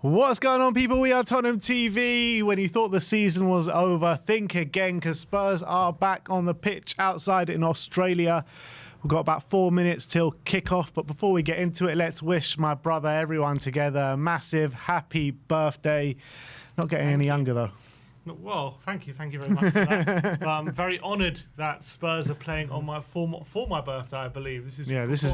What's going on, people? We are Tottenham TV. When you thought the season was over, think again, because Spurs are back on the pitch outside in Australia. We've got about 4 minutes till kickoff, but before we get into it, let's wish my brother, everyone together, a massive happy birthday. Not getting any younger, though. Well, thank you very much for that. I'm very honoured that Spurs are playing on my for my birthday, I believe. This is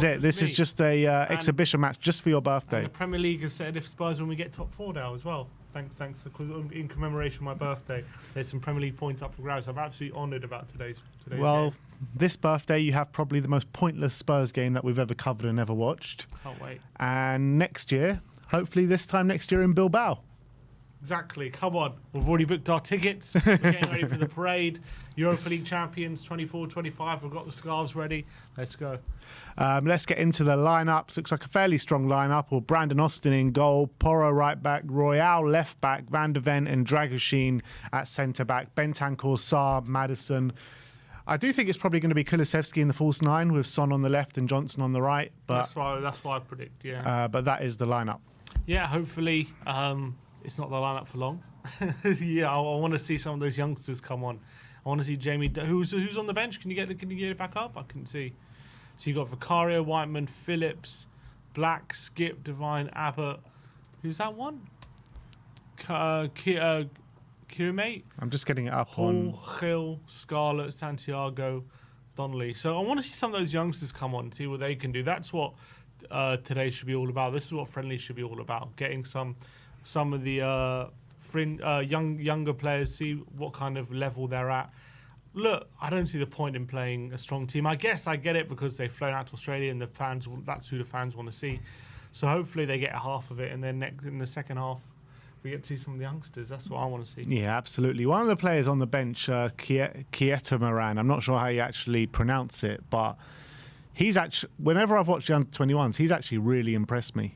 it. This is just a exhibition match just for your birthday. And the Premier League has said if Spurs when we get top 4 now as well. Thanks for in commemoration of my birthday. There's some Premier League points up for grabs. I'm absolutely honoured about today's game. This birthday you have probably the most pointless Spurs game that we've ever covered and ever watched. Can't wait. And next year, hopefully this time next year in Bilbao. Exactly. Come on. We've already booked our tickets. We're getting ready for the parade. Europa League champions, 24-25. We've got the scarves ready. Let's go. Let's get into the lineups. Looks like a fairly strong lineup. Or Brandon Austin in goal, Porro right back, Royale left back, Van de Ven and Dragoshin at centre back, Bentancur, Sarr, Maddison. I do think it's probably going to be Kulusevski in the false nine with Son on the left and Johnson on the right. But that's why I predict. Yeah. But that is the lineup. Yeah. Hopefully. It's not the lineup for long. Yeah, I want to see some of those youngsters come on. I want to see Jamie. Who's on the bench? Can you get it back up? I can see. So you got Vicario, Whiteman, Phillips, Black, Skip, Devine, Abbott. Who's that one? Kirame. I'm just getting it up. Hall, Hill, Scarlett, Santiago, Donnelly. So I want to see some of those youngsters come on and see what they can do. That's what today should be all about. This is what friendly should be all about. Getting some of the younger players, see what kind of level they're at. Look, I don't see the point in playing a strong team. I guess I get it because they've flown out to Australia and that's who the fans want to see. So hopefully they get half of it, and then in the second half we get to see some of the youngsters. That's what I want to see. Yeah, absolutely. One of the players on the bench, Kieta Moran, I'm not sure how you actually pronounce it, but he's actually, whenever I've watched the under-21s, he's actually really impressed me.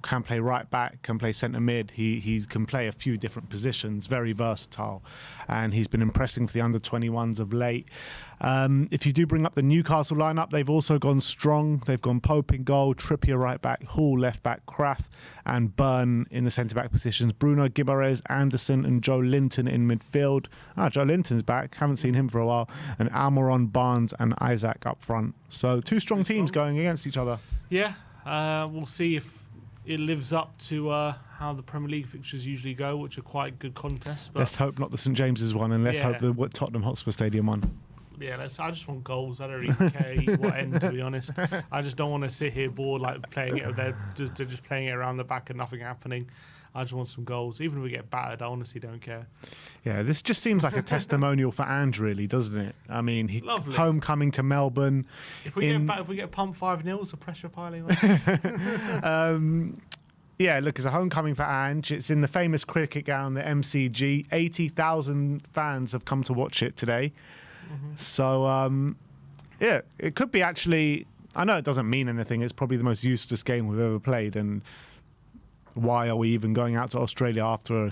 Can play right back, can play centre mid. He can play a few different positions, very versatile. And he's been impressing for the under-21s of late. If you do bring up the Newcastle lineup, they've also gone strong. They've gone Pope in goal, Trippier right back, Hall left back, Kraft and Byrne in the centre back positions. Bruno Guimaraes, Anderson and Joe Linton in midfield. Joe Linton's back. Haven't seen him for a while. And Almiron, Barnes and Isaac up front. So two strong teams going against each other. Yeah. We'll see if it lives up to how the Premier League fixtures usually go, which are quite good contests. But let's hope not the St James's one, and let's hope the Tottenham Hotspur Stadium one. Yeah, I just want goals. I don't really care what end, to be honest. I just don't want to sit here bored, like playing it. They're just playing it around the back and nothing happening. I just want some goals. Even if we get battered, I honestly don't care. Yeah, this just seems like a testimonial for Ange, really, doesn't it? I mean, homecoming to Melbourne. If we get pumped 5-0, is the pressure piling on? Yeah, look, it's a homecoming for Ange. It's in the famous cricket ground, the MCG. 80,000 fans have come to watch it today. Mm-hmm. So, yeah, it could be actually. I know it doesn't mean anything. It's probably the most useless game we've ever played, and why are we even going out to Australia after a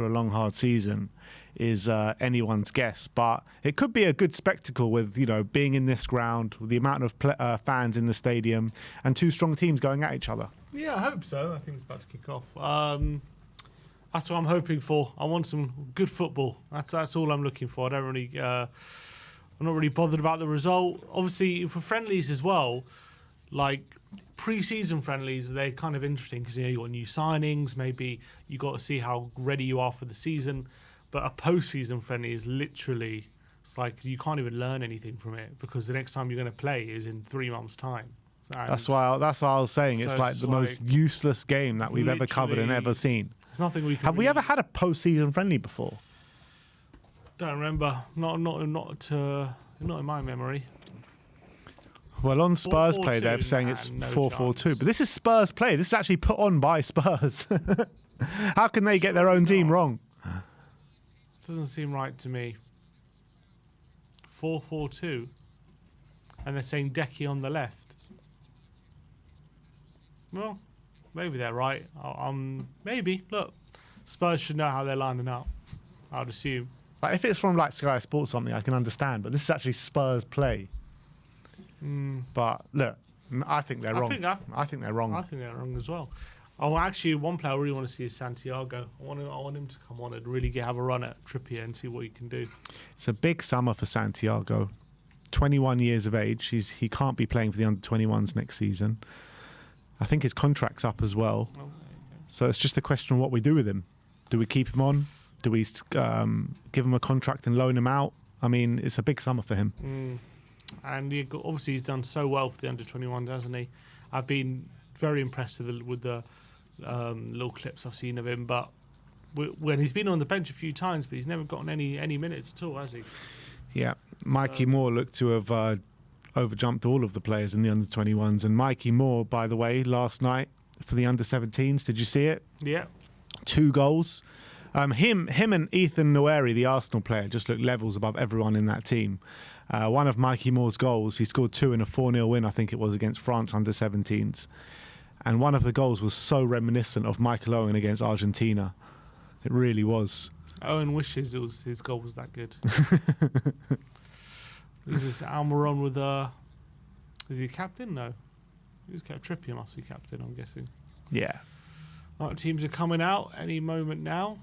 long hard season is anyone's guess. But it could be a good spectacle with, being in this ground, with the amount of fans in the stadium and two strong teams going at each other. Yeah, I hope so. I think it's about to kick off. That's what I'm hoping for. I want some good football. That's all I'm looking for. I'm not really bothered about the result. Obviously, for friendlies as well, like pre-season friendlies, they're kind of interesting because you got new signings. Maybe you got to see how ready you are for the season. But a post-season friendly is literally, it's like you can't even learn anything from it because the next time you're going to play is in 3 months' time. That's why I was saying it's like the most useless game that we've ever covered and ever seen. There's nothing we can. Have we ever had a post-season friendly before? Don't remember. Not in my memory. Well, on Spurs play, they're saying it's 4-4-2. But this is Spurs play. This is actually put on by Spurs. How can they get their own team wrong? Doesn't seem right to me. 4-4-2. And they're saying Decky on the left. Well, maybe they're right. Maybe. Look, Spurs should know how they're lining up, I'd assume. Like if it's from like Sky Sports or something, I can understand. But this is actually Spurs play. But look, I think they're wrong. I think they're wrong. I think they're wrong as well. Oh, actually, one player I really want to see is Santiago. I want him to come on and really have a run at Trippier and see what he can do. It's a big summer for Santiago. 21 years of age. He can't be playing for the under-21s next season. I think his contract's up as well. Oh, okay. So it's just a question of what we do with him. Do we keep him on? Do we give him a contract and loan him out? I mean, it's a big summer for him. And obviously he's done so well for the under-21s, hasn't he? I've been very impressed with the little clips I've seen of him. But when he's been on the bench a few times, but he's never gotten any minutes at all, has he? Yeah. Mikey Moore looked to have overjumped all of the players in the under-21s. And Mikey Moore, by the way, last night for the under-17s, did you see it? Yeah. 2 goals. Him and Ethan Noeri, the Arsenal player, just looked levels above everyone in that team. One of Mikey Moore's goals, he scored 2 in a 4-0 win, I think it was, against France under-17s. And one of the goals was so reminiscent of Michael Owen against Argentina. It really was. Owen wishes his goal was that good. This is Almiron with is he captain? No. Who's captain? Trippier must be captain, I'm guessing. Yeah. Right, teams are coming out any moment now.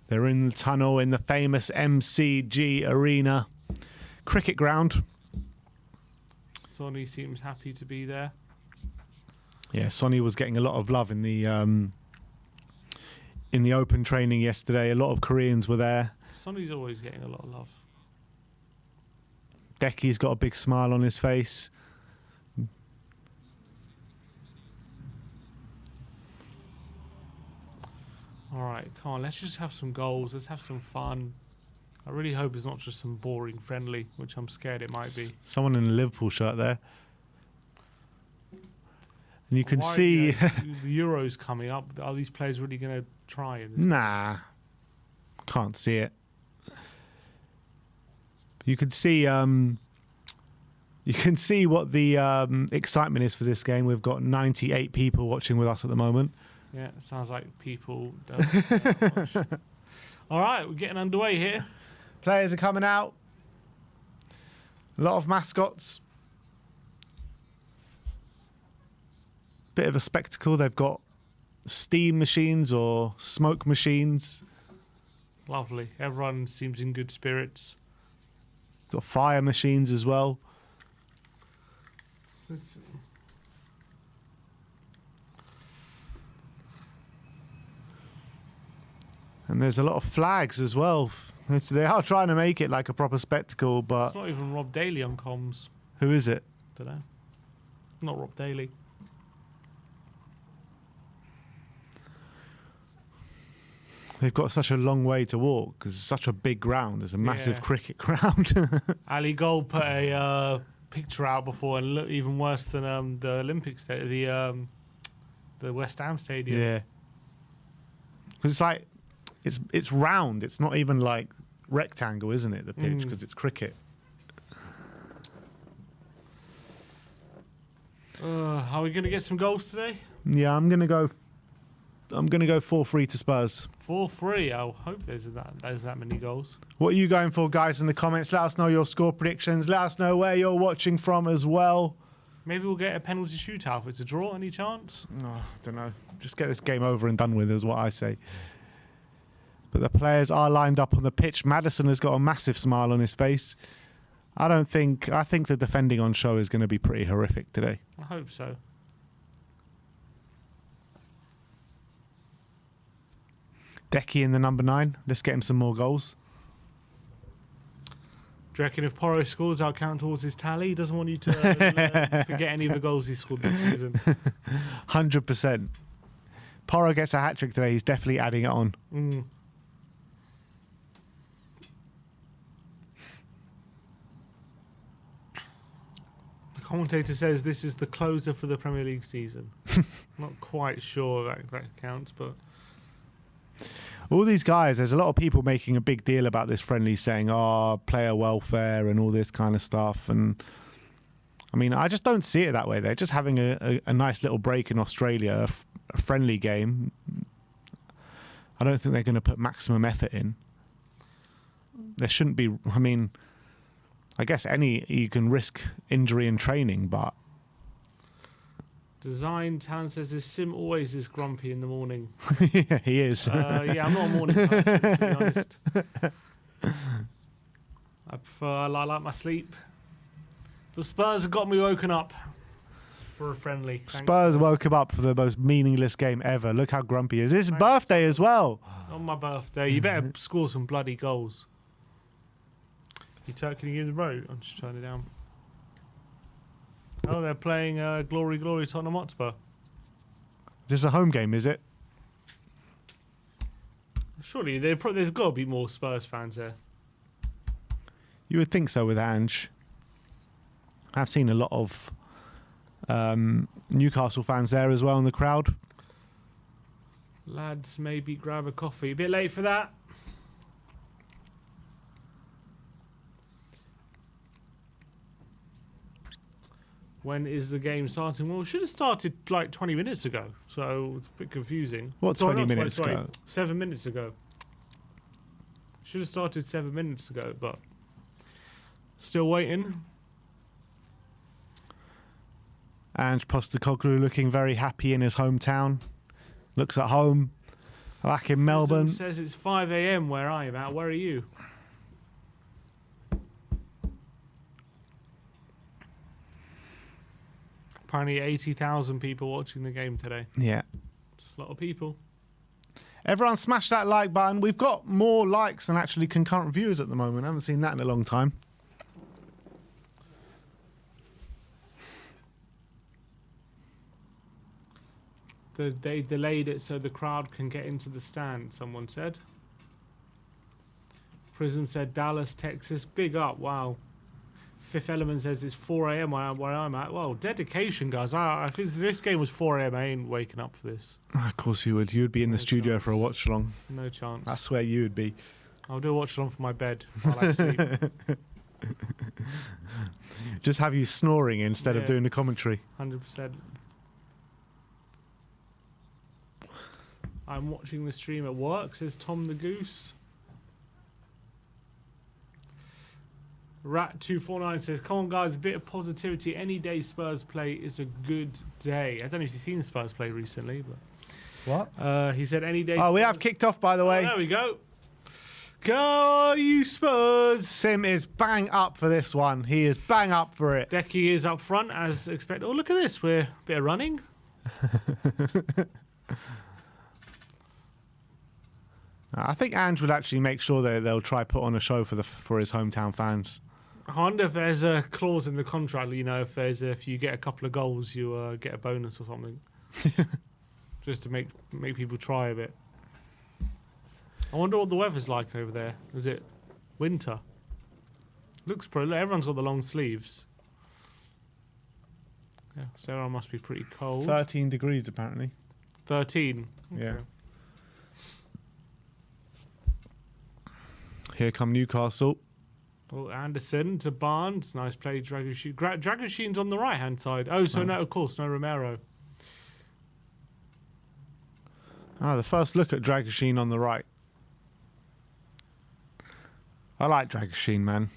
They're in the tunnel in the famous MCG Arena cricket ground. Sonny seems happy to be there. Yeah, Sonny was getting a lot of love in the open training yesterday. A lot of Koreans were there. Sonny's always getting a lot of love. Decky's got a big smile on his face. All right, come on, let's just have some goals. Let's have some fun. I really hope it's not just some boring friendly, which I'm scared it might be. Someone in a Liverpool shirt there. And you can Why, see... the Euros coming up. Are these players really going to try? Nah. Can't see it. You can see... You can see what the excitement is for this game. We've got 98 people watching with us at the moment. Yeah, it sounds like people don't watch. All right, we're getting underway here. Players are coming out. A lot of mascots. Bit of a spectacle. They've got steam machines or smoke machines. Lovely. Everyone seems in good spirits. Got fire machines as well. And there's a lot of flags as well. They are trying to make it like a proper spectacle, but... It's not even Rob Daly on comms. Who is it? Don't know. Not Rob Daly. They've got such a long way to walk because it's such a big ground. There's a massive cricket ground. Ali Gold put a picture out before and looked even worse than the Olympic stadium, the West Ham stadium. Yeah. Because it's like... It's round. It's not even like rectangle, isn't it? The pitch, because it's cricket. Are we going to get some goals today? Yeah, I'm gonna go 4-3 to Spurs. 4-3. I hope there's that many goals. What are you going for, guys? In the comments, let us know your score predictions. Let us know where you're watching from as well. Maybe we'll get a penalty shootout if it's a draw. Any chance? Oh, I don't know. Just get this game over and done with, is what I say. But the players are lined up on the pitch. Maddison has got a massive smile on his face. I think the defending on show is going to be pretty horrific today. I hope so. Decky in the number 9. Let's get him some more goals. Do you reckon if Porro scores, that'll count towards his tally? He doesn't want you to forget any of the goals he scored this season. 100%. Porro gets a hat-trick today. He's definitely adding it on. The commentator says this is the closer for the Premier League season. Not quite sure that counts, but... All these guys, there's a lot of people making a big deal about this friendly, saying, player welfare and all this kind of stuff. And I mean, I just don't see it that way. They're just having a nice little break in Australia, a friendly game. I don't think they're going to put maximum effort in. There shouldn't be, I mean, I guess you can risk injury in training, but Design Talent says his sim always is grumpy in the morning. Yeah, he is. Yeah, I'm not a morning person, to be honest. I like my sleep. The Spurs have got me woken up for a friendly. Thanks, Spurs woke him up for the most meaningless game ever. Look how grumpy he is. It's his birthday as well. On my birthday. You better score some bloody goals. Can you give the road? I'm just turning it down. Oh, they're playing Glory Tottenham Hotspur. This is a home game, is it? Surely there's got to be more Spurs fans there. You would think so with Ange. I've seen a lot of Newcastle fans there as well in the crowd. Lads, maybe grab a coffee. A bit late for that. When is the game starting? Well, it should have started like 20 minutes ago, so it's a bit confusing. What, 20 minutes ago? 7 minutes ago. Should have started 7 minutes ago, but still waiting. Ange Postecoglou looking very happy in his hometown. Looks at home, back in Melbourne. Says it's 5 a.m. where I am at. Where are you? Apparently 80,000 people watching the game today. Yeah. It's a lot of people. Everyone smash that like button. We've got more likes than actually concurrent viewers at the moment. I haven't seen that in a long time. They delayed it so the crowd can get into the stand, someone said. Prism said Dallas, Texas. Big up, wow. Fifth Element says it's 4 a.m. where I'm at. Well, dedication, guys. I think if this game was 4 a.m. I ain't waking up for this. Of course you would. You would be in the studio for a watch along. No chance. That's where you would be. I'll do a watch along from my bed while I sleep. Just have you snoring instead of doing the commentary. 100%. I'm watching the stream at work, says Tom the Goose. Rat249 says, come on guys, a bit of positivity. Any day Spurs play is a good day. I don't know if you've seen Spurs play recently, but What? he said any day. Oh, we have kicked off, by the way. There we go. Go you Spurs. Sim is bang up for this one. He is bang up for it. Decky is up front as expected. Oh, look at this. We're a bit of running. I think Ange would actually make sure that they'll try put on a show for his hometown fans. I wonder if there's a clause in the contract, you know, if you get a couple of goals, you get a bonus or something. Just to make people try a bit. I wonder what the weather's like over there. Is it winter? Looks pretty. Everyone's got the long sleeves. Yeah, so everyone must be pretty cold. 13 degrees, apparently. 13? Okay. Yeah. Here come Newcastle. Oh, Anderson to Barnes. Nice play, Dragoshin. Dragoshin's on the right-hand side. Oh, so no, of course, no Romero. Ah, the first look at Dragoshin on the right. I like Dragoshin, man.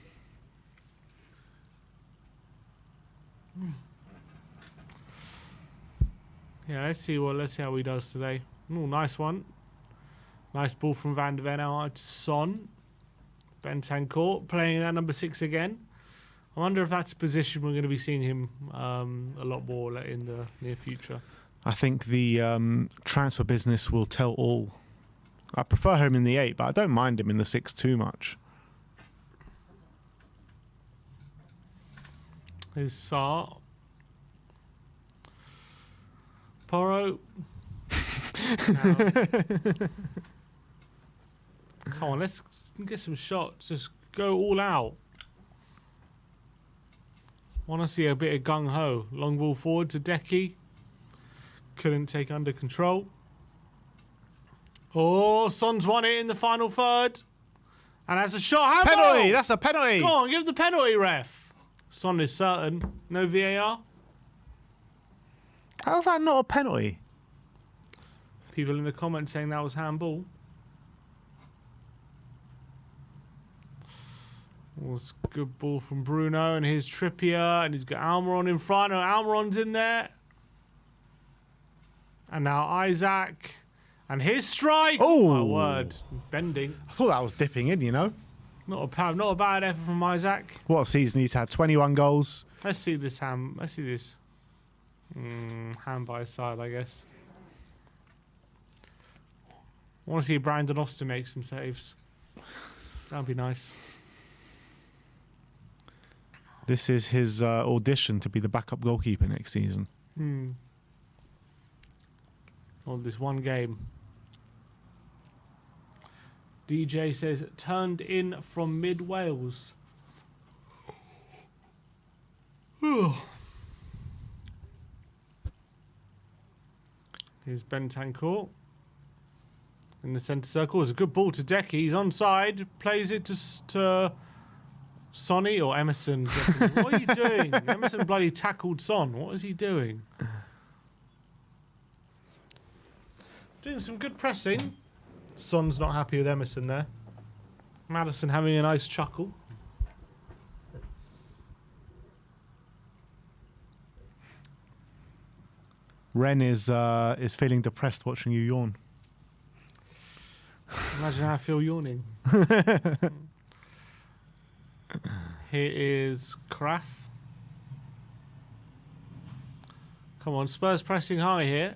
Yeah, let's see how he does today. Oh, nice one. Nice ball from Van de Ven out to Son. Bentancur playing that number 6 again. I wonder if that's a position we're going to be seeing him a lot more in the near future. I think the transfer business will tell all. I prefer him in the 8, but I don't mind him in the 6 too much. There's Sarr. Porro. Come on, let's get some shots. Just go all out. Want to see a bit of gung-ho. Long ball forward to Decky. Couldn't take under control. Oh, Son's won it in the final third. And that's a shot. Penalty! That's a penalty! Go on, give the penalty, ref. Son is certain. No VAR. How's that not a penalty? People in the comments saying that was handball. Was a good ball from Bruno, and here's Trippier, and he's got Almiron in front. Oh, Almiron's in there. And now Isaac. And his strike. Oh, my word. Bending. I thought that was dipping in, you know. Not a bad effort from Isaac. What a season he's had. 21 goals. Let's see this hand. Let's see this. Hand by his side, I guess. I want to see Brandon Austin make some saves. That'd be nice. This is his audition to be the backup goalkeeper next season. On this one game. DJ says, turned in from mid-Wales. Here's Bentancur. In the centre circle. It's a good ball to Decky. He's onside. Plays it to Sonny or Emerson. What are you doing? Emerson bloody tackled Son. What is he doing? Doing some good pressing. Son's not happy with Emerson there. Maddison having a nice chuckle. Ren is feeling depressed watching you yawn. Imagine how I feel yawning. Here is Kraft. Come on, Spurs pressing high here.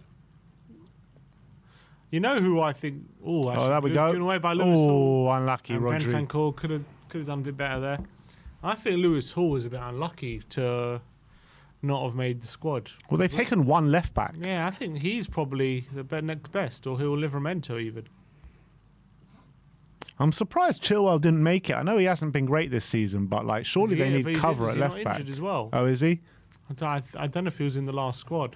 You know who I think? Oh, there we go. Given away by Lewis Hall. Unlucky, and Rodri. Bentancur could have done a bit better there. I think Lewis Hall was a bit unlucky to not have made the squad. Well, they've taken one left back. Yeah, I think he's probably the next best, or he'll Livramento even. I'm surprised Chilwell didn't make it. I know he hasn't been great this season, but like surely they need cover at left back. As well? Oh, is he? I don't know if he was in the last squad.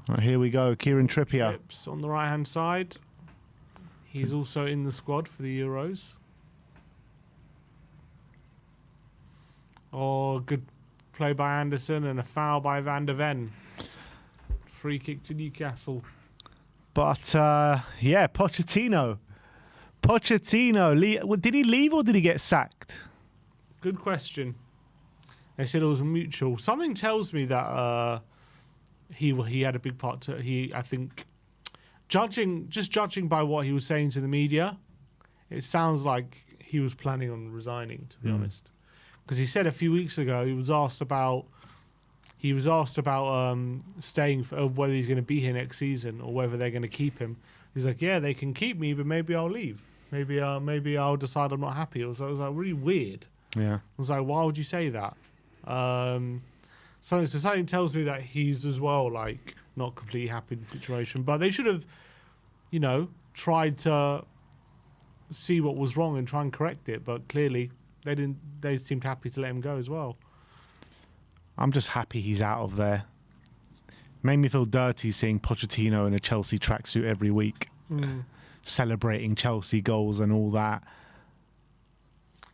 Right, here we go. Kieran Trippier. Trips on the right-hand side. He's also in the squad for the Euros. Oh, good play by Anderson and a foul by Van der Ven. Free kick to Newcastle. But, yeah, Pochettino. Did he leave or did he get sacked? Good question. They said it was mutual. Something tells me that he had a big part to... I think, judging by what he was saying to the media, it sounds like he was planning on resigning, to be honest. Because he said a few weeks ago, he was asked about staying, for whether he's going to be here next season or whether they're going to keep him. He's like, yeah, they can keep me, but maybe I'll leave. Maybe I'll decide I'm not happy. It was like really weird. Yeah. I was like, why would you say that? So something tells me that he's as well like not completely happy with the situation. But they should have, tried to see what was wrong and try and correct it. But clearly they didn't. They seemed happy to let him go as well. I'm just happy he's out of there. Made me feel dirty seeing Pochettino in a Chelsea tracksuit every week, celebrating Chelsea goals and all that.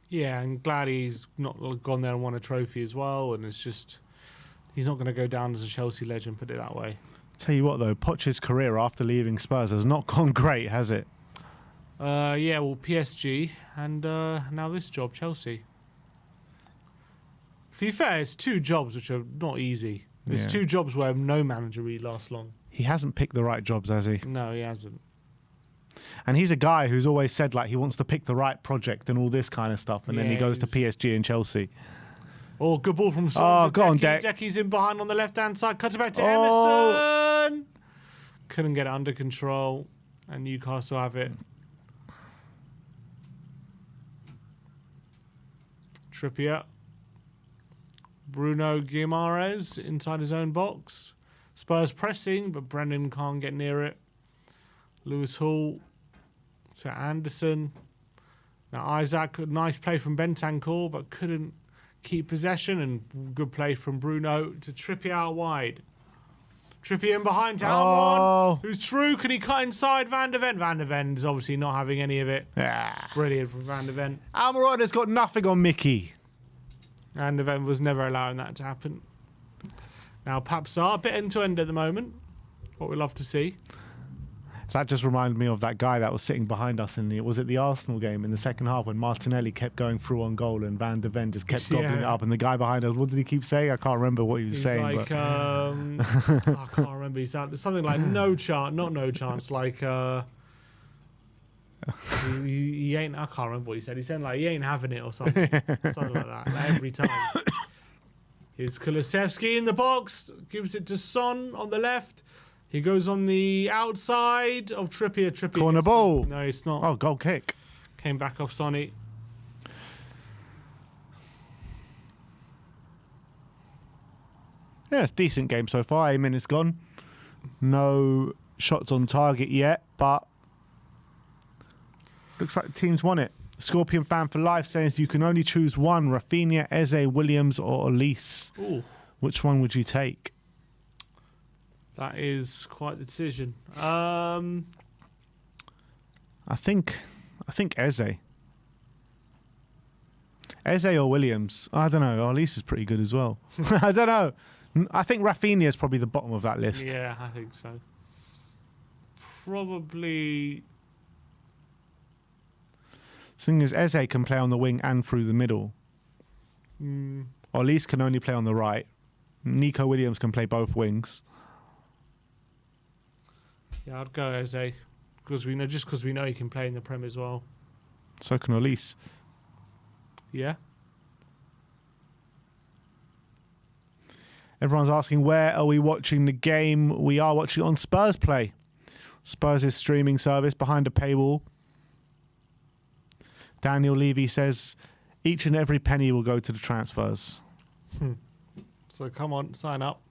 Yeah, and glad he's not gone there and won a trophy as well. And it's just, he's not going to go down as a Chelsea legend, put it that way. Tell you what, though, Poch's career after leaving Spurs has not gone great, has it? Yeah, well, PSG and now this job, Chelsea. To be fair, it's two jobs which are not easy. There's two jobs where no manager really lasts long. He hasn't picked the right jobs, has he? No, he hasn't. And he's a guy who's always said like he wants to pick the right project and all this kind of stuff, and then he goes to PSG and Chelsea. Oh, good ball from Son. Oh, go on, Deck. Decky's in behind on the left-hand side. Cuts it back to Emerson. Couldn't get it under control, and Newcastle have it. Trippier. Bruno Guimaraes inside his own box. Spurs pressing, but Brennan can't get near it. Lewis Hall to Anderson. Now Isaac, nice play from Bentancur, but couldn't keep possession. And good play from Bruno to Trippier out wide. Trippier in behind to Almiron, who's through. Can he cut inside Van der Ven? Van der Ven is obviously not having any of it. Brilliant from Van der Ven. Almiron has got nothing on Mickey. Van der Ven was never allowing that to happen. Now Papsar, a bit end-to-end at the moment. What we love to see. That just reminded me of that guy that was sitting behind us in the Arsenal game in the second half when Martinelli kept going through on goal and Van de Ven just kept gobbling it up, and the guy behind us, what did he keep saying? I can't remember what he was saying. Like, I can't remember. He sounded something like no chance, like he ain't. I can't remember what he said. He said like he ain't having it or something, something like that. Like, every time. Here's Kulusevski in the box, gives it to Son on the left. He goes on the outside of Trippier. Corner ball. No, it's not. Oh, goal kick. Came back off Sonny. Yeah, it's a decent game so far. 8 minutes gone. No shots on target yet, but looks like the team's won it. Scorpion fan for life says you can only choose one: Rafinha, Eze, Williams, or Elise. Ooh. Which one would you take? That is quite the decision. I think Eze. Eze or Williams? I don't know. Elise is pretty good as well. I don't know. I think Rafinha is probably the bottom of that list. Yeah, I think so. Probably. Thing is, Eze can play on the wing and through the middle. Elise can only play on the right. Nico Williams can play both wings. Yeah, I'd go Eze because we know he can play in the Prem as well. So can Elise. Yeah. Everyone's asking, where are we watching the game? We are watching it on Spurs Play. Spurs' streaming service behind a paywall. Daniel Levy says, each and every penny will go to the transfers. So come on, sign up.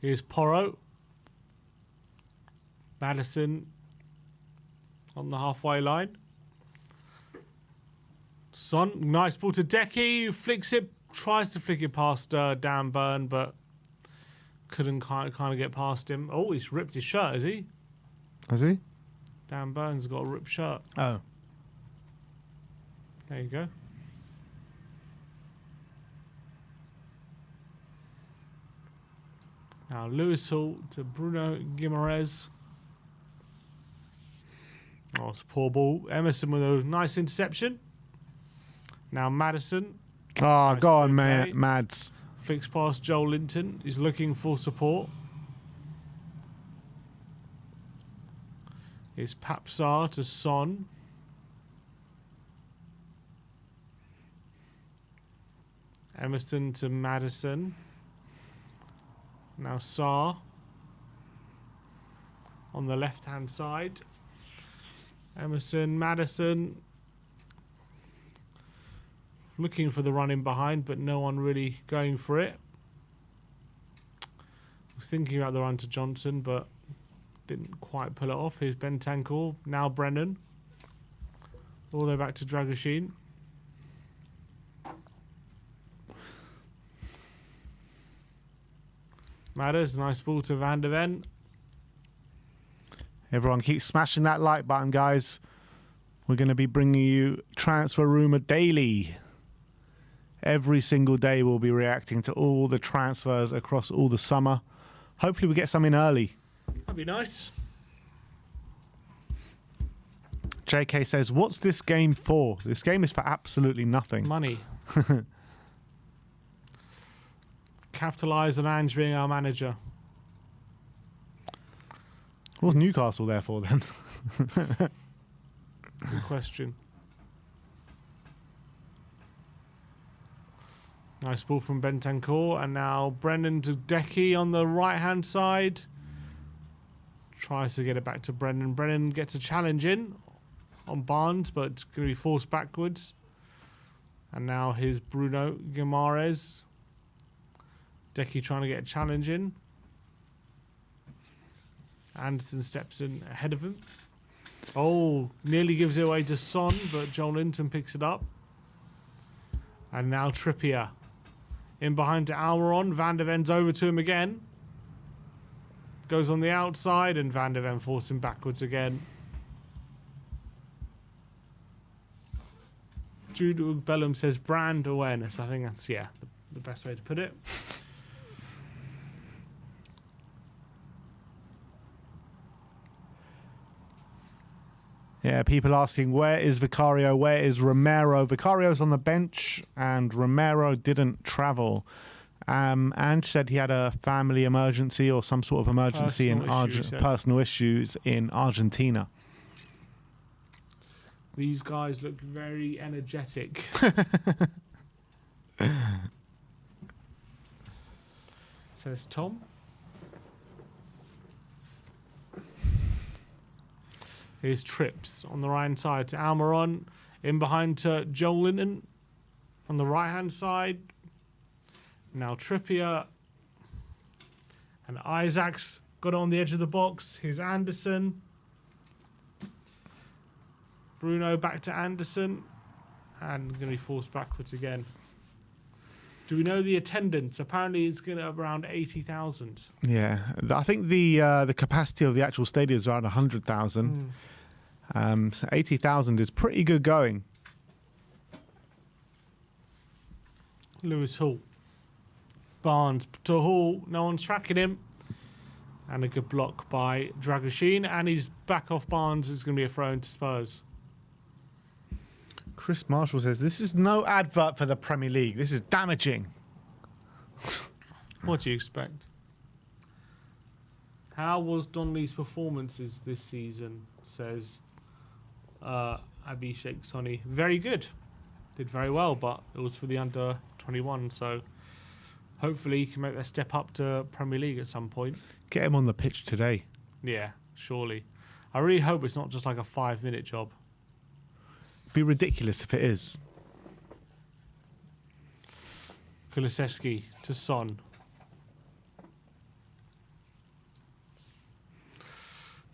Here's Porro. Madison on the halfway line. Son, nice ball to Decky. Flicks it, tries to flick it past Dan Burn, but couldn't kind of get past him. Oh, he's ripped his shirt, has he? Has he? Dan Burn's got a ripped shirt. Oh. There you go. Now Lewis Hall to Bruno Guimaraes. Oh, it's a poor ball. Emerson with a nice interception. Now Madison. Oh, Nice go on, play. Mads. Flicks past Joel Linton. He's looking for support. Here's Papsar to Son. Emerson to Madison. Now Sarr on the left-hand side. Emerson, Madison. Looking for the run in behind, but no one really going for it. Was thinking about the run to Johnson, but didn't quite pull it off. Here's Bentancur. Now Brennan. All the way back to Dragoshin. Matters. Nice ball to Van de Ven. Everyone keep smashing that like button, guys. We're going to be bringing you Transfer Rumour daily. Every single day we'll be reacting to all the transfers across all the summer. Hopefully we get some in early. That'd be nice. JK says, what's this game for? This game is for absolutely nothing. Money. Capitalise on Ange being our manager. What's Newcastle there for then? Good question. Nice ball from Bentancur, and now Brennan to Decky on the right-hand side. Tries to get it back to Brennan. Brennan gets a challenge in on Barnes, but it's going to be forced backwards. And now here's Bruno Guimaraes. Decky trying to get a challenge in. Anderson steps in ahead of him. Oh, nearly gives it away to Son, but Joel Linton picks it up. And now Trippier. In behind to Almiron. Van de Ven's over to him again. Goes on the outside, and Van de Ven forces him backwards again. Jude Bellum says brand awareness. I think that's, yeah, the best way to put it. Yeah, people asking, where is Vicario? Where is Romero? Vicario's on the bench and Romero didn't travel. And said he had a family emergency or some sort of emergency personal issues in Argentina. These guys look very energetic. Says Tom. Here's Trips on the right side to Almiron. In behind to Joel Linton on the right hand side. Now Trippier. And Isaac's got it on the edge of the box. Here's Anderson. Bruno back to Anderson. And going to be forced backwards again. Do we know the attendance? Apparently it's going to be around 80,000. Yeah, I think the capacity of the actual stadium is around 100,000. So 80,000 is pretty good going. Lewis Hall. Barnes to Hall. No one's tracking him. And a good block by Dragoshin. And he's back off Barnes. It's going to be a throw into Spurs. Chris Marshall says, this is no advert for the Premier League. This is damaging. What do you expect? How was Donnelly's performances this season, says Abhishek Soni. Very good. Did very well, but it was for the under 21, so hopefully he can make that step up to Premier League at some point. Get him on the pitch today. Yeah, surely. I really hope it's not just like a 5-minute job. Be ridiculous if it is. Kulusevski to Son.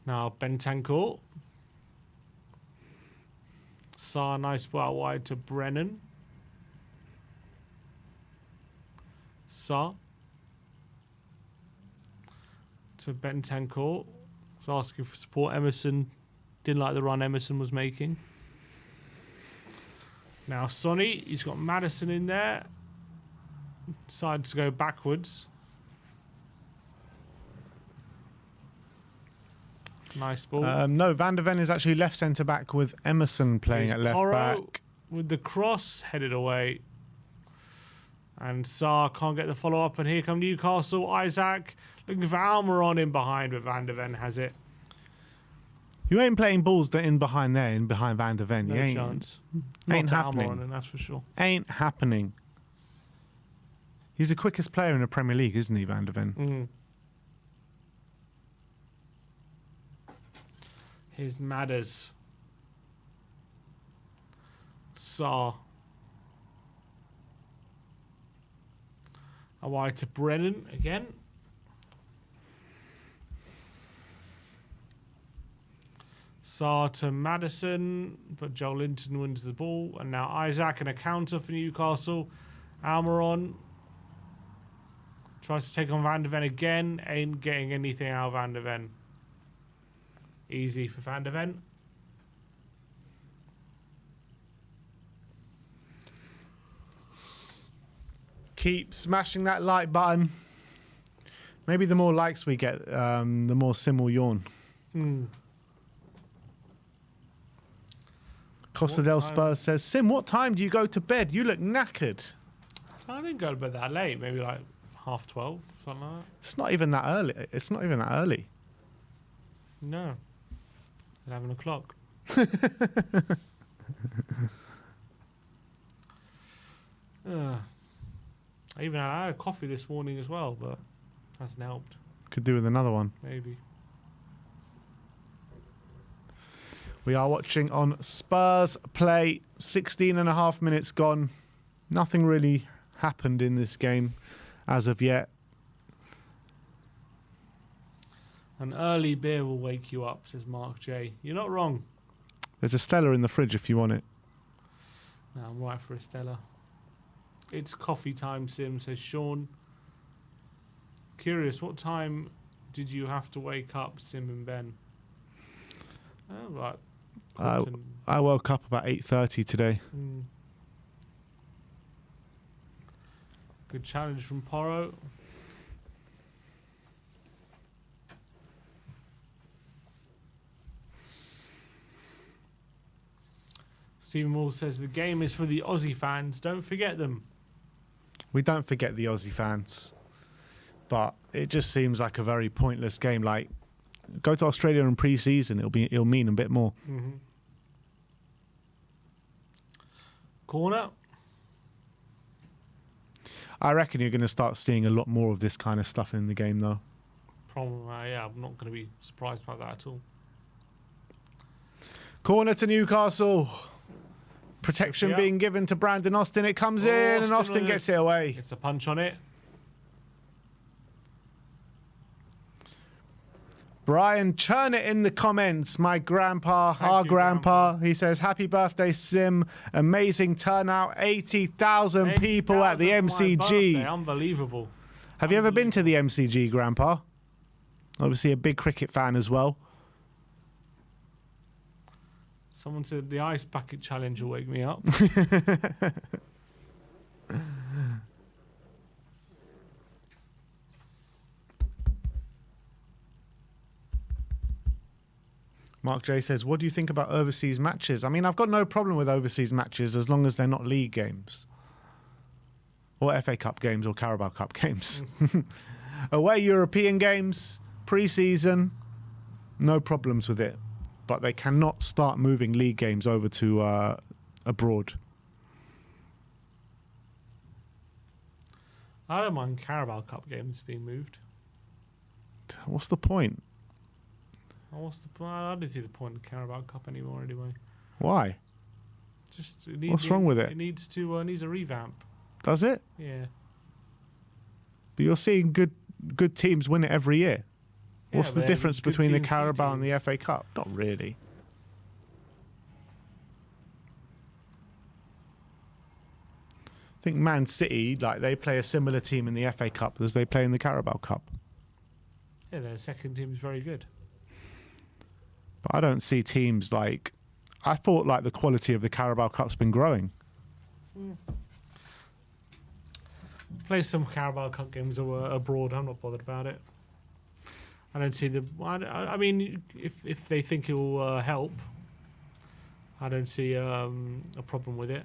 Now Bentancur. Sarr, nice ball out wide to Brennan. Sarr. To Bentancur. Was asking for support. Emerson didn't like the run Emerson was making. Now Sonny, he's got Madison in there. Decides to go backwards. Nice ball. No, Van der Ven is actually left centre back with Emerson playing Here's at left Porro back. with the cross headed away. And Sarr can't get the follow up. And here come Newcastle. Isaac looking for Almiron in behind, but Van der Ven has it. You ain't playing balls that in behind there, in behind Van der Ven. No You ain't, chance. ain't Not to happening. Almiron, and that's for sure. Ain't happening. He's the quickest player in the Premier League, isn't he, Van der Ven? Here's Madders. Sarr. Away to Brennan again. Sarr to Madison, but Joel Linton wins the ball. And now Isaac and a counter for Newcastle. Almiron tries to take on Van der Ven again. Ain't getting anything out of Van der Ven. Easy for Van der Ven. Keep smashing that like button. Maybe the more likes we get, the more Sim will yawn. Costa del Spurs says, Sim, what time do you go to bed? You look knackered. I didn't go to bed that late. Maybe like 12:30, something like that. It's not even that early. It's not even that early. No. 11 o'clock. I even had a coffee this morning as well, but hasn't helped. Could do with another one. Maybe. We are watching on Spurs play. 16 and a half minutes gone. Nothing really happened in this game as of yet. An early beer will wake you up, says Mark J. You're not wrong. There's a Stella in the fridge if you want it. No, I'm right for a Stella. It's coffee time, Sim, says Sean. Curious, what time did you have to wake up, Sim and Ben? Oh, right. I woke up about 8:30 today. Good challenge from Porro. Stephen Wall says the game is for the Aussie fans. Don't forget them. We don't forget the Aussie fans. But it just seems like a very pointless game. Like, go to Australia in pre-season. It'll mean a bit more. Mm-hmm. Corner. I reckon you're going to start seeing a lot more of this kind of stuff in the game, though. Yeah, I'm not going to be surprised about that at all. Corner to Newcastle. Protection being given to Brandon Austin. It comes in and Austin gets it away. It's a punch on it. Brian, churn it in the comments. My grandpa, our grandpa, he says, happy birthday, Sim. Amazing turnout. 80,000 people at the MCG. Unbelievable. Have you ever been to the MCG, Grandpa? Obviously a big cricket fan as well. Someone said the ice bucket challenge will wake me up. Mark J says, what do you think about overseas matches? I mean, I've got no problem with overseas matches as long as they're not league games. Or FA Cup games or Carabao Cup games. Away European games, pre-season, no problems with it. But they cannot start moving league games over to abroad. I don't mind Carabao Cup games being moved. What's the point? What's the point? I don't see the point of Carabao Cup anymore anyway. Why? Just what's wrong with it? It needs a revamp. Does it? Yeah. But you're seeing good teams win it every year. What's the difference between the Carabao and the FA Cup? Not really. I think Man City, like, they play a similar team in the FA Cup as they play in the Carabao Cup. Yeah, their second team is very good. But I don't see teams like... I thought like the quality of the Carabao Cup's been growing. Play some Carabao Cup games abroad. I'm not bothered about it. I don't see the... I mean, if they think it will help, I don't see a problem with it.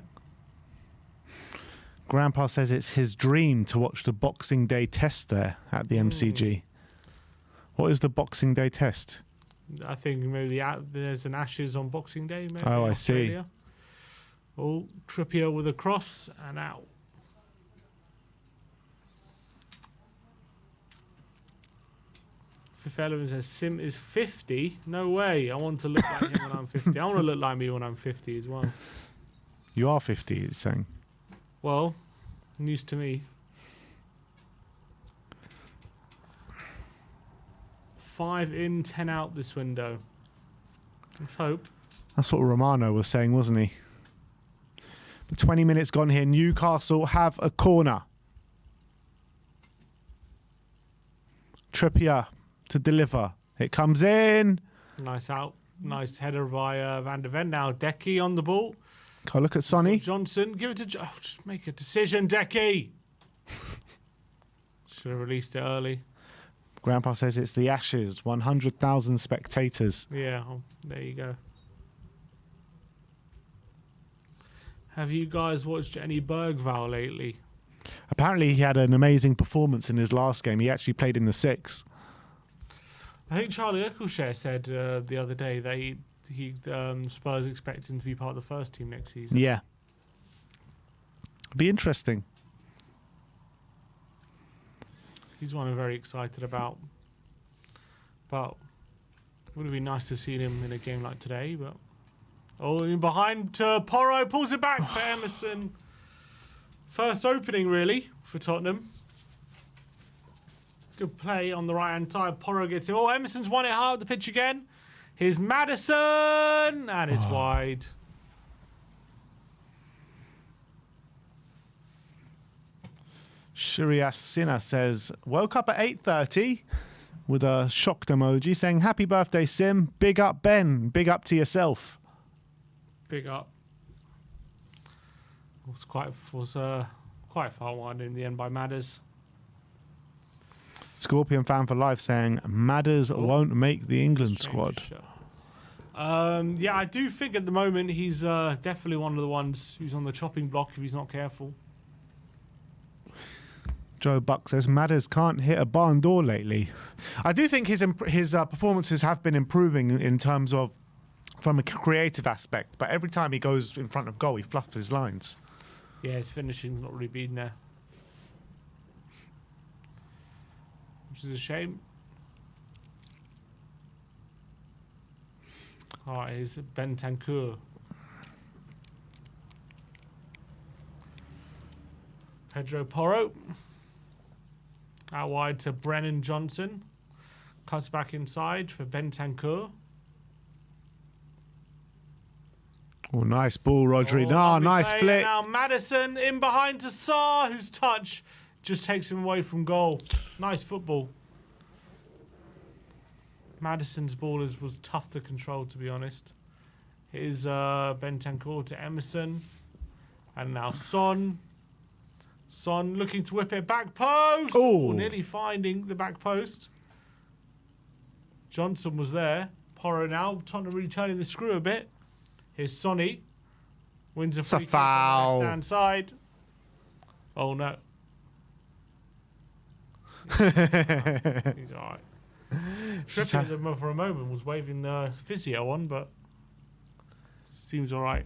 Grandpa says it's his dream to watch the Boxing Day test there at the MCG. What is the Boxing Day test? I think maybe there's an Ashes on Boxing Day. Maybe I see. Oh, Trippier with a cross and out. Fifth Element says Sim is 50. No way. I want to look like him when I'm 50. I want to look like me when I'm 50 as well. You are 50, it's saying. Well, news to me. 5 in, 10 out this window. Let's hope. That's what Romano was saying, wasn't he? But 20 minutes gone here. Newcastle have a corner. Trippier to deliver. It comes in. Nice out. Nice header by Van der Ven. Now Decky on the ball. Go look at Sonny. Johnson. Give it to... just make a decision, Decky. Should have released it early. Grandpa says it's the Ashes. 100,000 spectators. Yeah, there you go. Have you guys watched any Bergvall lately? Apparently he had an amazing performance in his last game. He actually played in the 6. I think Charlie Eccleshare said the other day that he Spurs expect him to be part of the first team next season. Yeah. It'd be interesting. He's one I'm very excited about. But it would have been nice to see him in a game like today. But in behind Porro pulls it back for Emerson. First opening really for Tottenham. Good play on the right hand side. Porro gets it. Oh, Emerson's won it hard up the pitch again. Here's Maddison and it's wide. Shuriash Sinha says, woke up at 8:30 with a shocked emoji saying, happy birthday, Sim. Big up, Ben. Big up to yourself. Big up. Was quite far wide in the end by Madders. Scorpion fan for life saying, Madders won't make the England squad. Yeah, I do think at the moment he's definitely one of the ones who's on the chopping block if he's not careful. Joe Buck says Madders can't hit a barn door lately. I do think his performances have been improving in terms of from a creative aspect, but every time he goes in front of goal, he fluffs his lines. Yeah, his finishing's not really been there, which is a shame. All right, here's Bentancur. Pedro Porro. Out wide to Brennan Johnson. Cuts back inside for Bentancur. Oh, nice ball, Rodri. Nice flick. Now Maddison in behind to Sarr, whose touch just takes him away from goal. Nice football. Maddison's ball was tough to control, to be honest. Here's Bentancur to Emerson. And now Son. Son looking to whip it back post. Oh, nearly finding the back post. Johnson was there. Porro now. Tottenham really turning the screw a bit. Here's Sonny. Wins a free kick on the left-hand side. Oh, no. He's all right. Trippier for a moment was waving the physio on, but seems all right.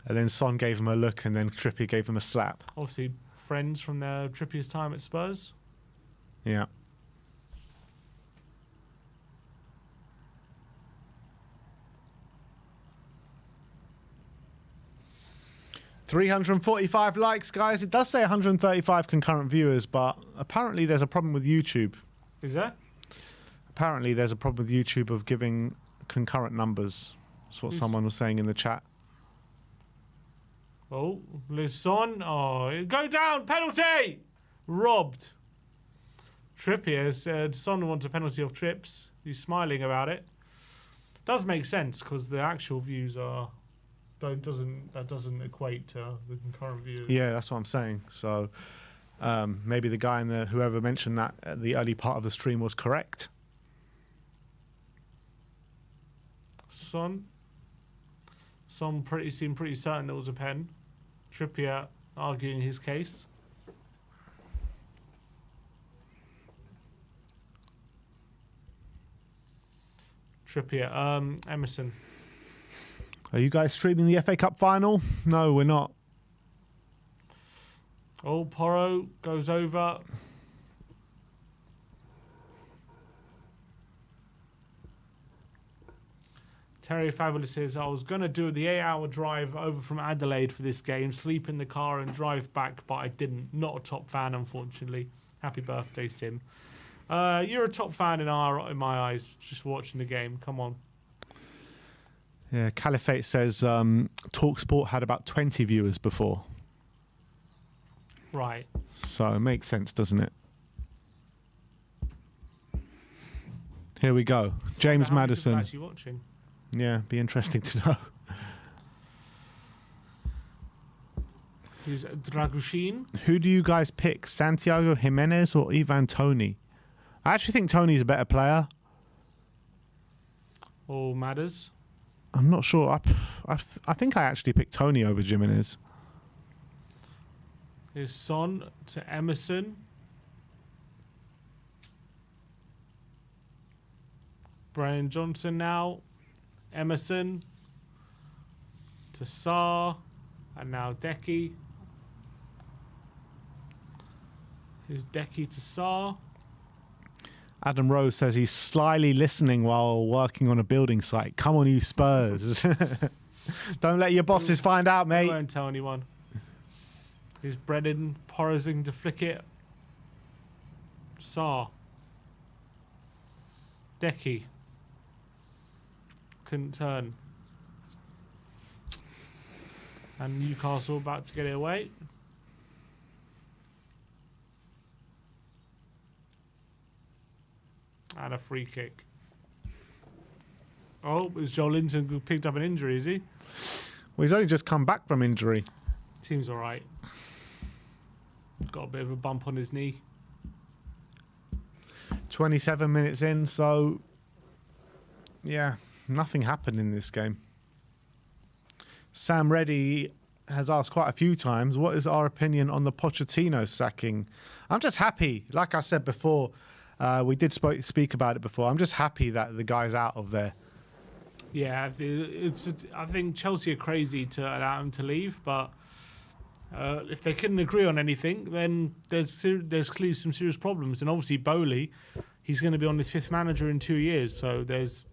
And then Son gave him a look, and then Trippier gave him a slap. Obviously, friends from Trippier's time at Spurs. Yeah. $345 likes, guys. It does say 135 concurrent viewers, but apparently there's a problem with YouTube. Is there? Apparently there's a problem with YouTube of giving concurrent numbers. That's what someone was saying in the chat. Oh, Lisson. Oh, go down. Penalty. Robbed. Trippier said Son wants a penalty of trips. He's smiling about it. Does make sense because the actual views are... That doesn't equate to the concurrent views. Yeah, that's what I'm saying. So maybe the guy whoever mentioned that at the early part of the stream was correct. Son seemed pretty certain it was a pen. Trippier arguing his case. Trippier, Emerson. Are you guys streaming the FA Cup final? No, we're not. Oh, Porro goes over. Terry Fabulous says, I was going to do the 8-hour drive over from Adelaide for this game, sleep in the car and drive back, but I didn't. Not a top fan, unfortunately. Happy birthday, Tim. You're a top fan in my eyes, just watching the game. Come on. Yeah, Caliphate says TalkSport had about 20 viewers before. Right. So it makes sense, doesn't it? Here we go. James Maddison. Actually watching. Yeah, be interesting to know. Who's Dragushin? Who do you guys pick? Santiago Jimenez or Ivan Toney? I actually think Toney's a better player. All matters. I'm not sure. I think I actually picked Toney over Jimenez. Here's Son to Emerson. Brian Johnson now. Emerson to Sarr. And now Decky. Here's Decky to Sarr. Adam Rose says he's slyly listening while working on a building site. Come on, you Spurs. Don't let your bosses find out, mate. I won't tell anyone. Here's Brennan porosing to flick it. Sarr. Decky. Couldn't turn. And Newcastle about to get it away. And a free kick. Oh, it's Joe Linton who picked up an injury, is he? Well, he's only just come back from injury. Seems all right. Got a bit of a bump on his knee. 27 minutes in, so... Yeah, nothing happened in this game. Sam Reddy has asked quite a few times, what is our opinion on the Pochettino sacking? I'm just happy. Like I said before, we did speak about it before. I'm just happy that the guy's out of there. Yeah, I think Chelsea are crazy to allow him to leave, but if they couldn't agree on anything, then there's clearly some serious problems. And obviously, Bowley, he's going to be on his 5th manager in 2 years, so there's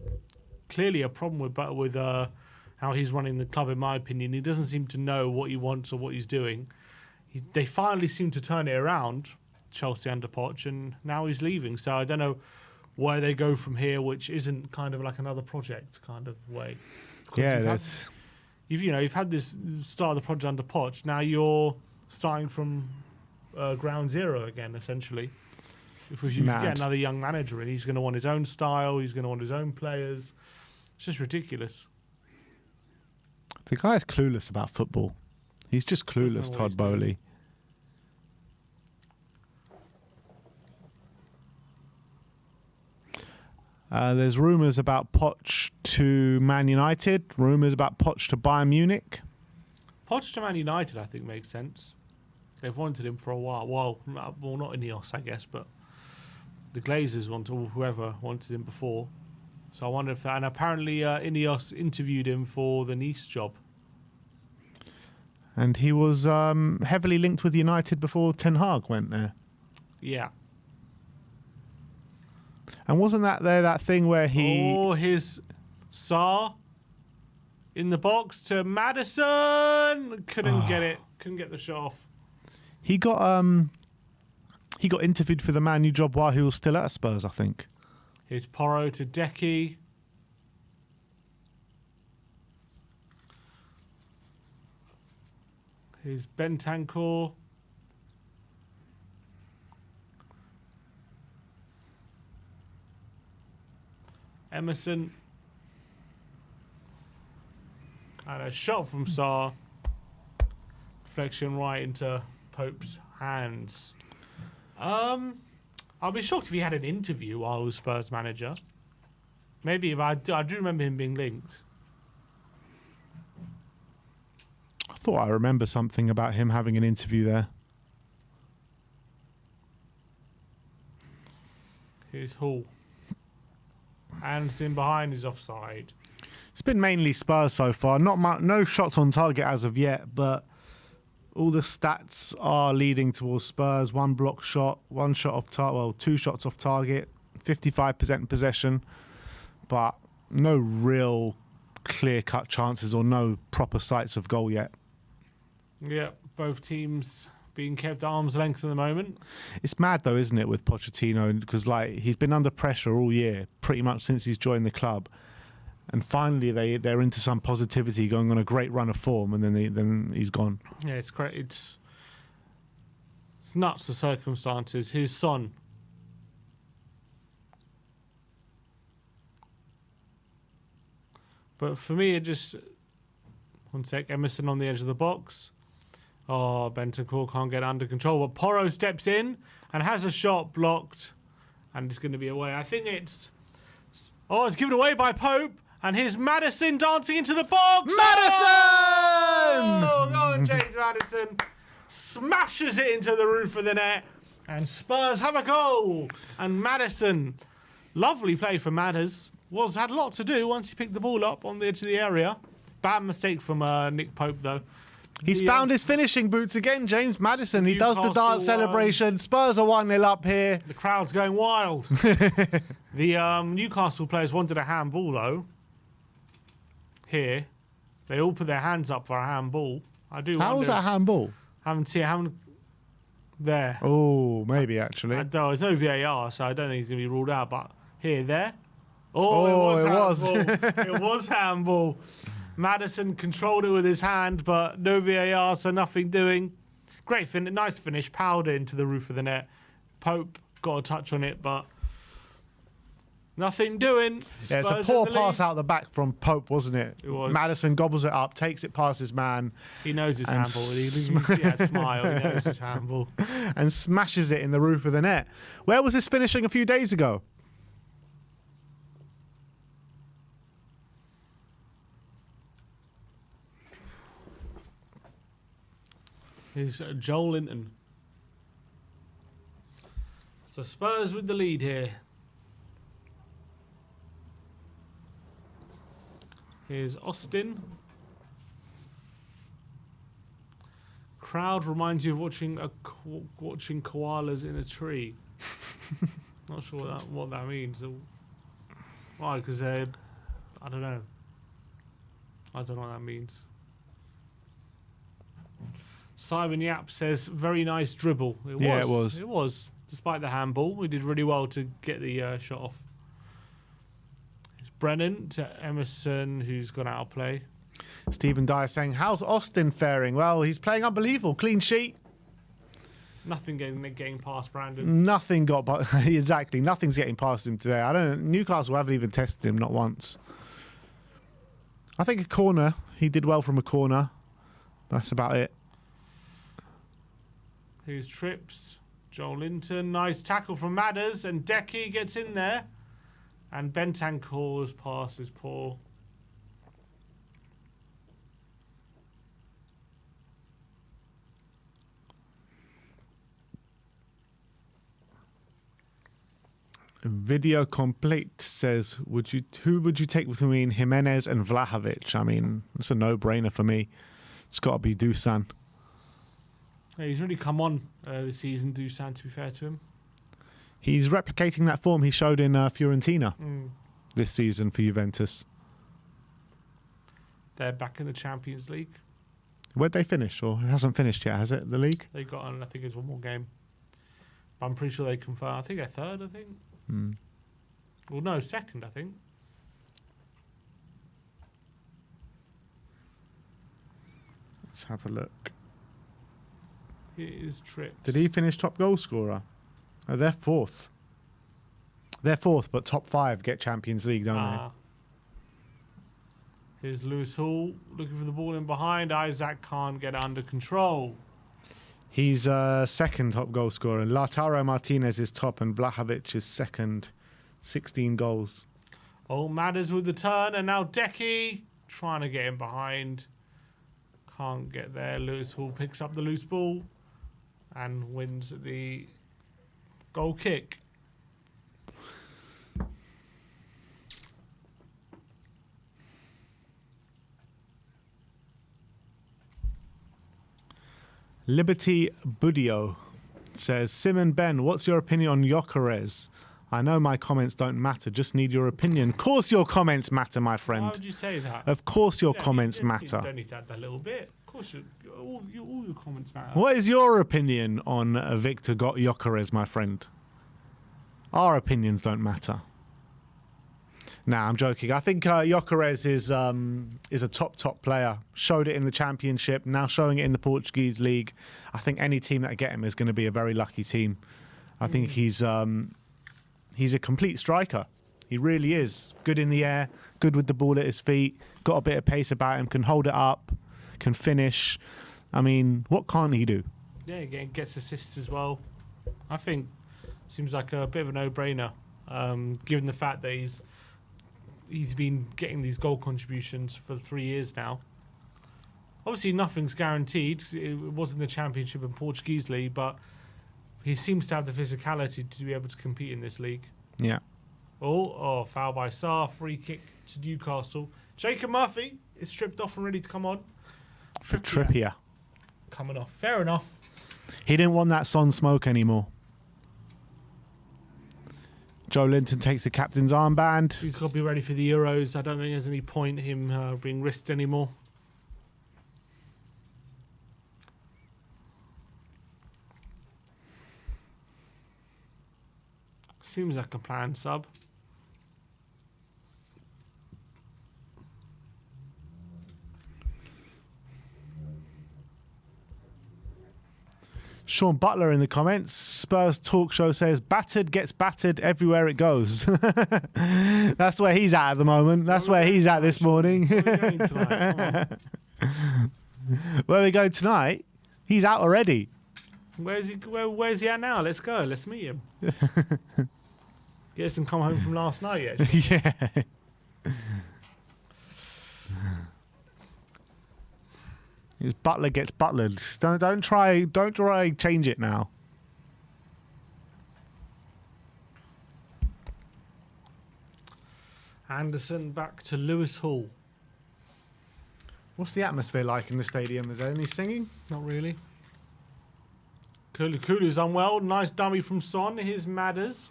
clearly a problem with how he's running the club, in my opinion. He doesn't seem to know what he wants or what he's doing. They finally seem to turn it around, Chelsea under Poch, and now he's leaving. So I don't know where they go from here, which isn't kind of like another project kind of way. Yeah, you've had this start of the project under Poch. Now you're starting from ground zero again, essentially. If you get another young manager in, he's going to want his own style. He's going to want his own players. It's just ridiculous. The guy's clueless about football. He's just clueless, Todd Bowley. There's rumours about Poch to Man United. Rumours about Poch to Bayern Munich. Poch to Man United, I think, makes sense. They've wanted him for a while. Well, not Ineos, I guess, but the Glazers wanted, or whoever wanted him before. So I wonder if that... And apparently Ineos interviewed him for the Nice job. And he was heavily linked with United before Ten Hag went there. Yeah. And wasn't that thing where he... Oh, his Sarr in the box to Maddison. Couldn't get it. Couldn't get the shot off. He got interviewed for the Man U job while he was still at Spurs, I think. Here's Porro to Decky. Here's Bentancur. Emerson. And a shot from Sarr. Deflection right into Pope's hands. I'll be shocked if he had an interview while he was Spurs manager. Maybe, but I do remember him being linked. I thought I remember something about him having an interview there. Here's Hall. Anderson behind is offside. It's been mainly Spurs so far. No shots on target as of yet, but all the stats are leading towards Spurs. 1 block shot, 1 shot off target. Well, 2 shots off target, 55% possession, but no real clear-cut chances or no proper sights of goal yet. Yeah, both teams being kept at arm's length at the moment. It's mad though, isn't it, with Pochettino? Because he's been under pressure all year, pretty much since he's joined the club. And finally, they're into some positivity, going on a great run of form, and then he's gone. Yeah, it's great. It's nuts, the circumstances. His son. But for me, it just... One sec. Emerson on the edge of the box. Oh, Bentancur can't get under control. But Porro steps in and has a shot blocked. And it's going to be away. I think it's... Oh, it's given away by Pope. And here's Maddison dancing into the box. Maddison! Oh, go on, James Maddison. Smashes it into the roof of the net. And Spurs have a goal. And Maddison, lovely play for Madders. Had a lot to do once he picked the ball up on the edge of the area. Bad mistake from Nick Pope, though. He's found his finishing boots again, James Maddison. He does the dance celebration. Spurs are 1-0 up here. The crowd's going wild. The Newcastle players wanted a handball, though. Here. They all put their hands up for a handball. How was that a handball? There. Oh, maybe, actually. There's no VAR, so I don't think it's going to be ruled out. But there. Oh, it was handball. It was handball. Maddison controlled it with his hand, but no VAR, so nothing doing. Great nice finish, powered into the roof of the net. Pope got a touch on it, but nothing doing. Yeah, it's a poor pass out the back from Pope, wasn't it? It was. Maddison gobbles it up, takes it past his man. He knows his handball. Smile. He knows his handball. And smashes it in the roof of the net. Where was this finishing a few days ago? Here's Joel Linton. So Spurs with the lead here. Here's Austin. Crowd reminds you of watching koalas in a tree. Not sure what that means. Why? Because I don't know. I don't know what that means. Simon Yap says, very nice dribble. It was. It was. Despite the handball, we did really well to get the shot off. It's Brennan to Emerson, who's gone out of play. Stephen Dyer saying, how's Austin faring? Well, he's playing unbelievable. Clean sheet. Nothing getting past Brandon. Nothing got exactly. Nothing's getting past him today. Newcastle haven't even tested him, not once. I think a corner. He did well from a corner. That's about it. Here's Trips. Joel Linton. Nice tackle from Madders. And Decky gets in there. And Bentancur's pass is poor. Video Complete says, who would you take between Jimenez and Vlahovic? I mean, it's a no-brainer for me. It's got to be Dusan. Yeah, he's really come on this season, Dusan, to be fair to him. He's replicating that form he showed in Fiorentina this season for Juventus. They're back in the Champions League. Where'd they finish? Or it hasn't finished yet, has it, the league? They got on, I think it's one more game. But I'm pretty sure they confirm. I think they're third, I think. Well, no, second, I think. Let's have a look. Here's Trips. Did he finish top goal scorer? Oh, they're fourth. They're fourth, but top 5 get Champions League, don't they? Here's Lewis Hall looking for the ball in behind. Isaac can't get it under control. He's second top goal scorer. Lautaro Martinez is top and Vlahovic is second. 16 goals. Oh, Madders with the turn, and now Decky trying to get him behind. Can't get there. Lewis Hall picks up the loose ball and wins the goal kick. Liberty Budio says, Simon Ben, what's your opinion on Gyökeres? I know my comments don't matter, just need your opinion. Of course your comments matter, my friend. Why would you say that? Of course your comments matter. You don't need to add that little bit. Of course, all your comments matter. What is your opinion on Victor Gyökeres, my friend? Our opinions don't matter. Nah, I'm joking. I think Gyökeres is a top player. Showed it in the Championship, now showing it in the Portuguese League. I think any team that get him is going to be a very lucky team. I think he's a complete striker. He really is. Good in the air, good with the ball at his feet, got a bit of pace about him, can hold it up, can finish. I mean, what can't he do? Yeah, gets assists as well. I think seems like a bit of a no-brainer, given the fact that he's been getting these goal contributions for 3 years now. Obviously, nothing's guaranteed. It was in the Championship and Portuguese League, but he seems to have the physicality to be able to compete in this league. Yeah. Oh, foul by Sarr. Free kick to Newcastle. Jacob Murphy is stripped off and ready to come on. Trippier. Coming off. Fair enough. He didn't want that Son smoke anymore. Joe Linton takes the captain's armband. He's got to be ready for the Euros. I don't think there's any point him being risked anymore. Seems like a planned sub. Sean Butler in the comments. Spurs talk show says, battered gets battered everywhere it goes. That's where he's at the moment. That's where he's at this morning. Where are we going tonight? He's out already. Where's he at now? Let's go. Let's meet him. He hasn't come home from last night yet. Yeah. His butler gets butlered. Don't try change it now. Anderson back to Lewis Hall. What's the atmosphere like in the stadium? Is there any singing? Not really. Kulu's unwell. Nice dummy from Son. Here's Madders.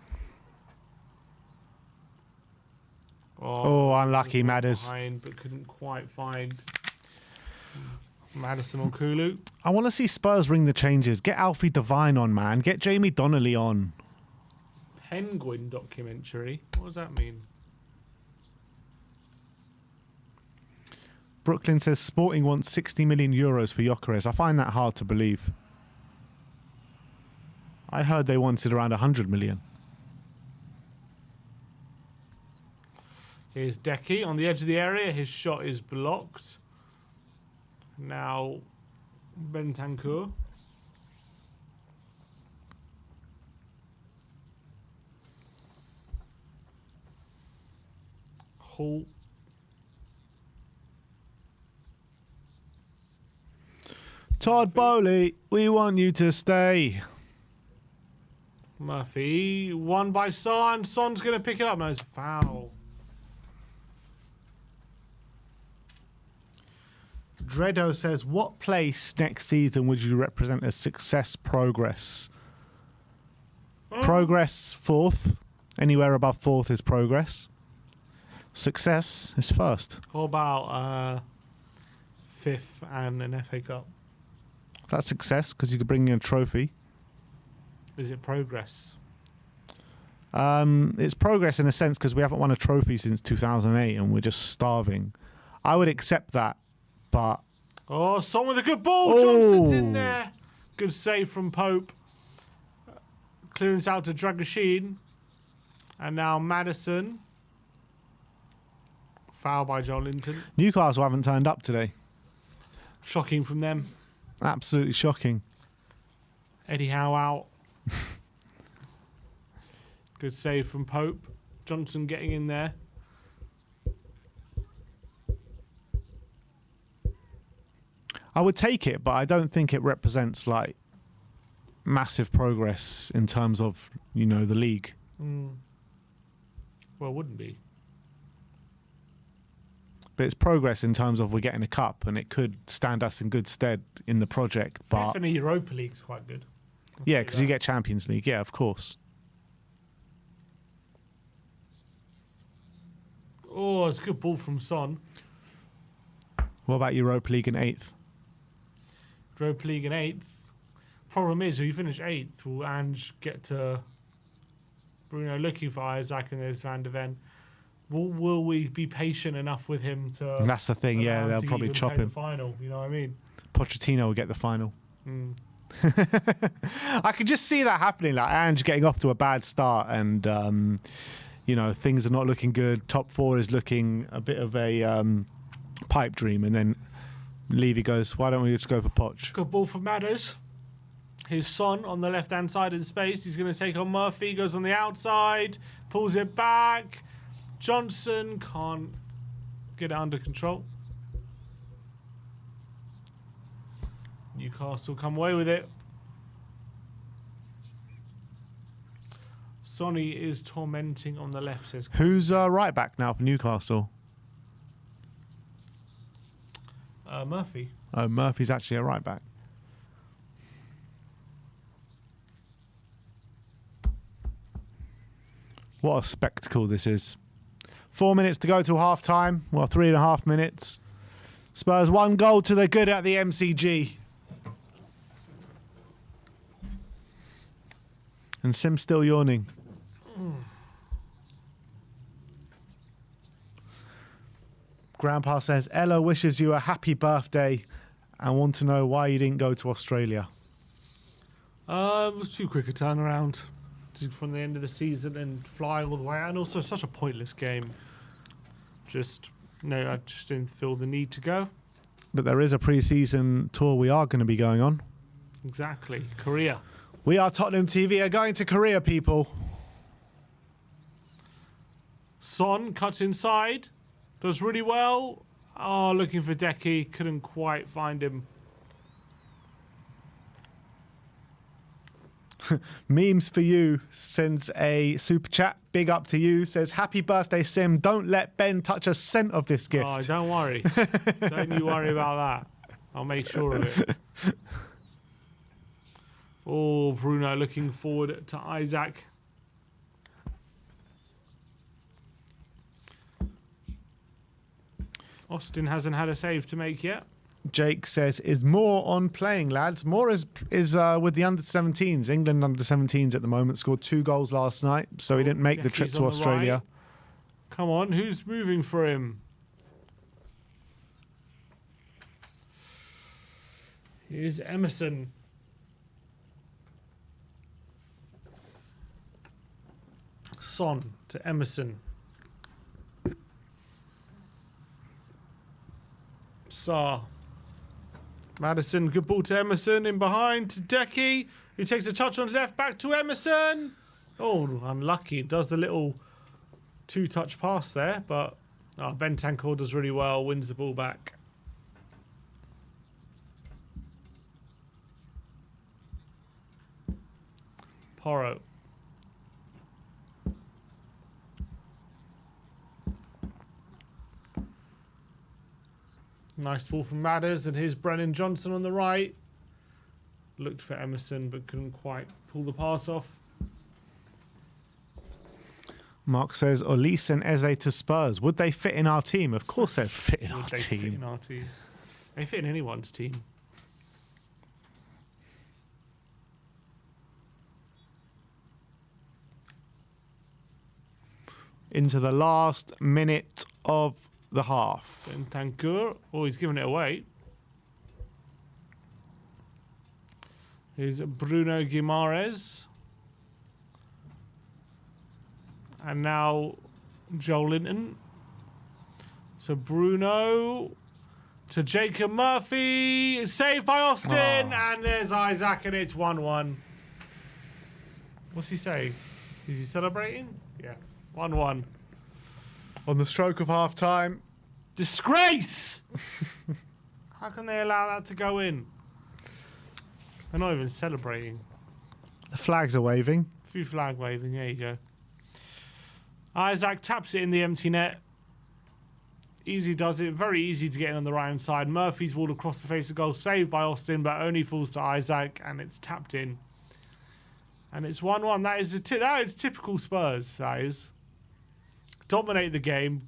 Oh, unlucky Madders. Behind, but couldn't quite find Maddison or Kulu. I want to see Spurs ring the changes. Get Alfie Devine on, man. Get Jamie Donnelly on. Penguin documentary. What does that mean? Brooklyn says Sporting wants 60 million euros for Gyökeres. I find that hard to believe. I heard they wanted around 100 million. Here's Decky on the edge of the area. His shot is blocked. Now Bentancur. Hall. Todd Bowley, we want you to stay. Murphy, won by Son. Son's going to pick it up. No, it's a foul. Dredo says, what place next season would you represent as success progress? Progress, fourth. Anywhere above fourth is progress. Success is first. What about fifth and an FA Cup? That's success because you could bring in a trophy. Is it progress? It's progress in a sense because we haven't won a trophy since 2008 and we're just starving. I would accept that, but... Oh, Son with a good ball. Johnson's in there. Good save from Pope. Clearance out to Dragoshin. And now Maddison. Foul by John Linton. Newcastle haven't turned up today. Shocking from them. Absolutely shocking. Eddie Howe out. Good save from Pope. Johnson getting in there. I would take it, but I don't think it represents like massive progress in terms of, you know, the league. Well, it wouldn't be. But it's progress in terms of we're getting a cup and it could stand us in good stead in the project. But Definitely Europa League's quite good. yeah, because you get Champions League. Yeah, of course. Oh, it's a good ball from Son. What about Europa League in 8th? Europa League in 8th. Problem is, if you finish 8th, will Ange get to Bruno looking for Isaac and there's Van de Ven? Will we be patient enough with him to... That's the thing, yeah, they'll probably chop him. The final, you know what I mean? Pochettino will get the final. I could just see that happening, like Ange getting off to a bad start and, you know, things are not looking good. Top 4 is looking a bit of a pipe dream. And then Levy goes, why don't we just go for Poch? Good ball for Madders. His Son on the left-hand side in space. He's going to take on Murphy. Goes on the outside. Pulls it back. Johnson can't get it under control. Newcastle come away with it. Sonny is tormenting on the left, says... Who's right back now for Newcastle? Murphy. Oh, Murphy's actually a right back. What a spectacle this is. 4 minutes to go till half time. Well, 3.5 minutes. Spurs 1 goal to the good at the MCG. And Sim's still yawning. Grandpa says, Ella wishes you a happy birthday and want to know why you didn't go to Australia. It was too quick a turnaround from the end of the season and fly all the way. And also such a pointless game. I just didn't feel the need to go. But there is a pre-season tour we are going to be going on. Exactly. Korea. We are Tottenham TV are going to Korea, people. Son cuts inside. Does really well. Oh, looking for Decky. Couldn't quite find him. Memes for You sends a super chat. Big up to you. Says, happy birthday, Sim. Don't let Ben touch a cent of this gift. Oh, don't worry. Don't you worry about that. I'll make sure of it. Oh, Bruno looking forward to Isaac. Austin hasn't had a save to make yet. Jake says, is Moore on playing, lads? Moore is with the under-17s. England under-17s at the moment. Scored 2 goals last night, so he didn't make the trip to Australia. Right. Come on, who's moving for him? Here's Emerson. Son to Emerson. Saar. Maddison, good ball to Emerson, in behind to Decky, who takes a touch on his left, back to Emerson. Oh, unlucky. Does the little 2-touch pass there, but Bentancur does really well, wins the ball back. Porro. Nice ball from Madders, and here's Brennan Johnson on the right. Looked for Emerson, but couldn't quite pull the pass off. Mark says, Olise and Eze to Spurs. Would they fit in our team? Of course they'd fit in our Would they team. fit in our team? They fit in anyone's team. Into the last minute of the half. Bentancur. Oh, he's giving it away. Here's Bruno Guimaraes. And now Joel Linton. So Bruno to Jacob Murphy. Saved by Austin. And there's Isaac, and it's 1-1. What's he saying? Is he celebrating? Yeah. 1-1. On the stroke of half time. Disgrace! How can they allow that to go in? They're not even celebrating. The flags are waving. A few flag waving. There you go. Isaac taps it in the empty net. Easy does it. Very easy to get in on the right hand side. Murphy's ball across the face of goal. Saved by Austin, but only falls to Isaac, and it's tapped in. And it's 1-1. That is typical Spurs, that is. Dominate the game,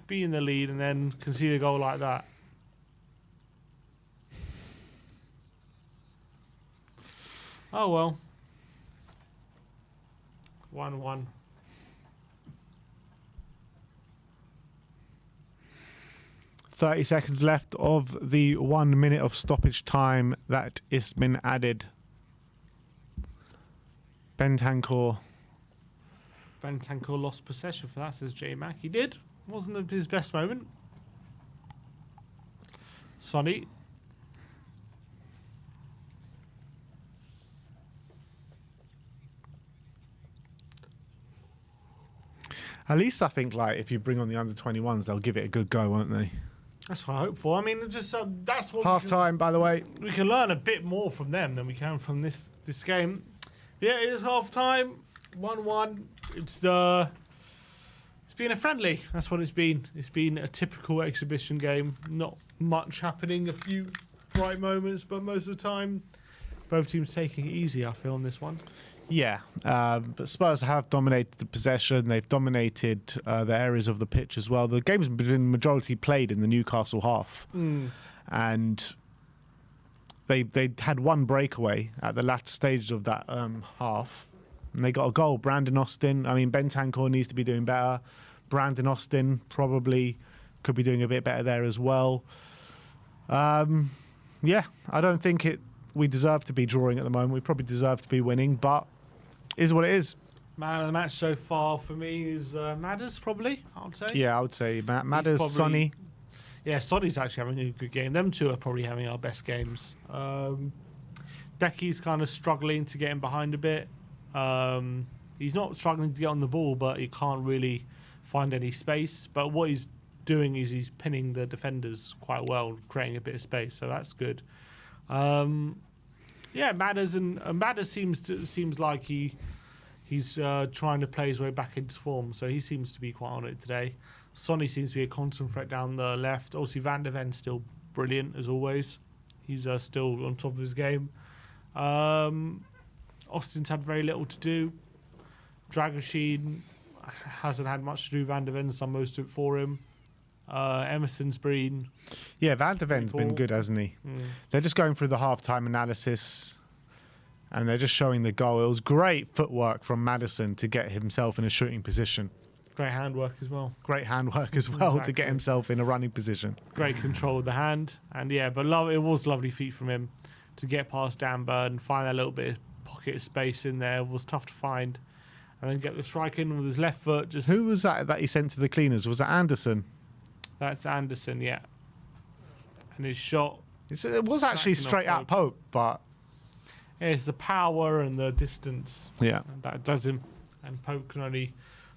be in the lead, and then concede a goal like that. Oh well. 1-1. .30 seconds left of the 1 minute of stoppage time that has been added. Bentancur lost possession for that, says J Mac. He did. Wasn't his best moment. Sonny. At least I think, like, if you bring on the under-21s, they'll give it a good go, won't they? That's what I hope for. I mean, just that's what half time, by the way. We can learn a bit more from them than we can from this game. Yeah, it is half time. 1-1. It's been a friendly. That's what it's been. It's been a typical exhibition game. Not much happening. A few bright moments, but most of the time, both teams taking it easy, I feel, on this one. Yeah, but Spurs have dominated the possession. They've dominated the areas of the pitch as well. The game's been majority played in the Newcastle half, and they had one breakaway at the latter stage of that half, and they got a goal. Brandon Austin. I mean, Bentancur needs to be doing better. Brandon Austin probably could be doing a bit better there as well. Yeah, I don't think we deserve to be drawing at the moment. We probably deserve to be winning, but it is what it is. Man of the match so far for me is Madders, probably, I would say. Yeah, I would say Madders, probably, Sonny. Yeah, Sonny's actually having a good game. Them two are probably having our best games. Decky's kind of struggling to get him behind a bit. He's not struggling to get on the ball, but he can't really find any space. But what he's doing is he's pinning the defenders quite well, creating a bit of space, so that's good. Yeah, Madders seems like he's trying to play his way back into form, so he seems to be quite on it today. Sonny seems to be a constant threat down the left. Obviously, Van der Ven's still brilliant as always. He's still on top of his game. Austin's had very little to do. Dragoshin hasn't had much to do. Van der Ven's done most of it for him. Emerson's been... Yeah, Van der Ven's been good, hasn't he? Mm. They're just going through the half-time analysis and they're just showing the goal. It was great footwork from Maddison to get himself in a shooting position. Great handwork as well. Great handwork as well to get himself in a running position. Great control of the hand. And yeah, but it was lovely feet from him to get past Dan Burn, find that little bit of pocket of space in there. It was tough to find. And then get the strike in with his left foot. Just Who was that he sent to the cleaners? Was that Anderson? That's Anderson, yeah. And his shot... It was actually straight at Pope, but... Yeah, it's the power and the distance Yeah. that does him. And Pope can only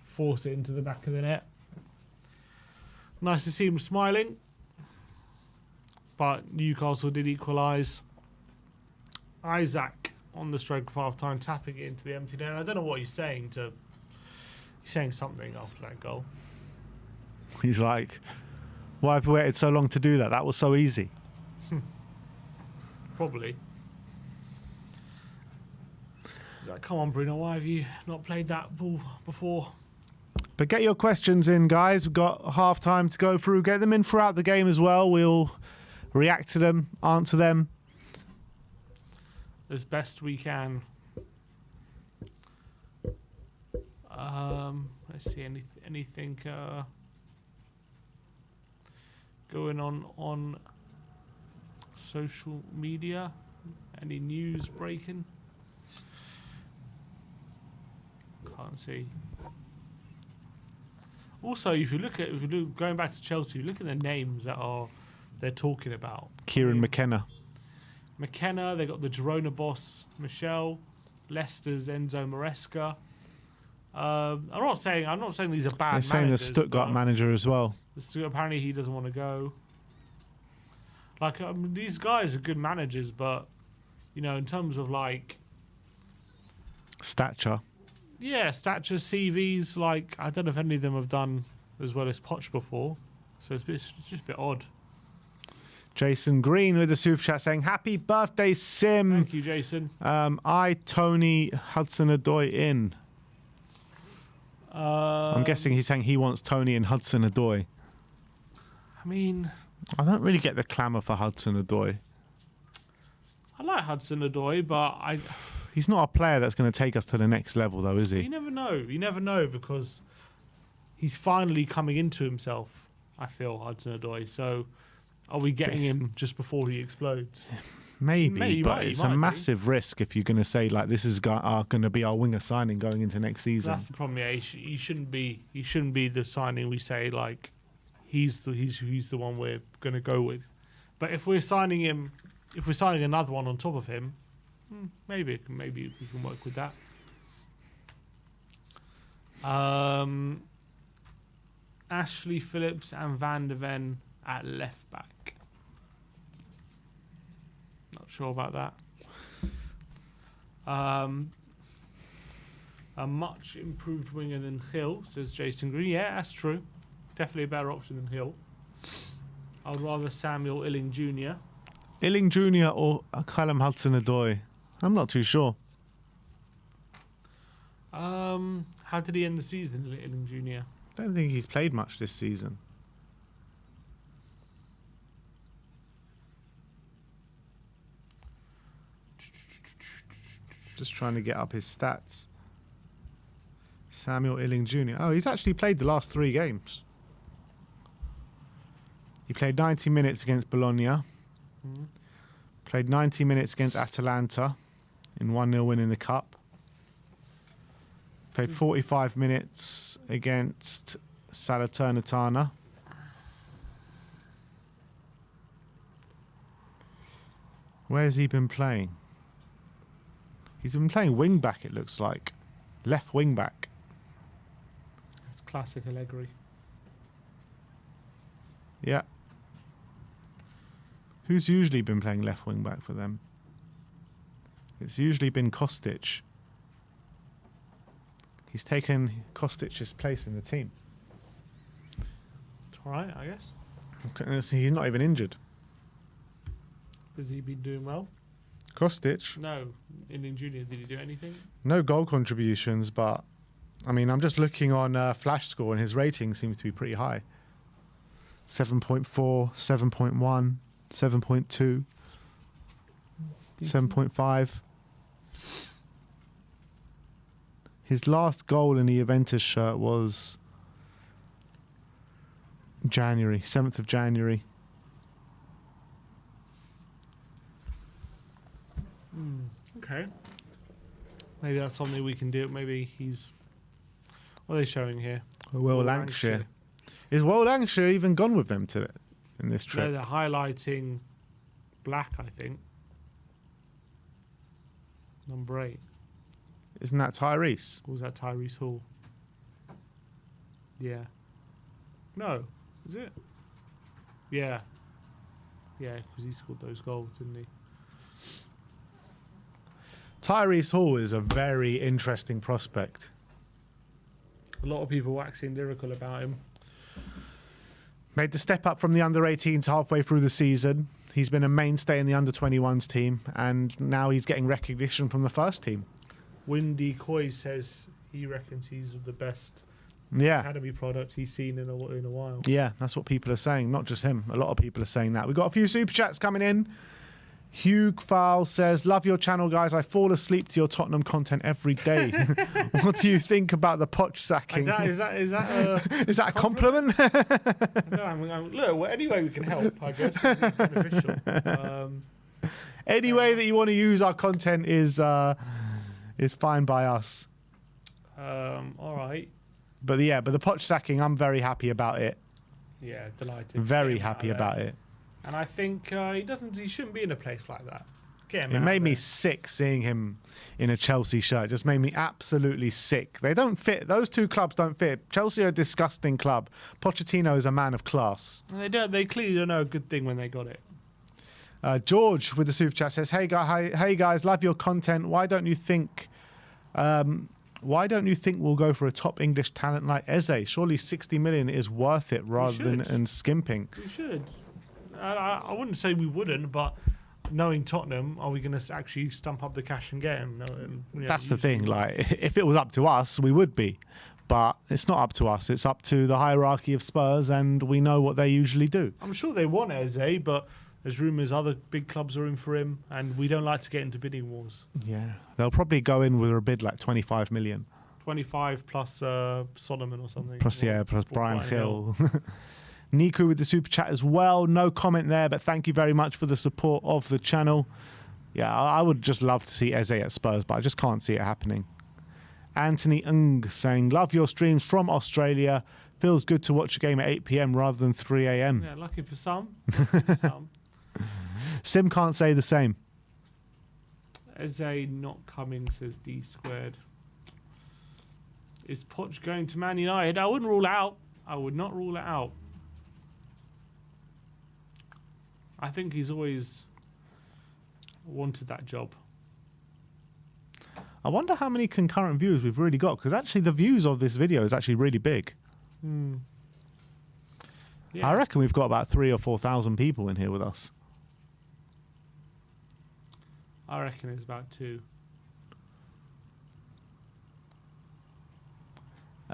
force it into the back of the net. Nice to see him smiling. But Newcastle did equalise. Isaac on the stroke of half-time, tapping it into the empty net. I don't know what he's saying to... He's saying something after that goal. He's like, why have we waited so long to do that? That was so easy. Probably. He's like, come on, Bruno, why have you not played that ball before? But get your questions in, guys. We've got half time to go through. Get them in throughout the game as well. We'll react to them, answer them as best we can. Let's see, anything going on social media? Any news breaking? Can't see. Also, if you look going back to Chelsea, look at the names they're talking about. Kieran McKenna. McKenna, they got the Girona boss, Michelle, Leicester's Enzo Maresca. I'm not saying these are bad. They're saying the Stuttgart manager as well. Apparently, he doesn't want to go. Like these guys are good managers, but in terms of like stature, CVs. Like I don't know if any of them have done as well as Poch before, so it's just a bit odd. Jason Green with the super chat saying, "Happy birthday, Sim." Thank you, Jason. Tony Hudson-Odoi in. I'm guessing he's saying he wants Tony and Hudson-Odoi. I mean, I don't really get the clamour for Hudson-Odoi. I like Hudson-Odoi, but he's not a player that's going to take us to the next level, though, is he? You never know. You never know because he's finally coming into himself, I feel, Hudson-Odoi. So are we getting him just before he explodes? Maybe, but it's a massive risk if you're going to say like this is going to be our winger signing going into next season. That's the problem. Yeah, he shouldn't be the signing we say like he's the one we're going to go with. But if we're signing another one on top of him, maybe we can work with that. Ashley Phillips and Van der Ven at left back. Not sure about that. A much improved winger than Hill, says Jason Green. Yeah, that's true. Definitely a better option than Hill. I'd rather Samuel Illing Jr. Illing Jr. or Callum Hudson-Odoi? I'm not too sure. How did he end the season, Illing Jr.? I don't think he's played much this season. Just trying to get up his stats. Samuel Illing Jr. Oh, he's actually played the last 3 games. He played 90 minutes against Bologna. Played 90 minutes against Atalanta in 1-0 win in the Cup. Played 45 minutes against Salernitana. Where's he been playing? He's been playing wing back, it looks like. Left wing back. That's classic Allegri. Yeah. Who's usually been playing left wing back for them? It's usually been Kostic. He's taken Kostic's place in the team. It's all right, I guess. Okay, he's not even injured. Has he been doing well? Kostic? No. In junior, did he do anything? No goal contributions, but I mean, I'm just looking on Flash Score, and his rating seems to be pretty high. 7.4, 7.1, 7.2, 7.5. His last goal in the Juventus shirt was January, 7th of January. Okay. Maybe that's something we can do. Maybe he's... What are they showing here? Will Lancashire. Is Will Lancashire even gone with them in this trip? No, they're highlighting Black, I think. Number 8. Isn't that Tyrese? Or was that Tyrese Hall? Yeah. No. Is it? Yeah. Yeah, because he scored those goals, didn't he? Tyrese Hall is a very interesting prospect. A lot of people waxing lyrical about him. Made the step up from the under-18s halfway through the season. He's been a mainstay in the under-21s team, and now he's getting recognition from the first team. Windy Coy says he reckons he's the best academy product he's seen in a while. Yeah, that's what people are saying. Not just him. A lot of people are saying that. We've got a few super chats coming in. Hugh Fowl says, love your channel, guys. I fall asleep to your Tottenham content every day. What do you think about the Poch sacking? Is that a compliment? Look, any way we can help, I guess, is beneficial. Any way that you want to use our content is fine by us. All right. But the Poch sacking, I'm very happy about it. Yeah, delighted. Very happy about it. And I think he shouldn't be in a place like that. Get him It out made of me there. sick seeing him in a Chelsea shirt. Just made me absolutely sick. They don't fit. Those two clubs don't fit. Chelsea are a disgusting club. Pochettino is a man of class. And they don't. They clearly don't know a good thing when they got it. George with the super chat says, "Hey guys, love your content. Why don't you think we'll go for a top English talent like Eze? Surely 60 million is worth it rather than skimping." We should. I wouldn't say we wouldn't, but knowing Tottenham, are we going to actually stump up the cash and get him? No, That's the thing. Like, if it was up to us, we would be. But it's not up to us. It's up to the hierarchy of Spurs, and we know what they usually do. I'm sure they want Eze, but there's rumours other big clubs are in for him, and we don't like to get into bidding wars. Yeah. They'll probably go in with a bid like 25 million. 25 plus Solomon or something. Plus or Brian Hill. Niku with the super chat as well. No comment there, but thank you very much for the support of the channel. Yeah, I would just love to see Eze at Spurs, but I just can't see it happening. Anthony Ng saying, love your streams from Australia. Feels good to watch a game at 8 p.m. rather than 3 a.m. Yeah, lucky for some. Sim can't say the same. Eze not coming, says D squared. Is Poch going to Man United? I wouldn't rule it out. I would not rule it out. I think he's always wanted that job. I wonder how many concurrent views we've really got, because actually the views of this video is actually really big. Yeah. I reckon we've got about 3,000 or 4,000 people in here with us. I reckon it's about 2.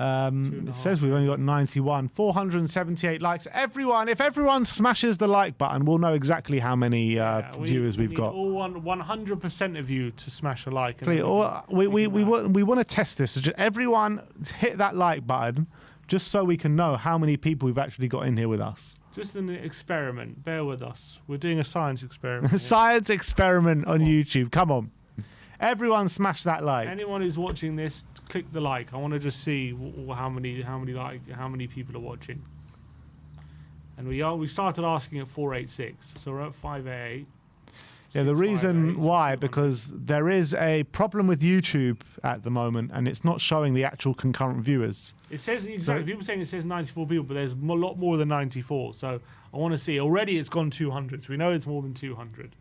It says we've only got 91, 478 likes. Everyone, if everyone smashes the like button, we'll know exactly how many viewers we've got. All 100% of you to smash a like. Please, we want to test this. So just everyone hit that like button, just so we can know how many people we've actually got in here with us. Just an experiment. Bear with us. We're doing a science experiment. Science experiment on YouTube. Come on. Everyone smash that like. Anyone who's watching this, click the like. I want to just see how many people are watching. And we started asking at 486, so we're at 588. Yeah, the reason why, because there is a problem with YouTube at the moment, and it's not showing the actual concurrent viewers. It says people saying it says 94 people, but there's a lot more than 94. So I want to see. Already it's gone 200. So we know it's more than 200.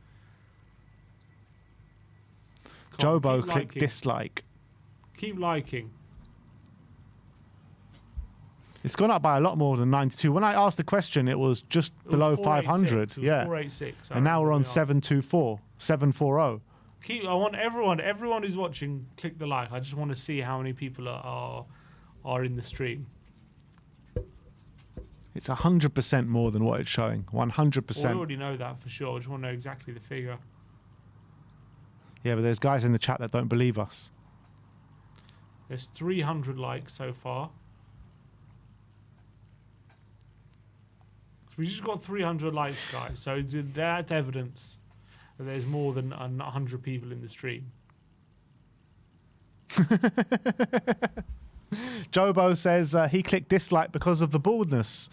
Jobo click dislike. Keep liking. It's gone up by a lot more than 92. When I asked the question, it was just below 500. Yeah. 486. And now we're on 724, 740. I want everyone who's watching, click the like. I just want to see how many people are in the stream. It's 100% more than what it's showing. 100%. Well, we already know that for sure. I just want to know exactly the figure. Yeah, but there's guys in the chat that don't believe us. There's 300 likes so far. We just got 300 likes, guys. So that's evidence that there's more than 100 people in the stream. Jobo says he clicked dislike because of the baldness.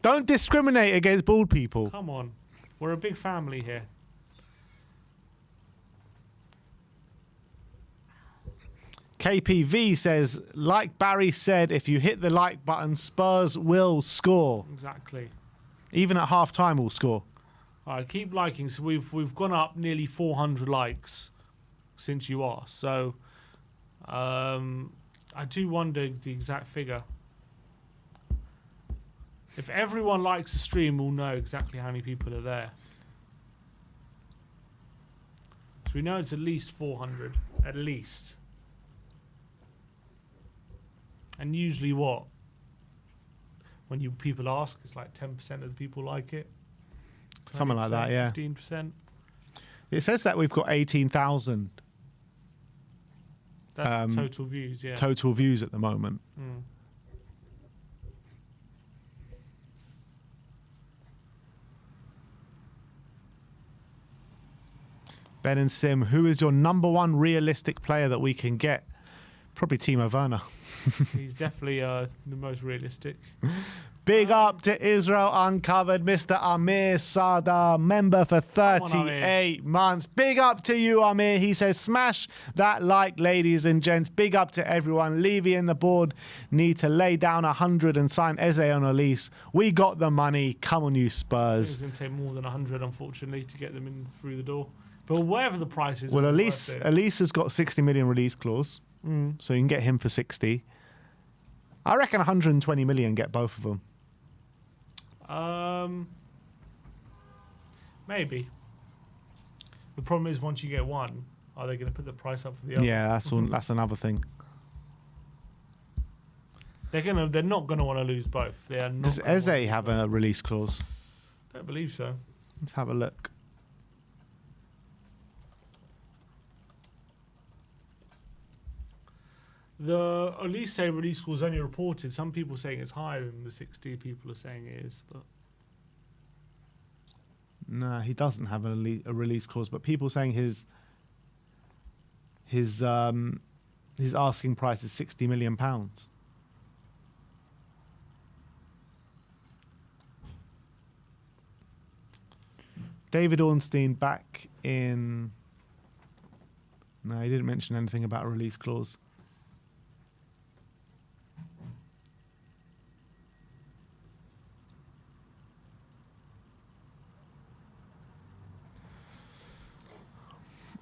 Don't discriminate against bald people. Come on. We're a big family here. KPV says, like Barry said, if you hit the like button, Spurs will score. Exactly. Even at half time, we'll score. All right, keep liking. So we've gone up nearly 400 likes since you asked. So I do wonder the exact figure. If everyone likes the stream, we'll know exactly how many people are there. So we know it's at least 400. At least. And usually what? When people ask, it's like 10% of the people like it. Something like that, yeah. 15%. It says that we've got 18,000 That's total views, yeah. total views at the moment. Mm. Ben and Sim, who is your number one realistic player that we can get? Probably Timo Werner. He's definitely the most realistic. Big up to Israel Uncovered, Mr. Amir Sada, member for 38 months. Big up to you, Amir. He says, smash that like, ladies and gents. Big up to everyone. Levy and the board need to lay down 100 and sign Eze on a lease. We got the money. Come on, you Spurs. It's going to take more than 100, unfortunately, to get them in through the door. But whatever the price is... Well, Elise has got 60 million release clause, so you can get him for 60. I reckon 120 million get both of them. Maybe. The problem is once you get one, are they going to put the price up for the other? Yeah, that's another thing. They're not going to want to lose both. They are not. Does Eze have a release clause? Don't believe so. Let's have a look. The Elise release was only reported. Some people saying it's higher than the 60 people are saying it is, but no, he doesn't have a release clause. But people saying his asking price is £60 million. David Ornstein back in. No, he didn't mention anything about a release clause.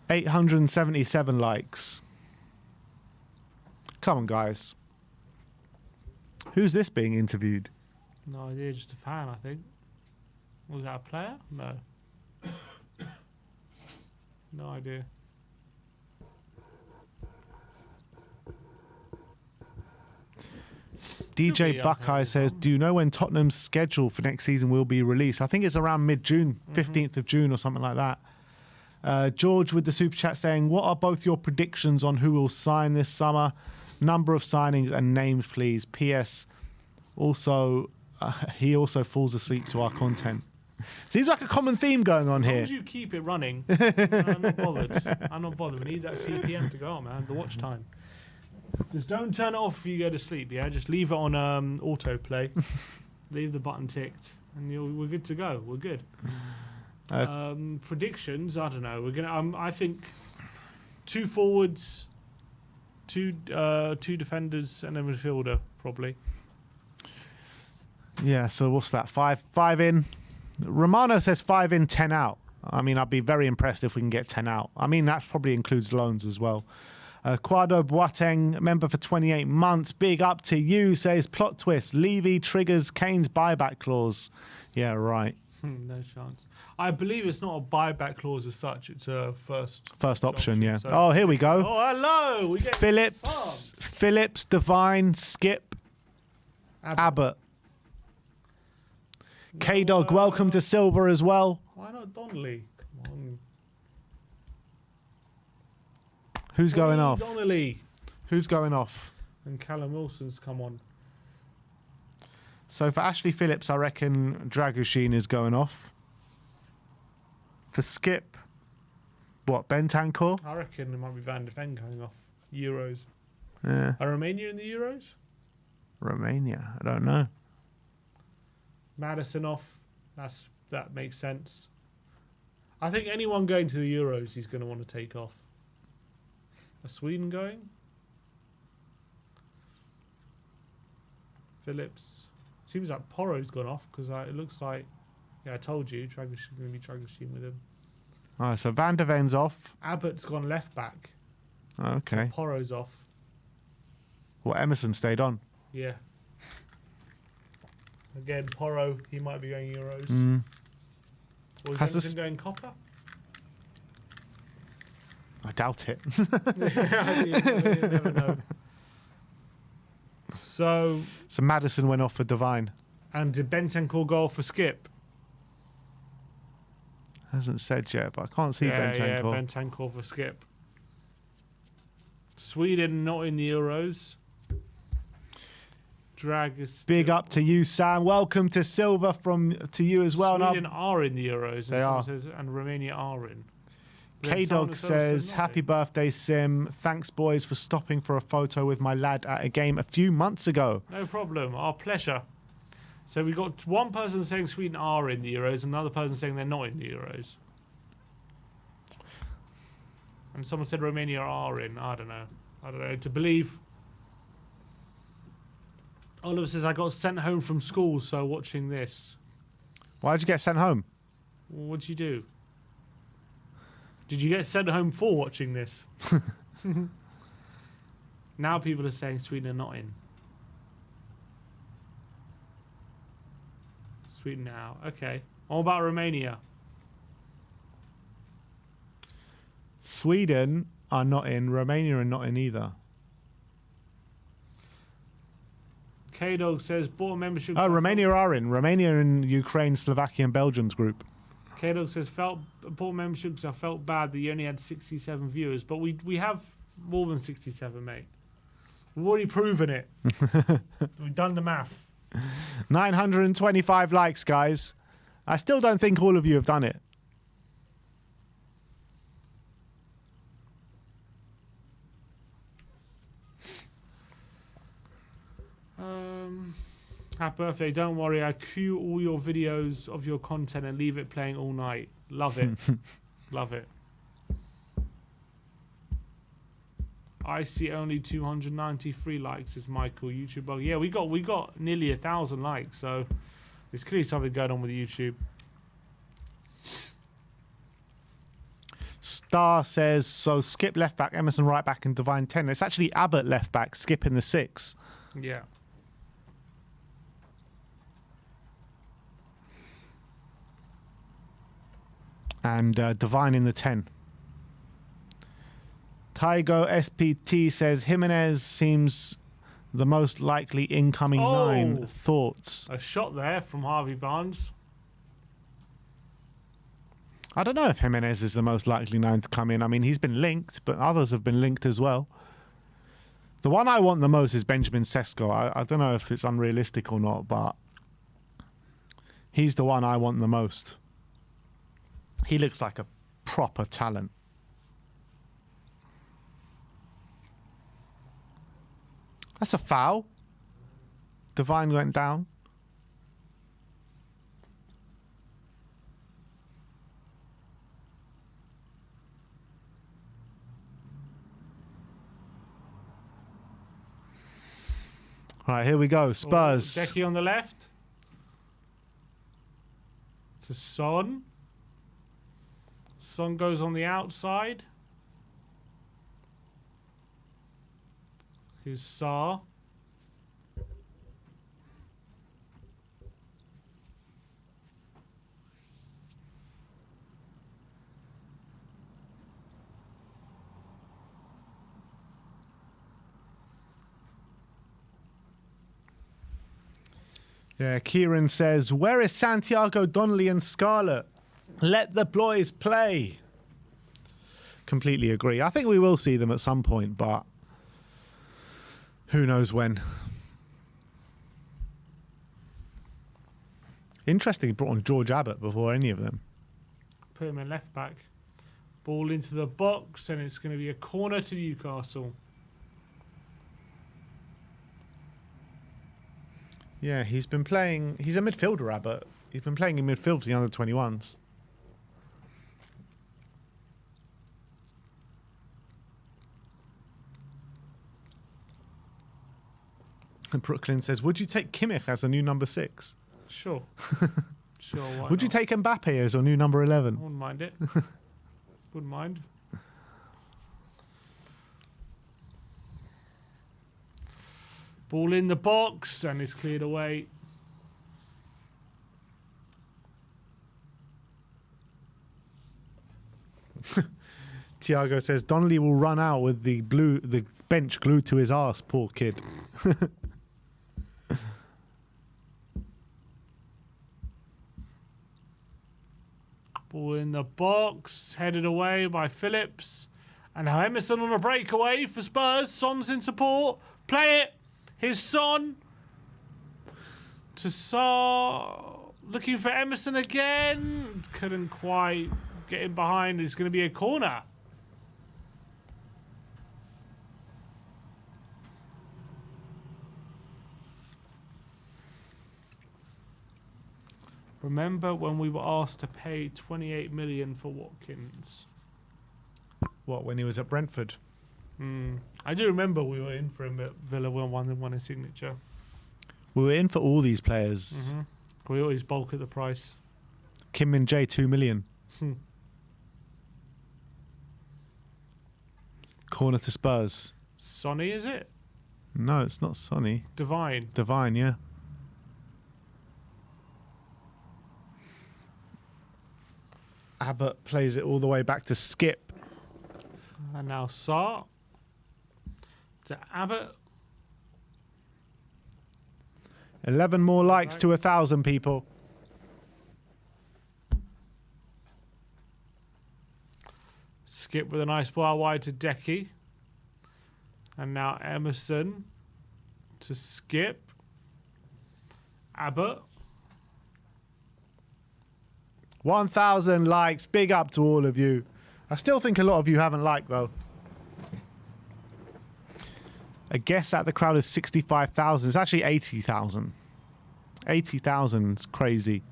$877 likes. Come on, guys. Who's this being interviewed? no idea. Just a fan, I think. Was that a player? No. No idea. DJ Buckeye says, do you know when Tottenham's schedule for next season will be released? I think it's around mid-June, 15th of June or something like that. George with the super chat saying, what are both your predictions on who will sign this summer? Number of signings and names, please. P.S. Also, he also falls asleep to our content. Seems like a common theme going on here. As long as you keep it running, I'm not bothered. I'm not bothered. We need that CPM to go on, man. The watch time. Just don't turn it off if you go to sleep, yeah? Just leave it on autoplay. Leave the button ticked, and we're good to go. We're good. Predictions, I don't know. We're gonna. I think 2 forwards, two defenders, and a midfielder probably. Yeah. So what's that? Five in. Romano says 5 in, 10 out. I mean, I'd be very impressed if we can get 10 out. I mean, that probably includes loans as well. Quado Boateng, member for 28 months. Big up to you, says plot twist. Levy triggers Kane's buyback clause. Yeah, right. No chance. I believe it's not a buyback clause as such. It's a first option, yeah. So Oh, here we go. Oh, hello. We get Phillips, Devine, Skip, Abbott. K-Dog, welcome to Silver as well. Why not Donnelly? Come on. Who's going off? Donnelly. Who's going off? And Callum Wilson's come on. So for Ashley Phillips, I reckon Dragoshin is going off. For Skip, what, Bentancur? I reckon it might be Van de Ven going off. Euros. Yeah. Are Romania in the Euros? Romania, I don't know. Maddison off. That makes sense. I think anyone going to the Euros he's going to want to take off. Are Sweden going? Phillips. Seems like Porro's gone off because it looks like, yeah, I told you, Dragoshin's going to be Dragoshin with him. Oh, so Van de Ven's off. Abbott's gone left back. Okay. So Porro's off. Well, Emerson stayed on. Yeah. Again, Porro, he might be going Euros. Mm. Or is Has Emerson going Copa? I doubt it. You never know. So Maddison went off for Devine. And did Bentancur go for Skip? Hasn't said yet, but I can't see Bentancur. Yeah, Bentancur for Skip. Sweden not in the Euros. Big up to you, Sam. Welcome to Silver to you as well. Sweden are in the Euros. They are. And Romania are in. K-Dog says, happy birthday, Sim. Thanks, boys, for stopping for a photo with my lad at a game a few months ago. No problem. Our pleasure. So we got one person saying Sweden are in the Euros, another person saying they're not in the Euros. And someone said Romania are in. I don't know to believe. Oliver says, I got sent home from school, so watching this. Why did you get sent home? What did you do? Did you get sent home for watching this? Now people are saying Sweden are not in. Sweden now. Okay. What about Romania? Sweden are not in. Romania are not in either. K-Dog says, bought a membership. Oh, Romania are in. Romania in Ukraine, Slovakia, and Belgium's group. K-Dog says, bought membership because I felt bad that you only had 67 viewers. But we have more than 67, mate. We've already proven it. We've done the math. 925 likes, guys. I still don't think all of you have done it. Happy birthday. Don't worry. I queue all your videos of your content and leave it playing all night. Love it. Love it. I see only 293 likes as Michael YouTube bug. Yeah, we got nearly 1,000 likes, so there's clearly something going on with YouTube. Star says, so Skip left back, Emerson right back, and Devine 10. It's actually Abbott left back, Skip in the 6. Yeah. And Devine in the 10. Tygo SPT says Jimenez seems the most likely incoming 9. Thoughts? A shot there from Harvey Barnes. I don't know if Jimenez is the most likely 9 to come in. I mean, he's been linked, but others have been linked as well. The one I want the most is Benjamin Sesko. I don't know if it's unrealistic or not, but he's the one I want the most. He looks like a proper talent. That's a foul. Devine went down. All right, here we go. Spurs. Decky on the left. To Son. Son goes on the outside. Here's Sarr. Yeah, Kieran says, where is Santiago, Donnelly and Scarlett? Let the boys play. Completely agree. I think we will see them at some point, but who knows when. Interesting, he brought on George Abbott before any of them. Put him in left back. Ball into the box, and it's going to be a corner to Newcastle. Yeah, he's been playing. He's a midfielder, Abbott. He's been playing in midfield for the under 21s. And Brooklyn says, would you take Kimmich as a new number 6? Sure. Sure, why Would you not? take Mbappe as your new number 11? Wouldn't mind it. Wouldn't mind. Ball in the box, and it's cleared away. Tiago says, Donnelly will run out with the bench glued to his arse, poor kid. Ball in the box, headed away by Phillips. And now Emerson on a breakaway for Spurs. Son's in support. Play it. Here's Son. To Sarr. Looking for Emerson again. Couldn't quite get in behind. It's going to be a corner. Remember when we were asked to pay 28 million for Watkins? What, when he was at Brentford? I do remember we were in for him at Villa when won a signature. We were in for all these players. We always bulk at the price. Kim Min Jae, 2 million. Corner to Spurs. Sonny, is it? No, it's not Sonny. Divine. Divine, yeah. Abbott plays it all the way back to Skip. And now Sarr. To Abbott. 11 more likes to 1,000 people. Skip with a nice ball wide to Decky. And now Emerson to Skip. Abbott. 1,000 likes. Big up to all of you. I still think a lot of you haven't liked, though. A guess at the crowd is 65,000. It's actually 80,000. 80,000 is crazy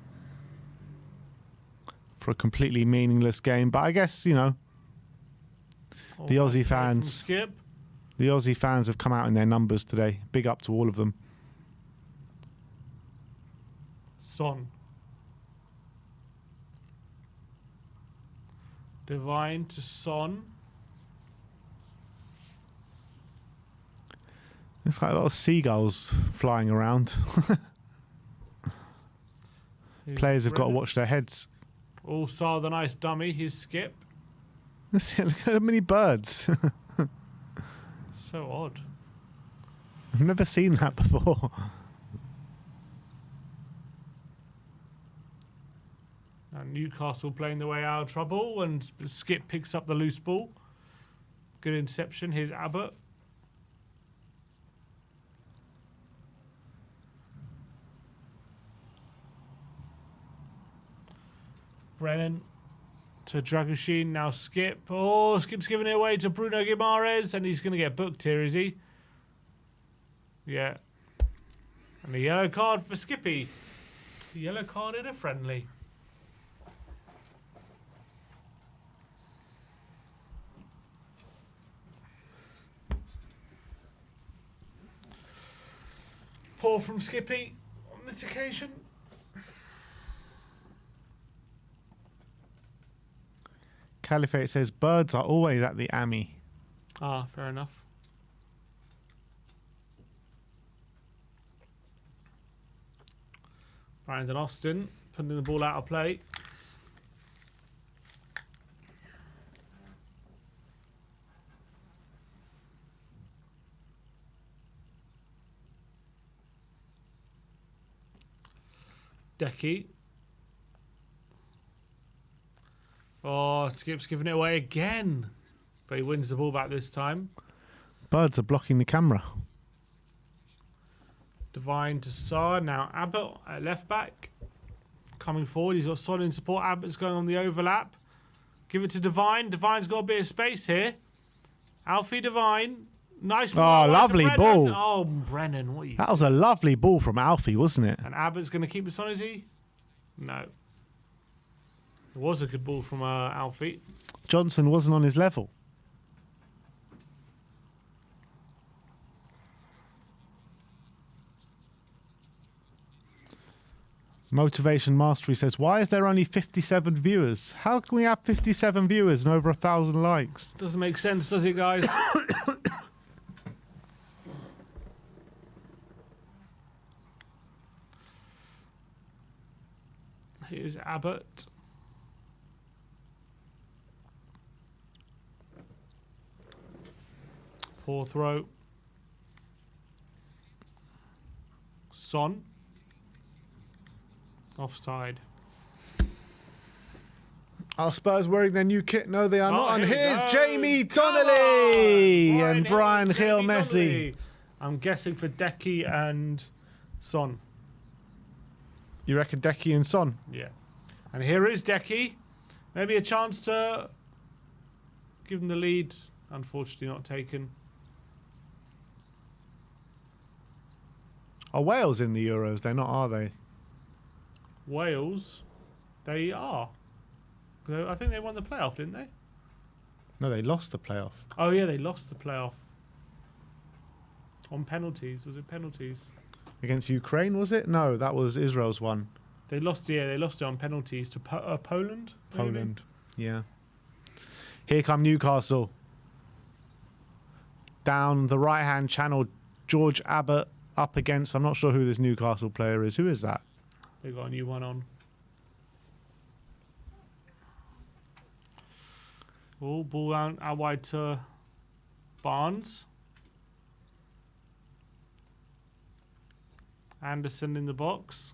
for a completely meaningless game. But I guess, you know, the Aussie fans, Skip. the Aussie fans have come out in their numbers today. Big up to all of them. Son. Divine to Son. It's like a lot of seagulls flying around. Players have got to watch their heads. All saw the nice dummy. Here's Skip. Look at how many birds. So odd. I've never seen that before. Now Newcastle playing their way out of trouble, and Skip picks up the loose ball. Good interception. Here's Abbott. Brennan to Dragoshin. Now Skip. Oh, Skip's giving it away to Bruno Guimaraes, and he's going to get booked here, is he? Yeah. And a yellow card for Skippy. A yellow card in a friendly. Poor from Skippy on this occasion. Caliphate says birds are always at the Ami. Ah, fair enough. Brandon Austin putting the ball out of play. Decky. Oh, Skip's giving it away again. But he wins the ball back this time. Birds are blocking the camera. Divine to Saar. Now Abbott at left back. Coming forward. He's got Son in support. Abbott's going on the overlap. Give it to Divine. Divine's got a bit of space here. Alfie Divine. Nice ball. Oh, lovely ball. Oh, Brennan. What are you... That was a lovely ball from Alfie, wasn't it? And Abbott's going to keep this on, is he? No. It was a good ball from Alfie. Johnson wasn't on his level. Motivation Mastery says, why is there only 57 viewers? How can we have 57 viewers and over 1,000 likes? Doesn't make sense, does it, guys? Here's Abbott. Poor throw. Son. Offside. Are Spurs wearing their new kit? No, they are not. And here's Jamie Come Donnelly on! and Brian Hill Jamie Messi. Donnelly. I'm guessing for Decky and Son. You reckon Decky and Son? Yeah. And here is Decky. Maybe a chance to give them the lead. Unfortunately not taken. Are Wales in the Euros? They're not, are they? Wales, they are. I think they won the playoff, didn't they? No, they lost the playoff. Oh, yeah, they lost the playoff. On penalties. Was it penalties? Against Ukraine, was it? No, that was Israel's one. They lost, yeah, they lost it on penalties to Poland. Maybe? Poland, yeah. Here come Newcastle. Down the right-hand channel, George Abbott up against, I'm not sure who this Newcastle player is. Who is that? They got a new one on. Oh, ball out wide to Barnes. Anderson in the box.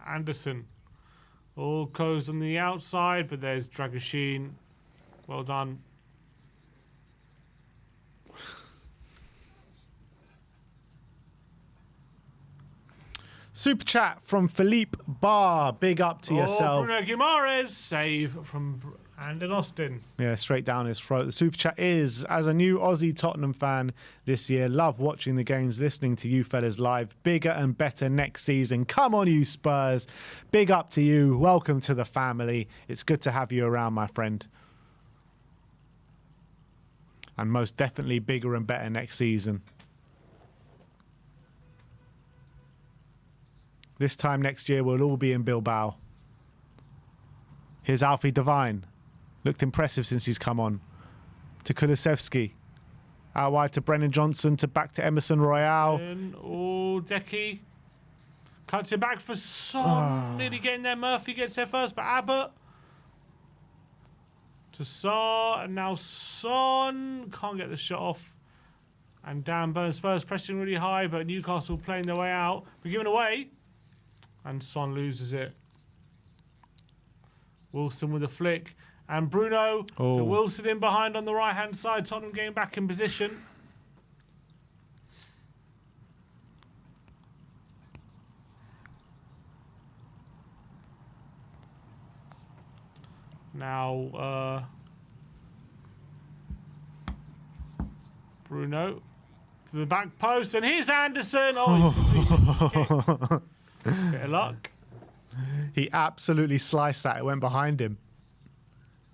Anderson. All goes on the outside, but there's Dragoshin. Well done. Super chat from Philippe Barr. Big up to yourself. Bruno Guimaraes. Save from Brandon Austin. Yeah, straight down his throat. The super chat is, as a new Aussie Tottenham fan this year, love watching the games, listening to you fellas live. Bigger and better next season. Come on, you Spurs. Big up to you. Welcome to the family. It's good to have you around, my friend. And most definitely bigger and better next season. This time next year, we'll all be in Bilbao. Here's Alfie Devine. Looked impressive since he's come on. To Kulusevski. Out wide to Brennan Johnson. To back to Emerson Royale. Oh, Decky. Cuts it back for Son. Nearly getting there. Murphy gets there first, but Abbott. To Saar. And now Son. Can't get the shot off. And Dan Burns. Spurs pressing really high, but Newcastle playing their way out. But given away. And Son loses it. Wilson with a flick. And Bruno. So Wilson in behind on the right-hand side. Tottenham getting back in position. Now, Bruno to the back post. And here's Anderson. Oh, bit of luck. He absolutely sliced that. It went behind him.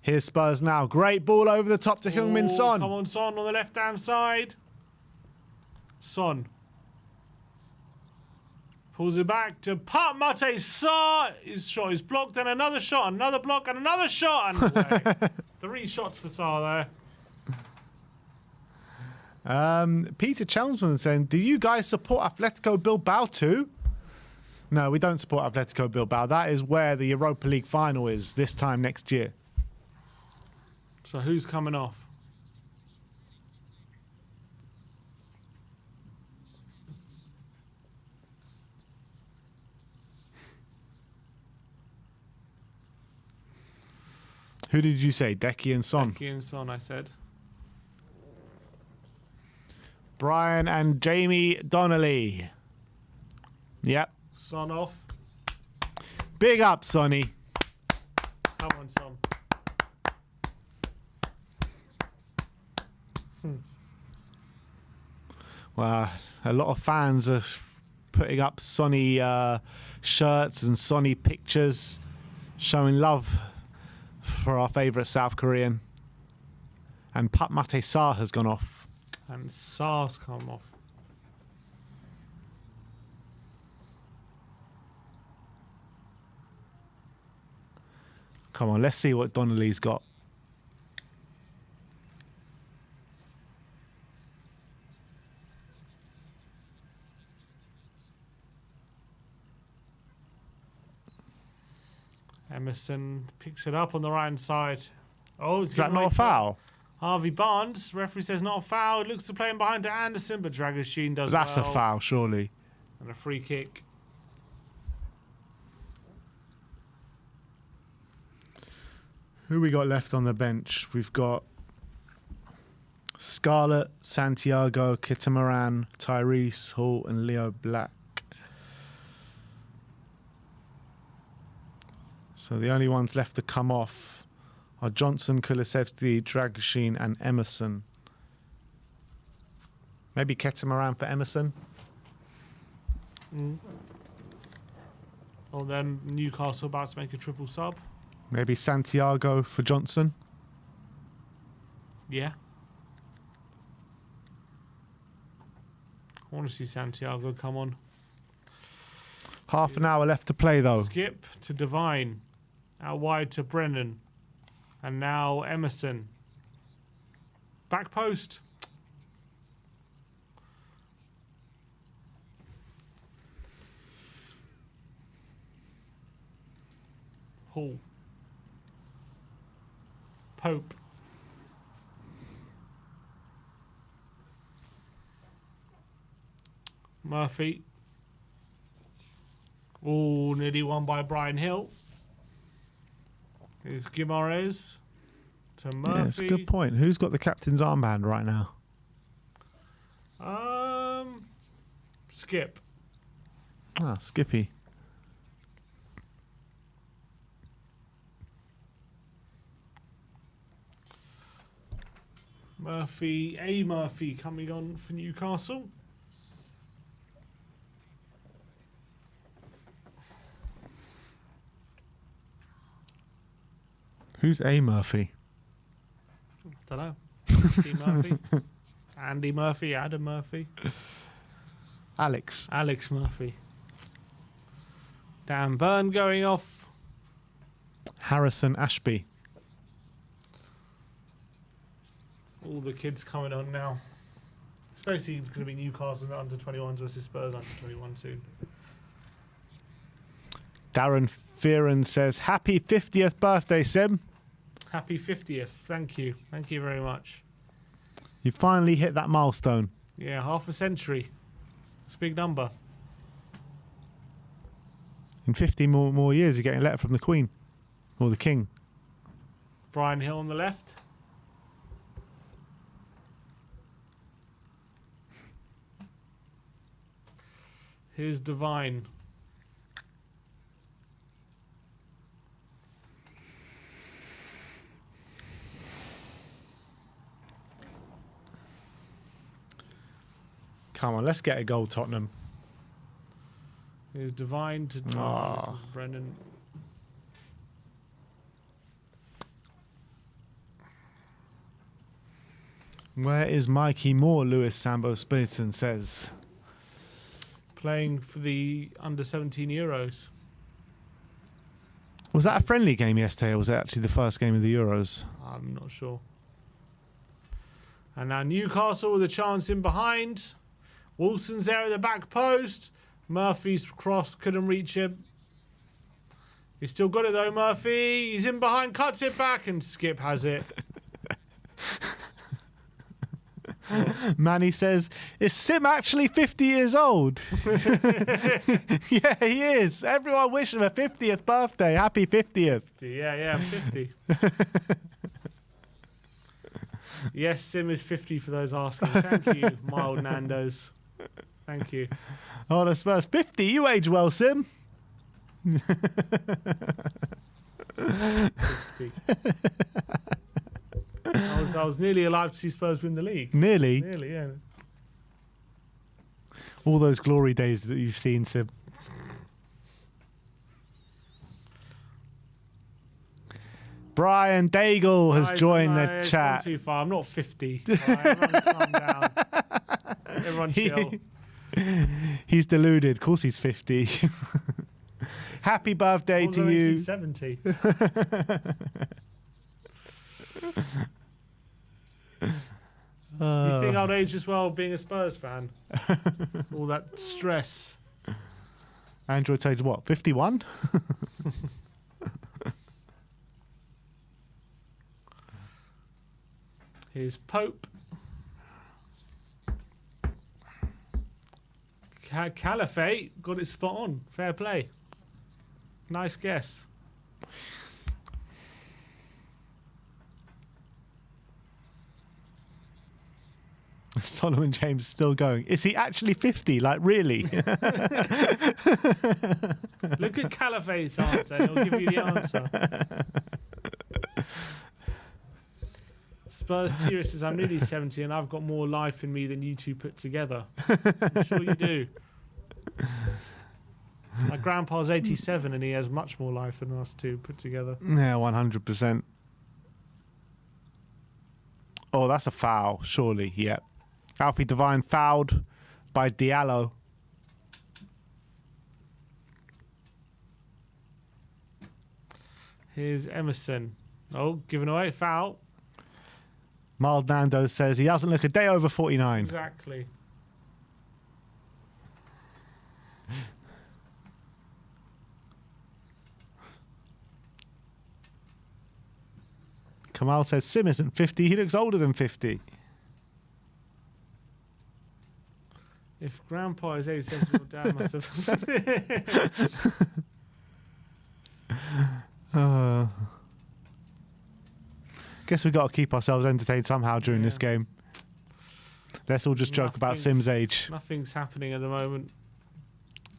Here's Spurs now. Great ball over the top to Heung-min Son. Come on, Son on the left-hand side. Son. Pulls it back to Pat Mate Sarr. His shot is blocked, and another shot, another block, and another shot. And away. 3 shots for Sarr there. Peter Chelmsman saying, do you guys support Atletico Bilbao too? No, we don't support Atletico Bilbao. That is where the Europa League final is this time next year. So who's coming off? Who did you say? Decky and Son? Decky and Son, I said. Brian and Jamie Donnelly. Yep. Son off. Big up, Sonny. Come on, Son. Well, a lot of fans are putting up Sonny shirts and Sonny pictures, showing love for our favourite South Korean. And Pat Mate Sarr has gone off. And Sarr's come off. Come on, let's see what Donnelly's got. Emerson picks it up on the right hand side. Oh, Is that not a foul? Harvey Barnes. Referee says not a foul. It looks to play him behind to Anderson, but Dragoshin does That's well. a foul, surely. And a free kick. Who we got left on the bench? We've got Scarlett, Santiago, Kitamaran, Tyrese Hall, and Leo Black. So the only ones left to come off are Johnson, Kulusevski, Dragoshin, and Emerson. Maybe Kitamaran for Emerson. Oh, then Newcastle about to make a triple sub. Maybe Santiago for Johnson. Yeah. I want to see Santiago come on. Half an hour left to play, though. Skip to Devine. Out wide to Brennan. And now Emerson. Back post. Hall. Pope. Murphy. Oh, nearly won by Brian Hill. Here's Guimaraes to Murphy. Yeah, it's a good point. Who's got the captain's armband right now? Skip. Ah, Skippy. Murphy coming on for Newcastle. Who's A. Murphy? Don't know. Andy Murphy. Andy Murphy, Adam Murphy. Alex Murphy. Dan Byrne going off. Harrison Ashby. All the kids coming on now. It's basically going to be Newcastle under 21s versus Spurs under 21 soon. Darren Fearon says, happy 50th birthday, Sim. Happy 50th. Thank you. Thank you very much. You finally hit that milestone. Yeah, half a century. It's a big number. In 50 more years, you're getting a letter from the Queen. Or the King. Brian Hill on the left. Here's Devine. Come on, let's get a goal, Tottenham. Here's Devine to Brendan. Where is Mikey Moore? Lewis Sambo Spiriton says. playing for the under-17 Euros. Was that a friendly game yesterday, or was it actually the first game of the Euros? I'm not sure. And now Newcastle with a chance in behind. Wilson's there at the back post. Murphy's cross couldn't reach him. He's still got it though, Murphy. He's in behind, cuts it back, and Skip has it. Manny says, is Sim actually 50 years old? Yeah, he is. Everyone wish him a 50th birthday. Happy 50th. Yeah, I'm 50. Yes, Sim is 50 for those asking. Thank you, mild Nando's. Thank you. Oh, the Spurs 50. You age well, Sim. 50. I was nearly alive to see Spurs win the league. Nearly? Nearly, yeah. All those glory days that you've seen, Sim. Brian Daigle has joined the chat. Too far. I'm not 50. Right, everyone calm down. Everyone chill. He's deluded. Of course he's 50. Happy birthday to you. 70. You think I'd age as well being a Spurs fan? All that stress. Android says what? 51? Here's Pope. Caliphate got it spot on. Fair play. Nice guess. Solomon James is still going. Is he actually 50? Like, really? Look at Caliphate's answer. He'll give you the answer. Spurs Tier says, I'm nearly 70 and I've got more life in me than you two put together. I'm sure you do. My grandpa's 87 and he has much more life than us two put together. Yeah, 100%. Oh, that's a foul, surely. Yep. Alfie Devine fouled by Diallo. Here's Emerson. Oh, giving away, foul. Mild Nando says he doesn't look a day over 49. Exactly. Kamal says Sim isn't 50, he looks older than 50. If Grandpa is 87, your dad must have... Guess we've got to keep ourselves entertained somehow during this game. Let's all just joke about Sim's age. Nothing's happening at the moment.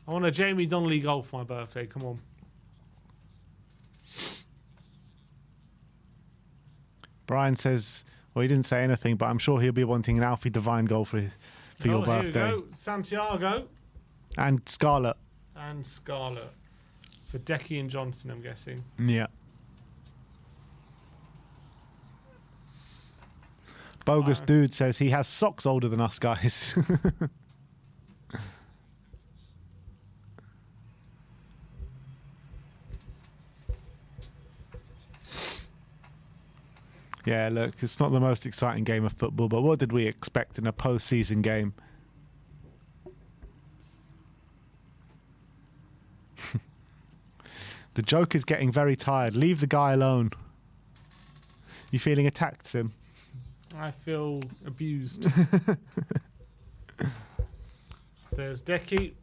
I want a Jamie Donnelly goal for my birthday. Come on. Brian says, well, he didn't say anything, but I'm sure he'll be wanting an Alfie Devine goal for your birthday. Here we go. Santiago. And Scarlett. And Scarlett. For Decky and Johnson, I'm guessing. Yeah. Bogus Dude says he has socks older than us guys. Yeah, look, it's not the most exciting game of football, but what did we expect in a post-season game? The joke is getting very tired. Leave the guy alone. You feeling attacked, Sim? I feel abused. There's Decky.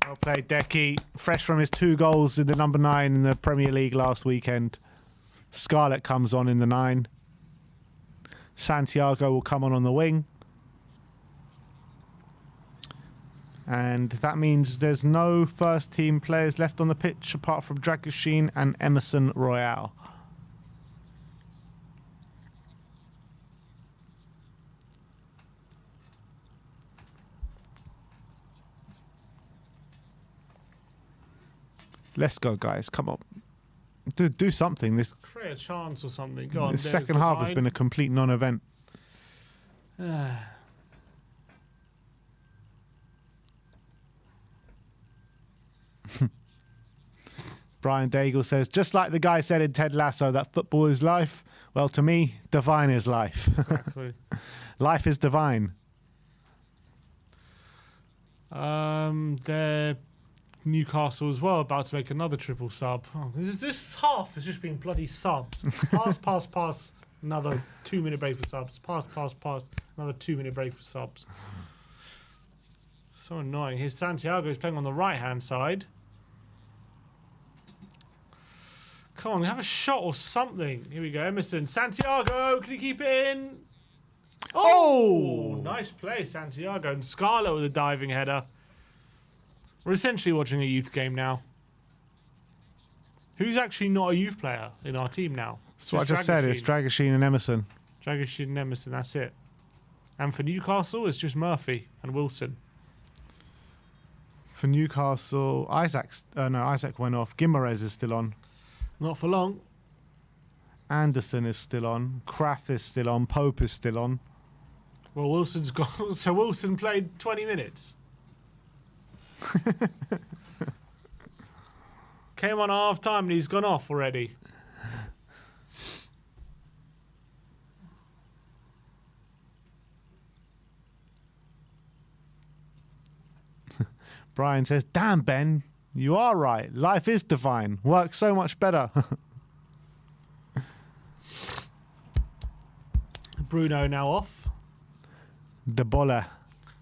Well played, Decky. Fresh from his 2 goals in the number 9 in the Premier League last weekend. Scarlett comes on in the 9. Santiago will come on the wing. And that means there's no first-team players left on the pitch apart from Dragoshin and Emerson Royale. Let's go, guys. Come on. Do something. This create a chance or something. Go on. This second half has been a complete non-event. Brian Daigle says, just like the guy said in Ted Lasso that football is life, well, to me, divine is life. Exactly. Life is divine. They're Newcastle as well, about to make another triple sub. Oh, this half has just been bloody subs. Pass. Another 2-minute break for subs. Pass. Another 2-minute break for subs. So annoying. Here's Santiago. He's playing on the right-hand side. Come on, have a shot or something. Here we go. Emerson. Santiago. Can you keep it in? Oh! Nice play, Santiago. And Scarlett with a diving header. We're essentially watching a youth game now. Who's actually not a youth player in our team now? That's what I just said. It's Dragoshin and Emerson. Dragoshin and Emerson, that's it. And for Newcastle, it's just Murphy and Wilson. For Newcastle, Isaac went off. Guimaraes is still on. Not for long. Anderson is still on. Kraft is still on. Pope is still on. Well, Wilson's gone. So Wilson played 20 minutes. Came on half time and he's gone off already. Brian says, damn, Ben, you are right. Life is divine. Works so much better. Bruno now off. De Bolle.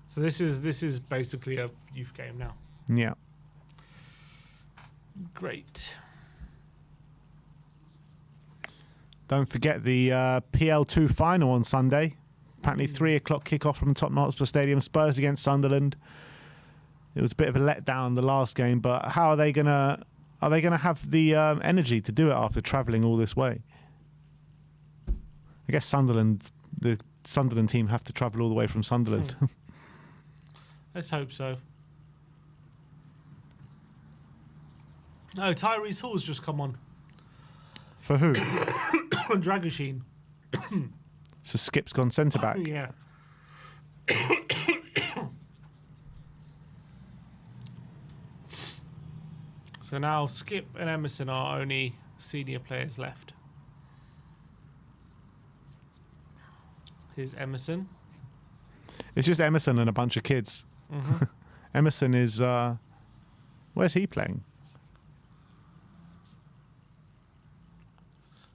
So this is basically a youth game now. Yeah. Great. Don't forget the PL2 final on Sunday. Apparently 3 o'clock kickoff from Tottenham Hotspur Stadium. Spurs against Sunderland. It was a bit of a letdown the last game, but how are they gonna have the energy to do it after travelling all this way? I guess the Sunderland team have to travel all the way from Sunderland. Let's hope so. No, Tyrese Hall's just come on. For who? Dragoshin. So Skip's gone centre back. Yeah. So now Skip and Emerson are only senior players left. Here's Emerson. It's just Emerson and a bunch of kids. Mm-hmm. Emerson is... where's he playing?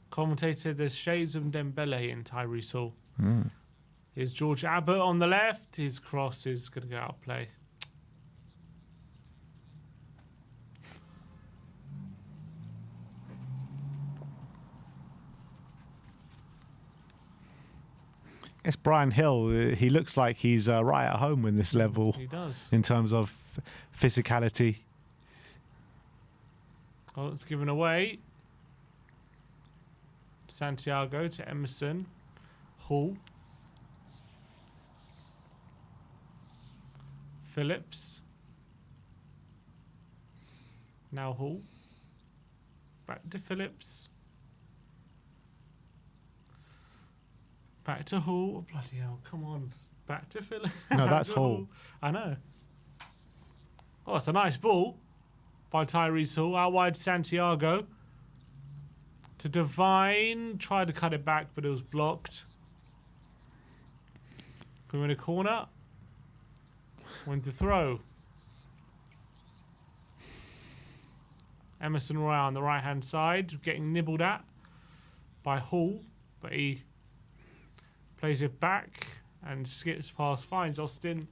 Commentator, there's shades of Dembele in Tyrese Hall. Mm. Here's George Abbott on the left. His cross is going to go out of play. It's Brian Hill. He looks like he's right at home in this level. He does. In terms of physicality. Oh, it's given away. Santiago to Emerson. Hall. Phillips. Now Hall. Back to Phillips. Back to Hall. Oh, bloody hell, come on. Back to Phillips. No, that's Hall. I know. Oh, it's a nice ball by Tyrese Hall. Out wide Santiago. To Divine. Tried to cut it back, but it was blocked. Put him in a corner. Wins the throw. Emerson Royal on the right-hand side. Getting nibbled at by Hall. But he plays it back and skips past. Finds Austin.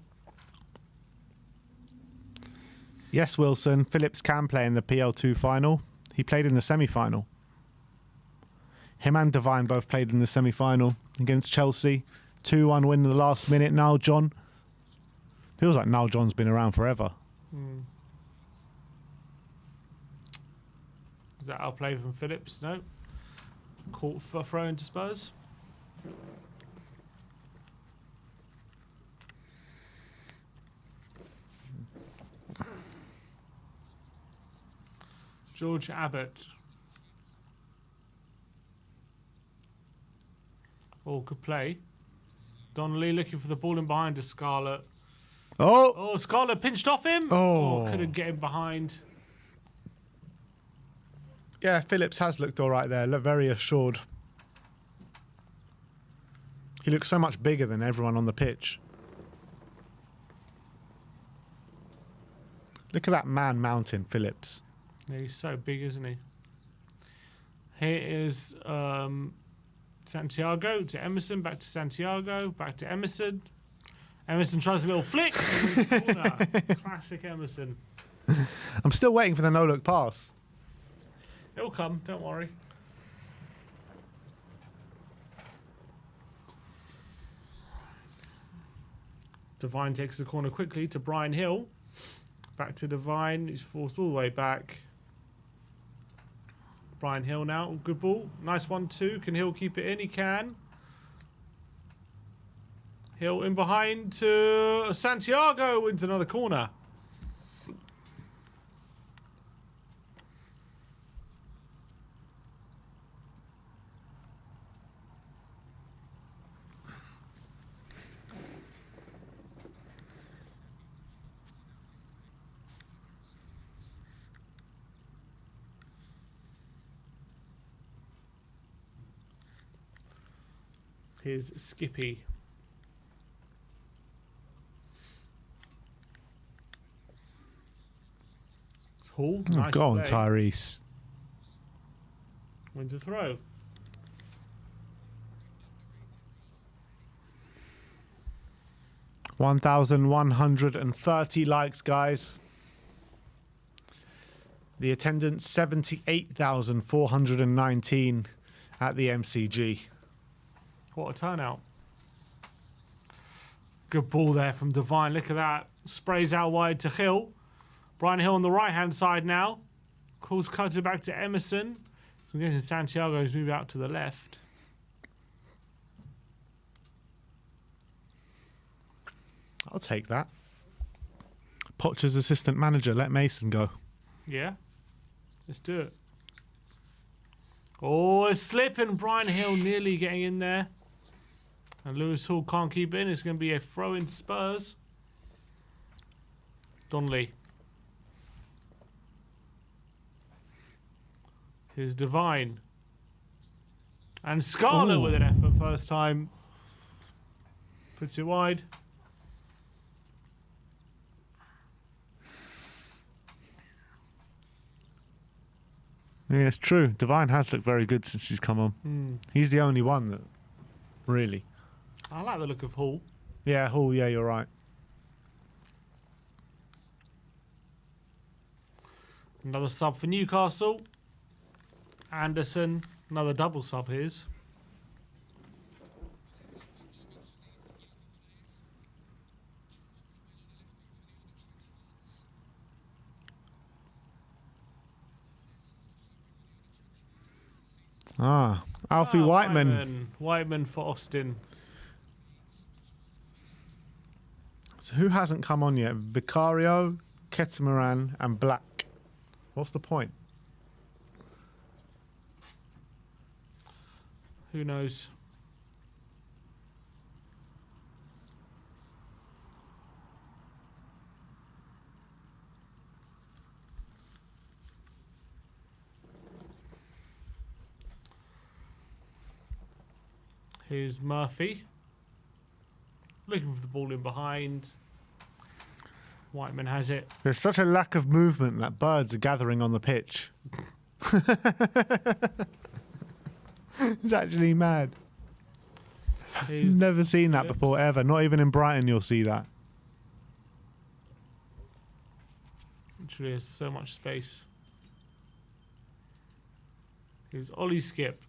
Yes, Wilson. Phillips can play in the PL2 final. He played in the semi-final. Him and Divine both played in the semi-final against Chelsea. 2-1 win in the last minute. Niall John. Feels like Niall John's been around forever. Is that our play from Phillips? No. Caught for throw into Spurs. George Abbott. Oh, good play. Donnelly looking for the ball in behind to Scarlett. Oh! Scarlett pinched off him. Oh. Couldn't get him behind. Yeah, Phillips has looked all right there. Look very assured. He looks so much bigger than everyone on the pitch. Look at that man mountain, Phillips. Yeah, he's so big, isn't he? Here is Santiago to Emerson, back to Santiago, back to Emerson. Emerson tries a little flick. Classic Emerson. I'm still waiting for the no-look pass. It'll come, don't worry. Devine takes the corner quickly to Brian Hill. Back to Devine. He's forced all the way back. Brian Hill now. Good ball. Nice 1-2. Can Hill keep it in? He can. Hill in behind to Santiago. Wins another corner. Here's Skippy. Hall. Nice Go on, play. Tyrese. Wins a throw. $1,130 likes, guys. The attendance 78,419 at the MCG. What a turnout. Good ball there from Devine. Look at that. Sprays out wide to Hill. Brian Hill on the right-hand side now. Calls cutter back to Emerson. I'm guessing Santiago's moved out to the left. I'll take that. Poch's assistant manager. Let Mason go. Yeah. Let's do it. Oh, a slip and Brian Hill nearly getting in there. And Lewis Hall can't keep it in. It's going to be a throw into Spurs. Donnelly. Here's Devine. And Scarlett with an effort first time. Puts it wide. Yeah, it's true. Devine has looked very good since he's come on. He's the only one that really. I like the look of Hall. Yeah, Hall, yeah, you're right. Another sub for Newcastle. Anderson, another double sub his. Alfie Whiteman. Whiteman for Austin. So who hasn't come on yet? Vicario, Ketamaran, and Black. What's the point? Who knows? Here's Murphy. Looking for the ball in behind. Whiteman has it. There's such a lack of movement that birds are gathering on the pitch. It's actually mad. Never seen that before, ever. Not even in Brighton you'll see that. Literally has so much space. Here's Ollie Skip.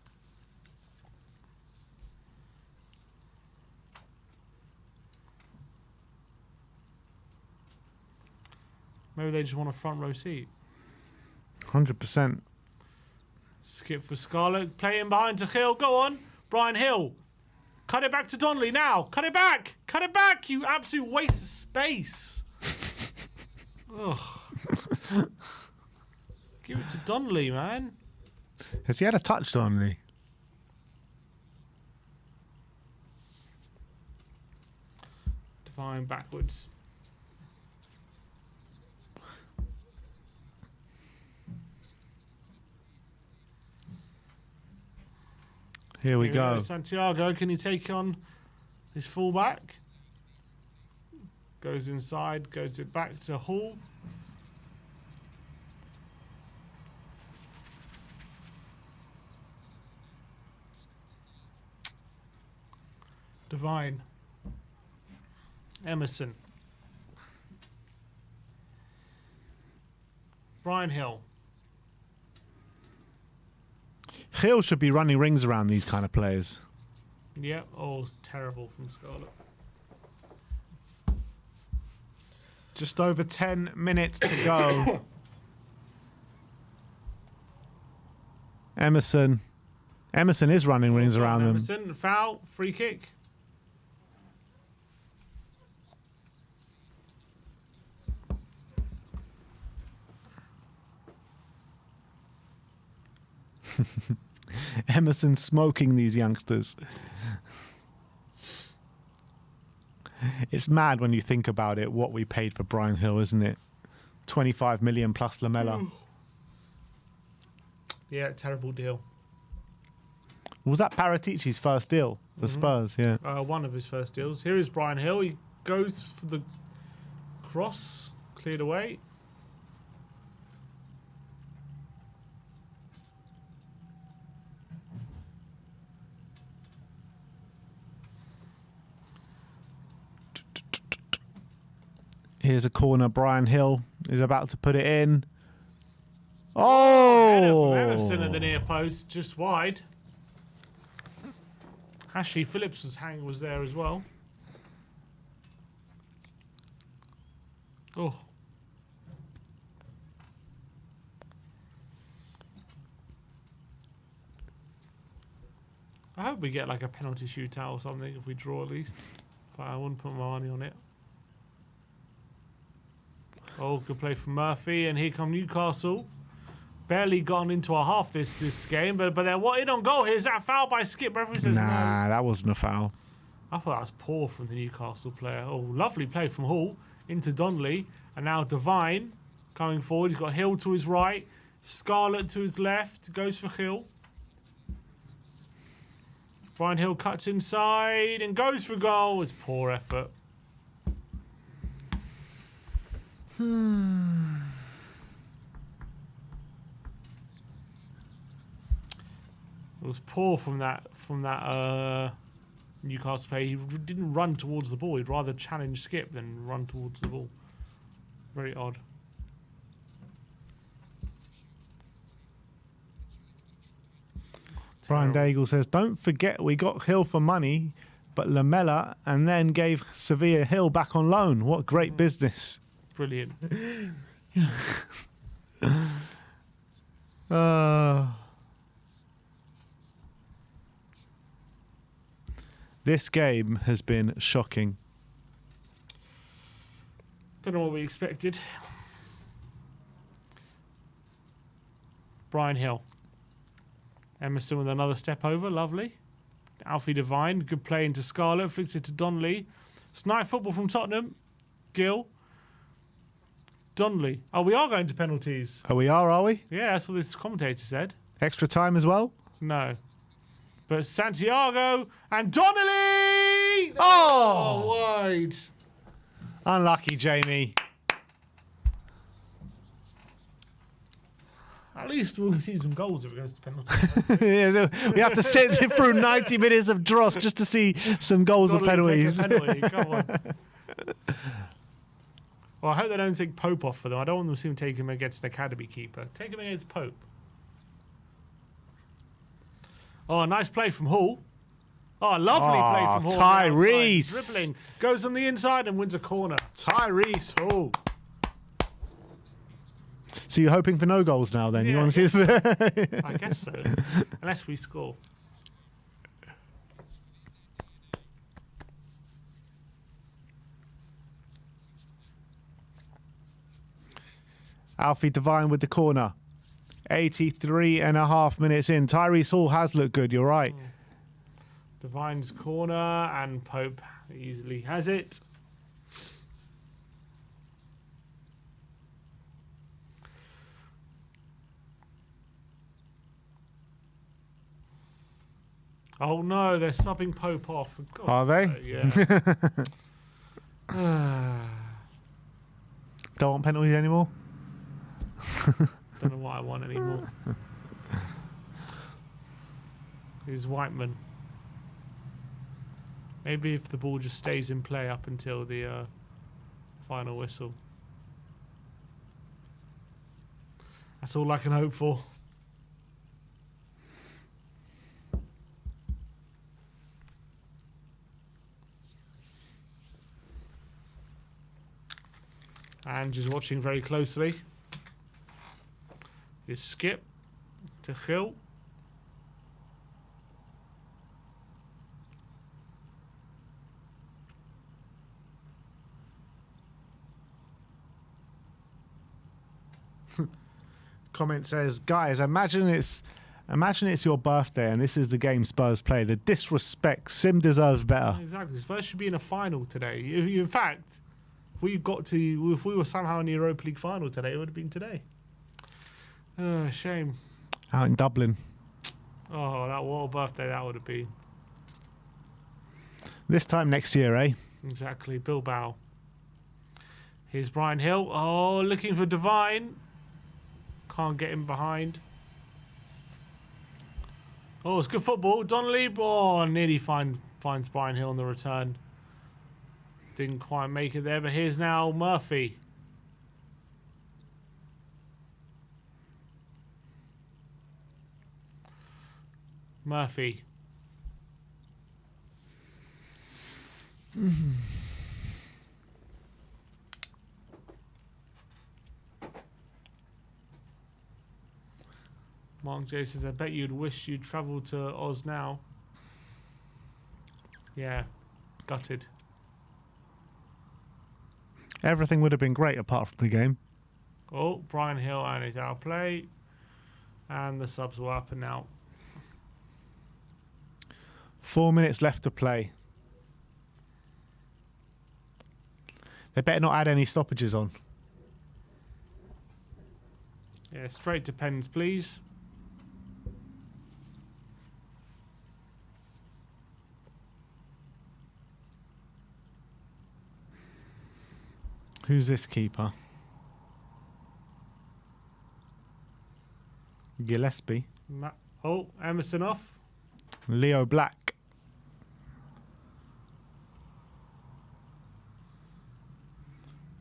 Maybe they just want a front row seat. 100%. Skip for Scarlett. Play in behind to Hill. Go on. Brian Hill. Cut it back to Donnelly now. Cut it back. Cut it back. You absolute waste of space. Ugh. Give it to Donnelly, man. Has he had a touch, Donnelly? Devine backwards. Here we go. Santiago, can he take on his fullback? Goes inside, goes it back to Hall. Divine. Emerson. Brian Hill. Hill should be running rings around these kind of players. Yeah, oh, it's terrible from Scarlett. Just over 10 minutes to go. Emerson. Emerson is running rings around them. Emerson, foul, free kick. Emerson smoking these youngsters. It's mad when you think about it, what we paid for Brian Hill, isn't it? 25 million plus Lamella. Yeah, terrible deal. Was that Paratici's first deal? The Spurs, yeah. One of his first deals. Here is Brian Hill. He goes for the cross, cleared away. Here's a corner. Brian Hill is about to put it in. Oh! Emerson at the near post, just wide. Ashley Phillips' hang was there as well. Oh. I hope we get like a penalty shootout or something if we draw at least. But I wouldn't put my money on it. Oh, good play from Murphy, and here come Newcastle. Barely gotten into a half this game, but they're in on goal here. Is that a foul by Skip? Referee says nah, no. that wasn't a foul. I thought that was poor from the Newcastle player. Oh, lovely play from Hall into Donnelly, and now Divine coming forward. He's got Hill to his right, Scarlett to his left. Goes for Hill. Brian Hill cuts inside and goes for goal. It's poor effort. It was poor from that Newcastle player. He didn't run towards the ball. He'd rather challenge Skip than run towards the ball. Very odd. Brian Daigle says, don't forget we got Hill for money, but Lamella, and then gave Sevilla Hill back on loan. What great business. Brilliant. This game has been shocking. Don't know what we expected. Brian Hill. Emerson with another step over. Lovely. Alfie Devine. Good play into Scarlett. Flicks it to Donnelly. Snipe football from Tottenham. Gill. Donnelly. Oh, we are going to penalties. Oh, we are we? Yeah, that's what this commentator said. Extra time as well? No. But Santiago and Donnelly! Oh! Wide. Unlucky, Jamie. At least we'll see some goals if it goes to penalties. Yeah, so we have to sit through 90 minutes of dross just to see some goals of penalties. Penalty. Come on. Well, I hope they don't take Pope off for them. I don't want them to see him take him against an academy keeper. Take him against Pope. Oh, nice play from Hall. Oh, lovely play from Hall. Tyrese. Dribbling. Goes on the inside and wins a corner. Tyrese Hall. So you're hoping for no goals now then? Yeah, you want to see I guess so. Unless we score. Alfie Devine with the corner. 83.5 minutes in. Tyrese Hall has looked good, you're right. Devine's corner and Pope easily has it. Oh no, they're subbing Pope off. For God's Are they? sake, yeah. Don't want penalties anymore? Don't know what I want anymore. Here's Whiteman. Maybe if the ball just stays in play up until the final whistle. That's all I can hope for. And just watching very closely. You skip to Gil. Comment says, guys, imagine it's your birthday and this is the game Spurs play. The disrespect. Sim deserves better. Exactly. Spurs should be in a final today. In fact, if we were somehow in the Europa League final today, it would have been today. Shame. Out in Dublin. Oh, what a birthday that would have been. This time next year, eh? Exactly. Bilbao. Here's Brian Hill. Oh, looking for Divine. Can't get him behind. Oh, it's good football. Donnelly. Oh, nearly finds Brian Hill on the return. Didn't quite make it there, but here's now Murphy. Murphy. Mark J says, I bet you'd wish you'd travelled to Oz now. Yeah, gutted. Everything would have been great apart from the game. Oh, Brian Hill and his outplay. And the subs were up and out. 4 minutes left to play. They better not add any stoppages on. Yeah, straight to pens, please. Who's this keeper? Gillespie. Oh, Emerson off. Leo Black.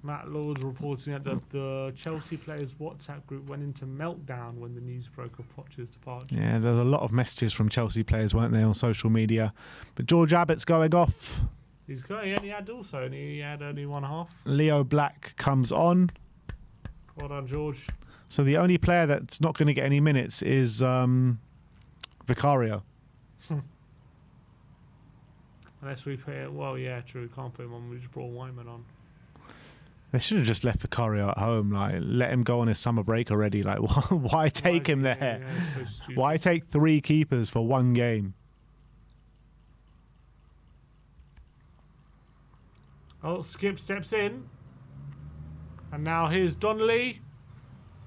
Matt Lord's reporting that the Chelsea players' WhatsApp group went into meltdown when the news broke of Poch's departure. Yeah, there's a lot of messages from Chelsea players, weren't there, on social media. But George Abbott's going off. He only had only one half. Leo Black comes on. Well done, George. So the only player that's not going to get any minutes is Vicario. Unless we pay it. Well, yeah, true. We can't put him on. We just brought Wyman on. They should have just left Vicario at home. Like, let him go on his summer break already. Like, why take him there? Yeah, so Why take 3 keepers for 1 game? Oh, Skip steps in. And now here's Donnelly.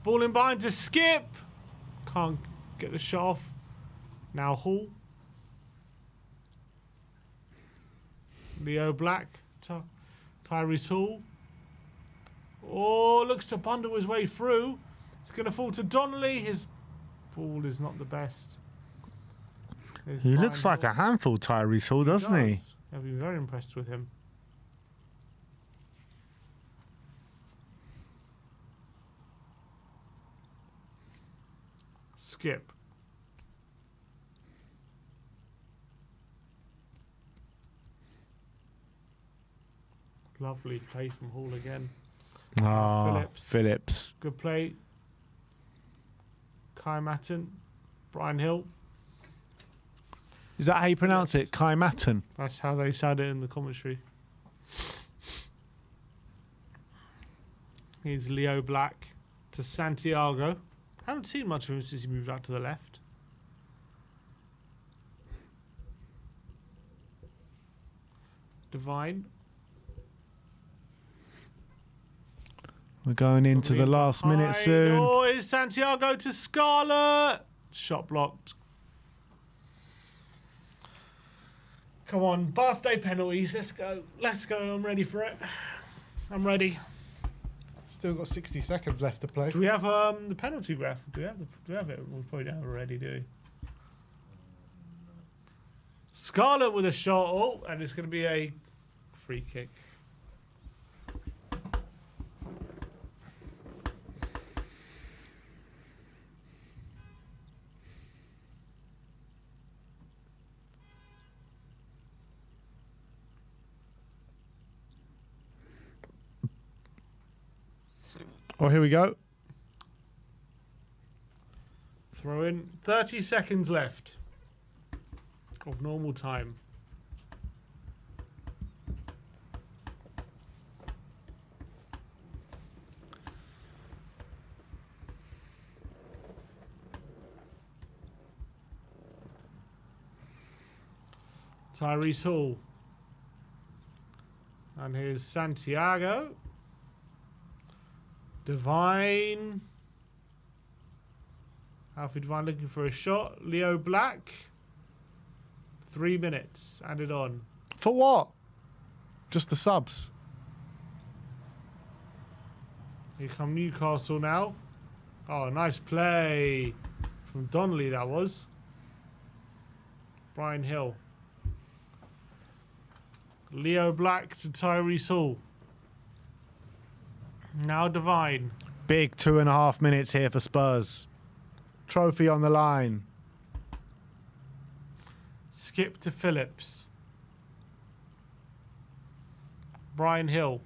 Ball in behind to Skip. Can't get the shot off. Now Hall. Leo Black. Tyrese Hall. Oh, looks to bundle his way through. It's going to fall to Donnelly. His ball is not the best. He looks like a handful, Tyrese Hall, doesn't he? I've been very impressed with him. Skip. Lovely play from Hall again. Phillips. Good play. Kai Matten. Brian Hill. Is that how you pronounce it? Kai Matten? That's how they said it in the commentary. Here's Leo Black to Santiago. Haven't seen much of him since he moved out to the left. Divine. We're going into the last minute soon. Oh, it's Santiago to Scarlett. Shot blocked. Come on, birthday penalties. Let's go. Let's go. I'm ready for it. I'm ready. Still got 60 seconds left to play. Do we have the penalty graph? Do we have it? We probably don't have it already, do we? Scarlett with a shot. Oh, and it's going to be a free kick. Oh, here we go. Throw in. 30 seconds left of normal time. Tyrese Hall. And here's Santiago. Divine. Alfie Divine looking for a shot. Leo Black. 3 minutes. And it on. For what? Just the subs. Here come Newcastle now. Oh, nice play from Donnelly, that was. Brian Hill. Leo Black to Tyrese Hall. Now Divine. Big 2.5 minutes here for Spurs. Trophy on the line. Skip to Phillips. Brian Hill.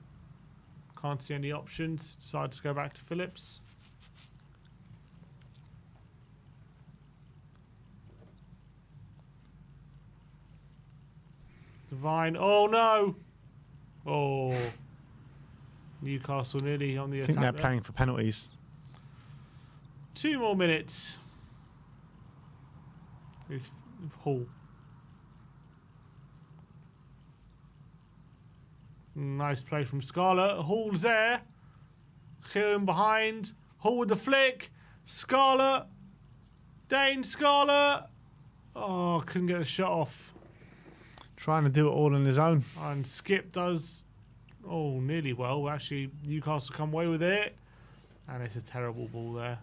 Can't see any options. Decides to go back to Phillips. Divine. Oh no. Oh. Newcastle nearly on the I attack. think they're there. playing for penalties. 2 more minutes. It's Hall. Nice play from Scarlett. Hall's there. Hume behind. Hall with the flick. Scarlett. Dane Scarlett. Oh, couldn't get the shot off. Trying to do it all on his own. And Skip does, oh, nearly well. Actually, Newcastle come away with it. And it's a terrible ball there.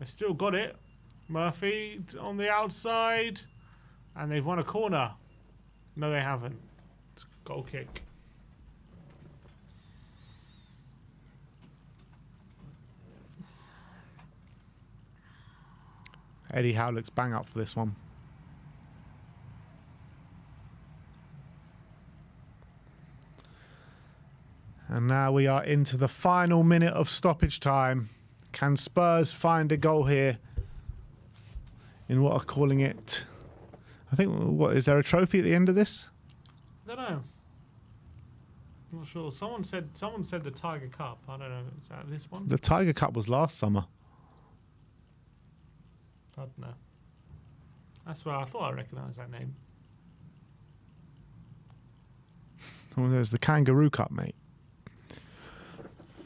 They still got it. Murphy on the outside. And they've won a corner. No, they haven't. It's a goal kick. Eddie Howe looks bang up for this one. And now we are into the final minute of stoppage time. Can Spurs find a goal here in what are calling it? I think, what, is there a trophy at the end of this? I don't know. I'm not sure. Someone said the Tiger Cup. I don't know. Is that this one? The Tiger Cup was last summer. I don't know. That's where I thought I recognised that name. Oh, there's the Kangaroo Cup, mate.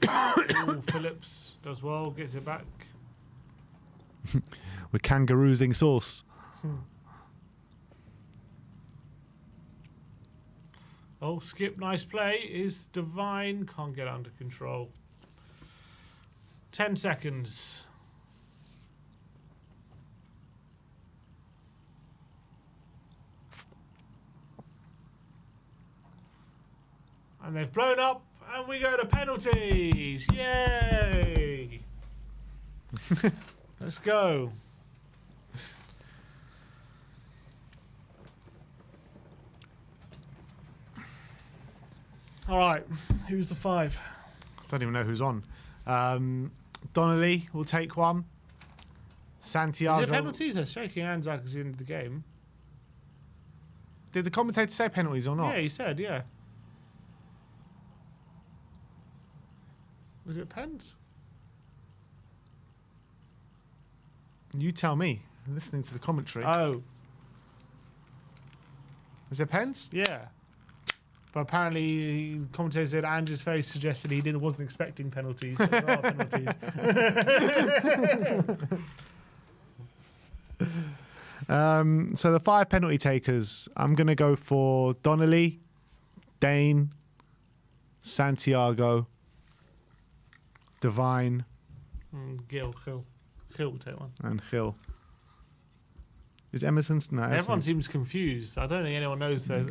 Ooh, Phillips does well, gets it back. We're kangaroosing sauce. Oh, Skip, nice play. Is Divine, can't get under control. 10 seconds. And they've blown up, and we go to penalties. Yay! Let's go. All right, who's the 5? I don't even know who's on. Donnelly will take one. Santiago. Is it penalties? They're shaking hands like it's the end of the game. Did the commentator say penalties or not? Yeah, he said, yeah. Was it pens? You tell me. I'm listening to the commentary. Oh, Is it pens? yeah. But apparently, the commentator said Andrew's face suggested he wasn't expecting penalties. So there are penalties. So the 5 penalty takers, I'm going to go for Donnelly, Dane, Santiago, Devine, Gil will take one. and Hill. Is Emerson? No, Everyone seems confused. I don't think anyone knows that.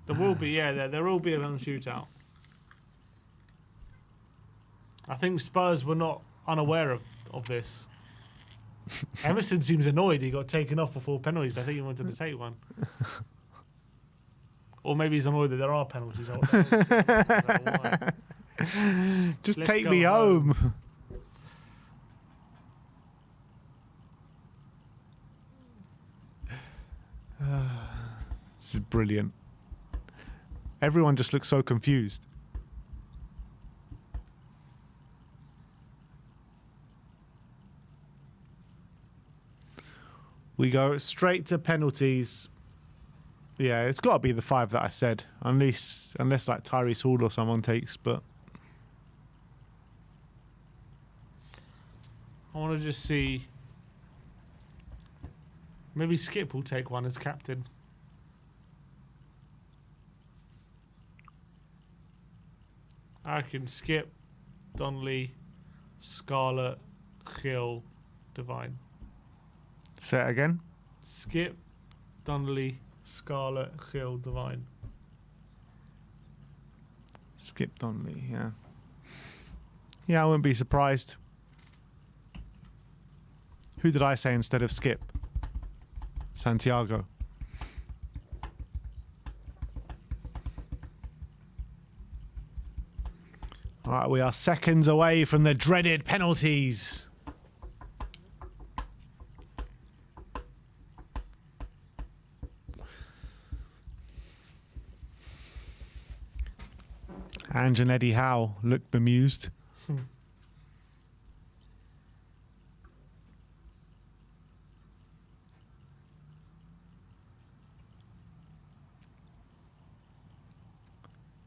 There will be, there will be a long shootout. I think Spurs were not unaware of this. Emerson seems annoyed he got taken off before penalties. I think he wanted to take one. Or maybe he's annoyed that there are penalties. I don't know why. Just Let's take go me home. This is brilliant. Everyone just looks so confused. We go straight to penalties. Yeah, it's got to be the 5 that I said, unless like Tyrese Hall or someone takes. But I want to just see. Maybe Skip will take one as captain. I reckon Skip, Donnelly, Scarlett, Hill, Devine. say it again. Skip, Donnelly, Scarlett, Hill, Devine. Skip Donnelly, yeah. Yeah, I wouldn't be surprised. Who did I say instead of Skip? Santiago. All right, we are seconds away from the dreaded penalties. Ange and Eddie Howe look bemused.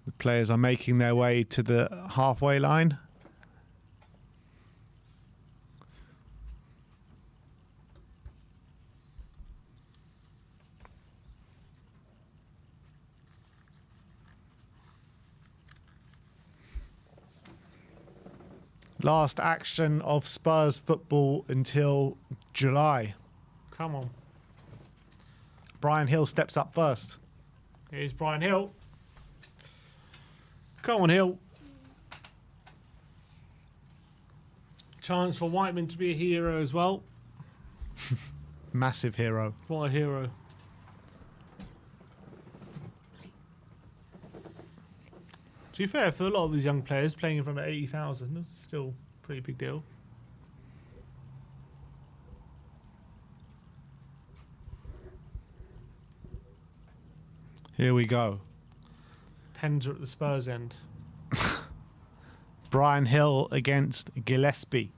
The players are making their way to the halfway line. Last action of Spurs football until July. Come on. Brian Hill steps up first. Here's Brian Hill. Come on, Hill. Chance for Whiteman to be a hero as well. Massive hero. What a hero. To be fair, for a lot of these young players, playing in front of 80,000 is still a pretty big deal. Here we go. Pens are at the Spurs end. Brian Hill against Gillespie.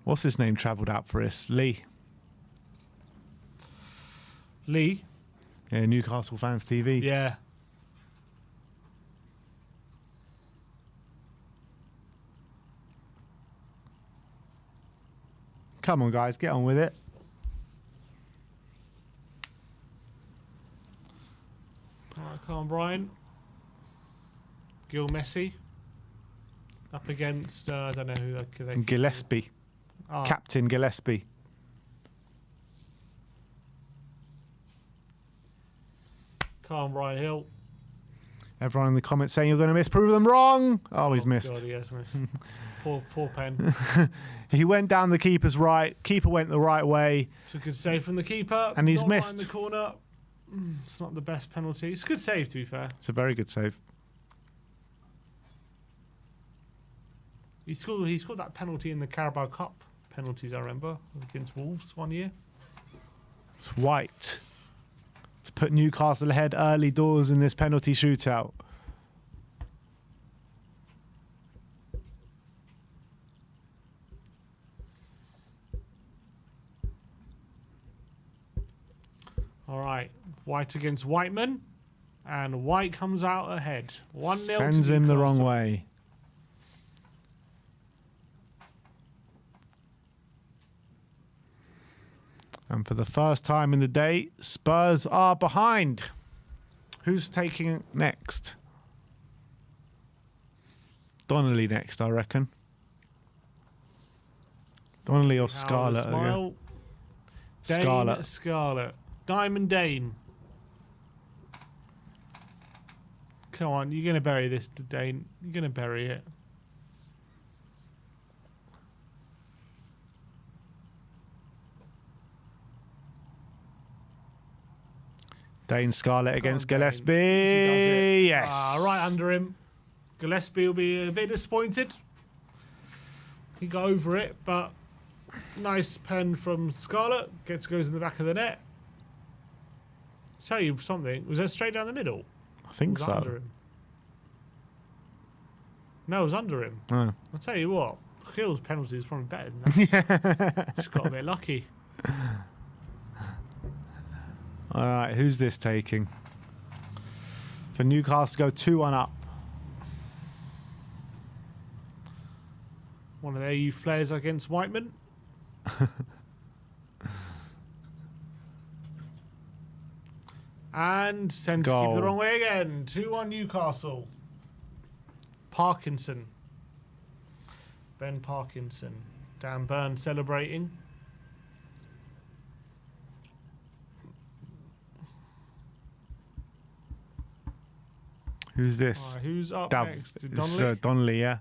What's his name travelled out for us? Lee. Lee? Yeah, Newcastle Fans TV. Yeah. Come on, guys, get on with it. All right, come on, Brian. Gil Messi. Up against, I don't know who they Gillespie. Ah, Captain Gillespie. come on, Brian Hill. Everyone in the comments saying you're going to miss. Prove them wrong. Oh, he's missed. God, he has missed. poor Pen. He went down the keeper's right. Keeper went the right way. It's a good save from the keeper. And he's Not right missed. in the corner. It's not the best penalty. It's a good save, to be fair. It's a very good save. He scored that penalty in the Carabao Cup penalties, I remember, against Wolves one year. It's White to put Newcastle ahead early doors in this penalty shootout. All right, White against Whiteman, and White comes out ahead. 1-0 Sends to him the wrong Newcastle. way. And for the first time in the day, Spurs are behind. Who's taking next? Donnelly next, I reckon. Donnelly or Scarlett? Smile. Dane, Scarlett. Scarlett. Diamond Dane. Come on, you're going to bury this, Dane. You're going to bury it. Dane Scarlett against Dane. Gillespie. Yes. Right under him. Gillespie will be a bit disappointed. He got over it, but nice pen from Scarlett. Goes in the back of the net. Tell you something. Was that straight down the middle? I think Was so. under him? No, it was under him. Oh. I'll tell you what. Hill's penalty is probably better than that. Just got a bit lucky. All right, who's this taking? For Newcastle to go 2-1 up. One of their youth players against Whiteman. And sends to keep Goal. the wrong way again. 2-1 Newcastle. Parkinson. Ben Parkinson. Dan Burn celebrating. Who's this? Who's up Dav- next? it's, Donnelly? Donnelly, yeah.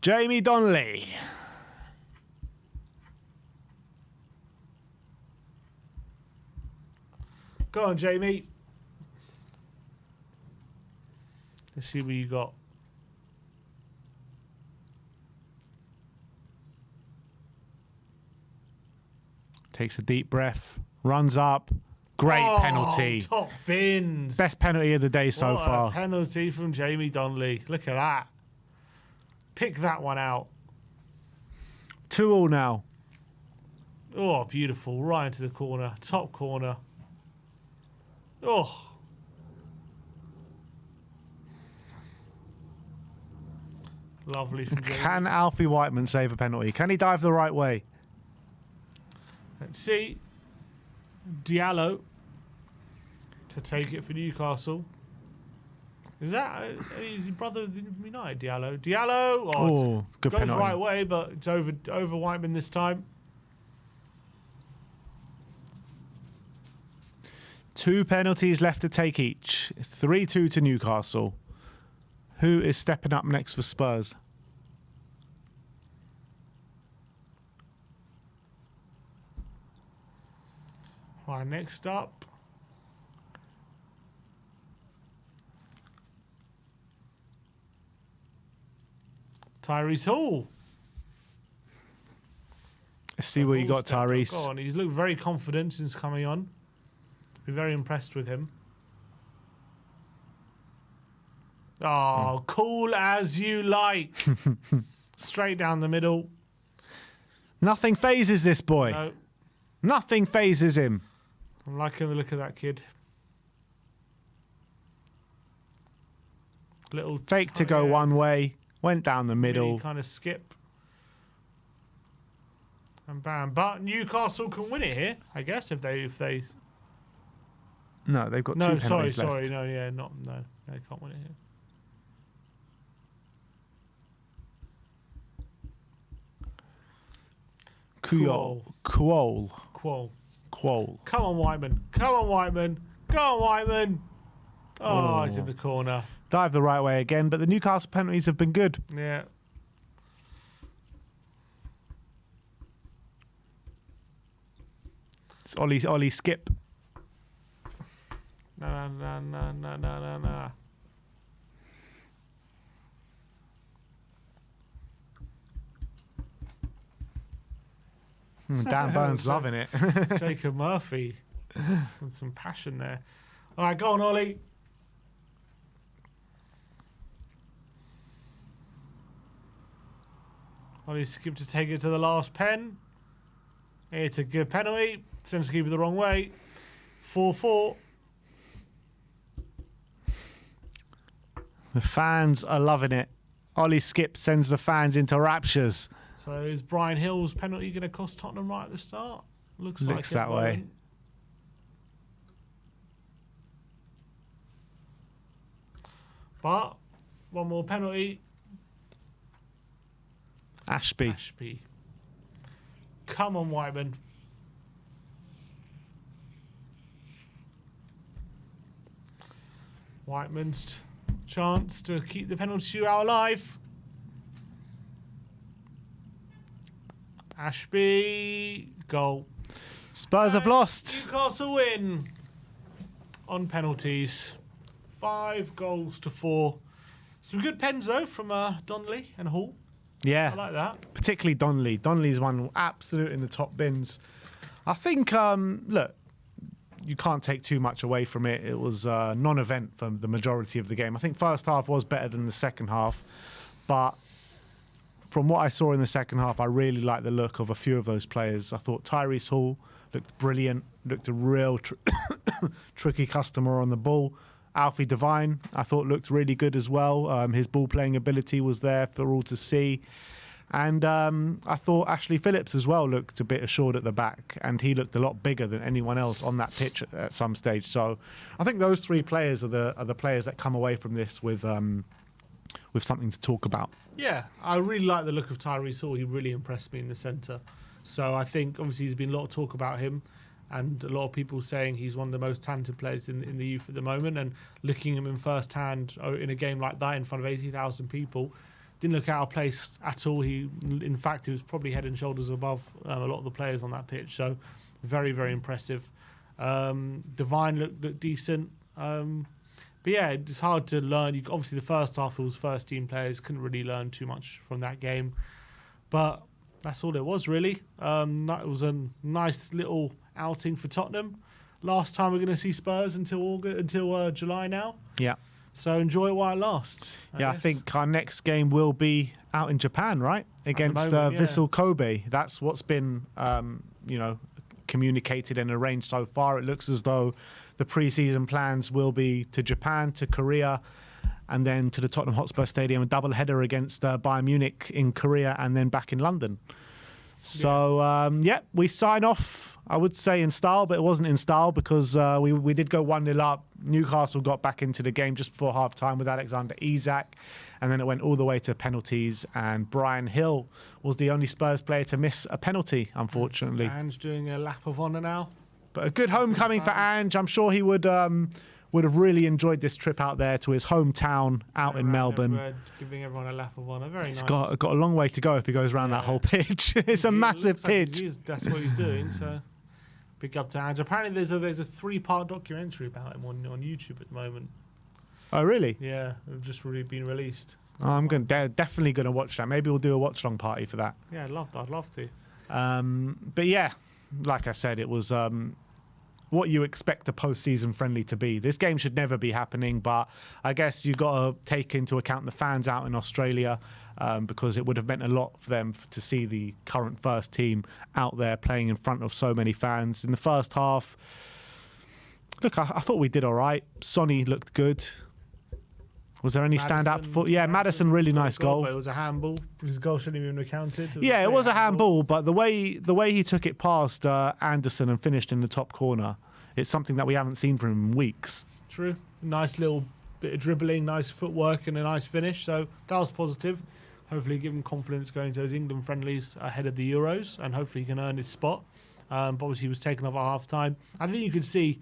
Jamie Donnelly. Go on, Jamie. Let's see what you got. Takes a deep breath. Runs up. Great penalty. Top bins. Best penalty of the day so What far. a penalty from Jamie Donnelly. Look at that. Pick that one out. 2-2 now. Oh, beautiful. Right into the corner. Top corner. Oh. Lovely from Jamie. Can Alfie Whiteman save a penalty? Can he dive the right way? Let's see. Diallo to take it for Newcastle. Is that is he brother of United? Diallo. Diallo. Oh, good goes penalty. the right way, but it's over Whiteman this time. 2 penalties left to take each. It's 3-2 to Newcastle. Who is stepping up next for Spurs? Right, next up. Tyrese Hall. Let's see what you got, Go Tyrese. on. He's looked very confident since coming on. Been very impressed with him. Oh, cool as you like. Straight down the middle. Nothing phases this boy. No, Nothing phases him. I'm liking the look of that kid. Little Fake to go one way. Went down the middle. Kind of skip. And bam. But Newcastle can win it here, I guess, if they. No, they've got 2 No, penalties sorry, left. no, yeah, no, they can't win it here. Quol. Come on, Whiteman. Come on, Whiteman. Go on, Whiteman. Oh, it's in the corner. Dive the right way again, but the Newcastle penalties have been good. Yeah. It's Ollie skip. No. Dan Burns loving it. Jacob Murphy. With some passion there. All right, go on, Ollie. Ollie skipped to take it to the last pen. It's a good penalty. Sends to keep it the wrong way. 4-4. The fans are loving it. Ollie skip sends the fans into raptures. So is Brian Hill's penalty going to cost Tottenham right at the start? Looks like it, that way. But one more penalty. Ashby. Come on, Whiteman. Whiteman's chance to keep the penalty shootout alive. Ashby, goal. Spurs have lost. Newcastle win on penalties. 5-4. Some good pens though from Donnelly and Hall. Yeah, I like that. particularly Donnelly. Donnelly's one absolute in the top bins. I think, look, you can't take too much away from it. It was a non-event for the majority of the game. I think first half was better than the second half, but from what I saw in the second half, I really liked the look of a few of those players. I thought Tyrese Hall looked brilliant, looked a real tricky customer on the ball. Alfie Devine, I thought, looked really good as well. His ball-playing ability was there for all to see. And I thought Ashley Phillips as well looked a bit assured at the back, and he looked a lot bigger than anyone else on that pitch at some stage. So I think those three players are the players that come away from this with something to talk about. Yeah, I really like the look of Tyrese Hall. He really impressed me in the centre. So I think obviously there's been a lot of talk about him, and a lot of people saying he's one of the most talented players in the youth at the moment. And looking at him in first hand in a game like that in front of 80,000 people, didn't look out of place at all. In fact, he was probably head and shoulders above a lot of the players on that pitch. So very, very impressive. Devine looked decent. But yeah, it's hard to learn. Obviously, the first half, it was first team players. Couldn't really learn too much from that game. But that's all it was, really. It was a nice little outing for Tottenham. Last time we're going to see Spurs until July now. Yeah. So enjoy it while it lasts. I think our next game will be out in Japan, right? Against Vissel Kobe. That's what's been, communicated and arranged so far. It looks as though the pre-season plans will be to Japan, to Korea, and then to the Tottenham Hotspur Stadium, a double header against Bayern Munich in Korea, and then back in London. So, we sign off, I would say, in style, but it wasn't in style because we did go 1-0 up. Newcastle got back into the game just before half-time with Alexander Isak, and then it went all the way to penalties, and Brian Hill was the only Spurs player to miss a penalty, unfortunately. Ange doing a lap of honour now. But a good homecoming for Ange. I'm sure he would have really enjoyed this trip out there to his hometown out in Melbourne. Giving everyone a lap of honour. Very nice. He's got a long way to go if he goes around that whole pitch. It's a massive pitch. That's what he's doing. So big up to Ange. Apparently there's a 3-part documentary about him on YouTube at the moment. Oh really? Yeah, it's just really been released. Oh, I'm definitely going to watch that. Maybe we'll do a watch-along party for that. Yeah, I'd love to. But yeah, like I said, it was what you expect a post-season friendly to be. This game should never be happening, but I guess you've got to take into account the fans out in Australia because it would have meant a lot for them to see the current first team out there playing in front of so many fans. In the first half, look, I thought we did all right. Sonny looked good. Was there any standout performance? Yeah, Maddison, really nice goal. It was a handball. His goal shouldn't have been counted. It was a handball, but the way he took it past Anderson and finished in the top corner, it's something that we haven't seen from him in weeks. True. Nice little bit of dribbling, nice footwork, and a nice finish. So that was positive. Hopefully give him confidence going to those England friendlies ahead of the Euros, and hopefully he can earn his spot. But obviously he was taken off at half-time. I think you could see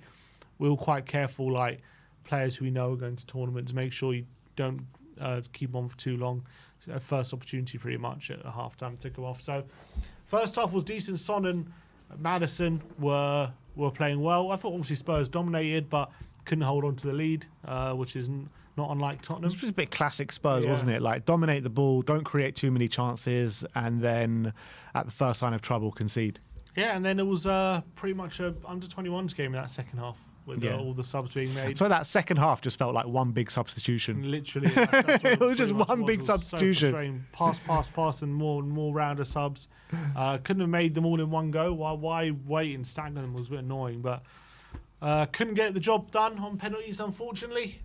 we were quite careful, like, players who we know are going to tournaments, make sure you don't keep on for too long. First opportunity pretty much at half-time took him off. So first half was decent. Son and Maddison were playing well. I thought obviously Spurs dominated, but couldn't hold on to the lead, which is not unlike Tottenham. It was a bit classic Spurs, wasn't it? Like, dominate the ball, don't create too many chances, and then at the first sign of trouble, concede. Yeah, and then it was pretty much a under-21s game in that second half. With all the subs being made. So that second half just felt like one big substitution. Literally. That's it was just one big substitution. So pass, and more round of subs. Couldn't have made them all in one go. Why wait and stagger them was a bit annoying. But couldn't get the job done on penalties, unfortunately.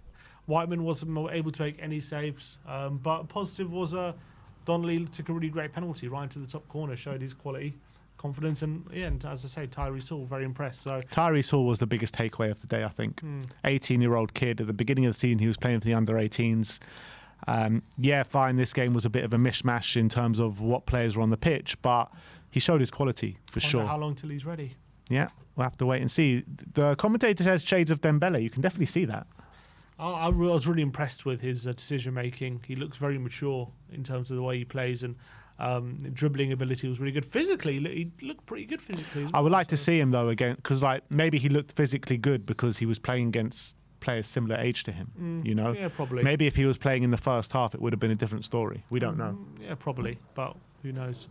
Whiteman wasn't able to make any saves. But positive was Donnelly took a really great penalty right into the top corner, showed his quality, confidence, and as I say, Tyrese Hall, very impressed. So Tyrese Hall was the biggest takeaway of the day, I think. 18-year-old kid. At the beginning of the season, he was playing for the under-18s. Fine, this game was a bit of a mishmash in terms of what players were on the pitch, but he showed his quality for sure. How long till he's ready? Yeah, we'll have to wait and see. The commentator says shades of Dembele. You can definitely see that. I was really impressed with his decision making. He looks very mature in terms of the way he plays, and dribbling ability was really good. Physically, he looked pretty good physically as well. I would like to see him though again, because maybe he looked physically good because he was playing against players similar age to him. Yeah, probably. Maybe if he was playing in the first half, it would have been a different story. We don't know. Yeah, probably, but who knows?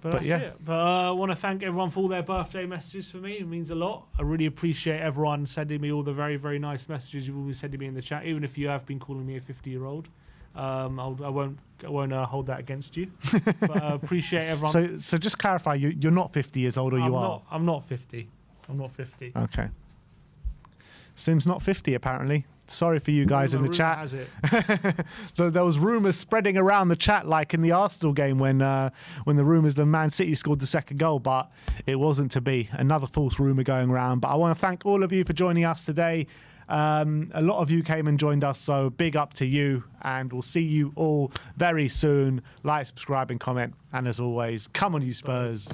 But that's yeah. it. But I want to thank everyone for all their birthday messages for me. It means a lot. I really appreciate everyone sending me all the very, very nice messages you've always sending me in the chat, even if you have been calling me a 50-year-old. I won't hold that against you. But I appreciate everyone. So just clarify, you're not 50 years old, or you are? I'm not 50. I'm not 50. Okay. Sim's not 50 apparently. Sorry for you guys in the chat. Has it. There was rumours spreading around the chat, like in the Arsenal game when the rumours that Man City scored the second goal, but it wasn't to be. Another false rumour going around. But I want to thank all of you for joining us today. A lot of you came and joined us, so big up to you, and we'll see you all very soon. Like, subscribe and comment, and as always, come on you Spurs.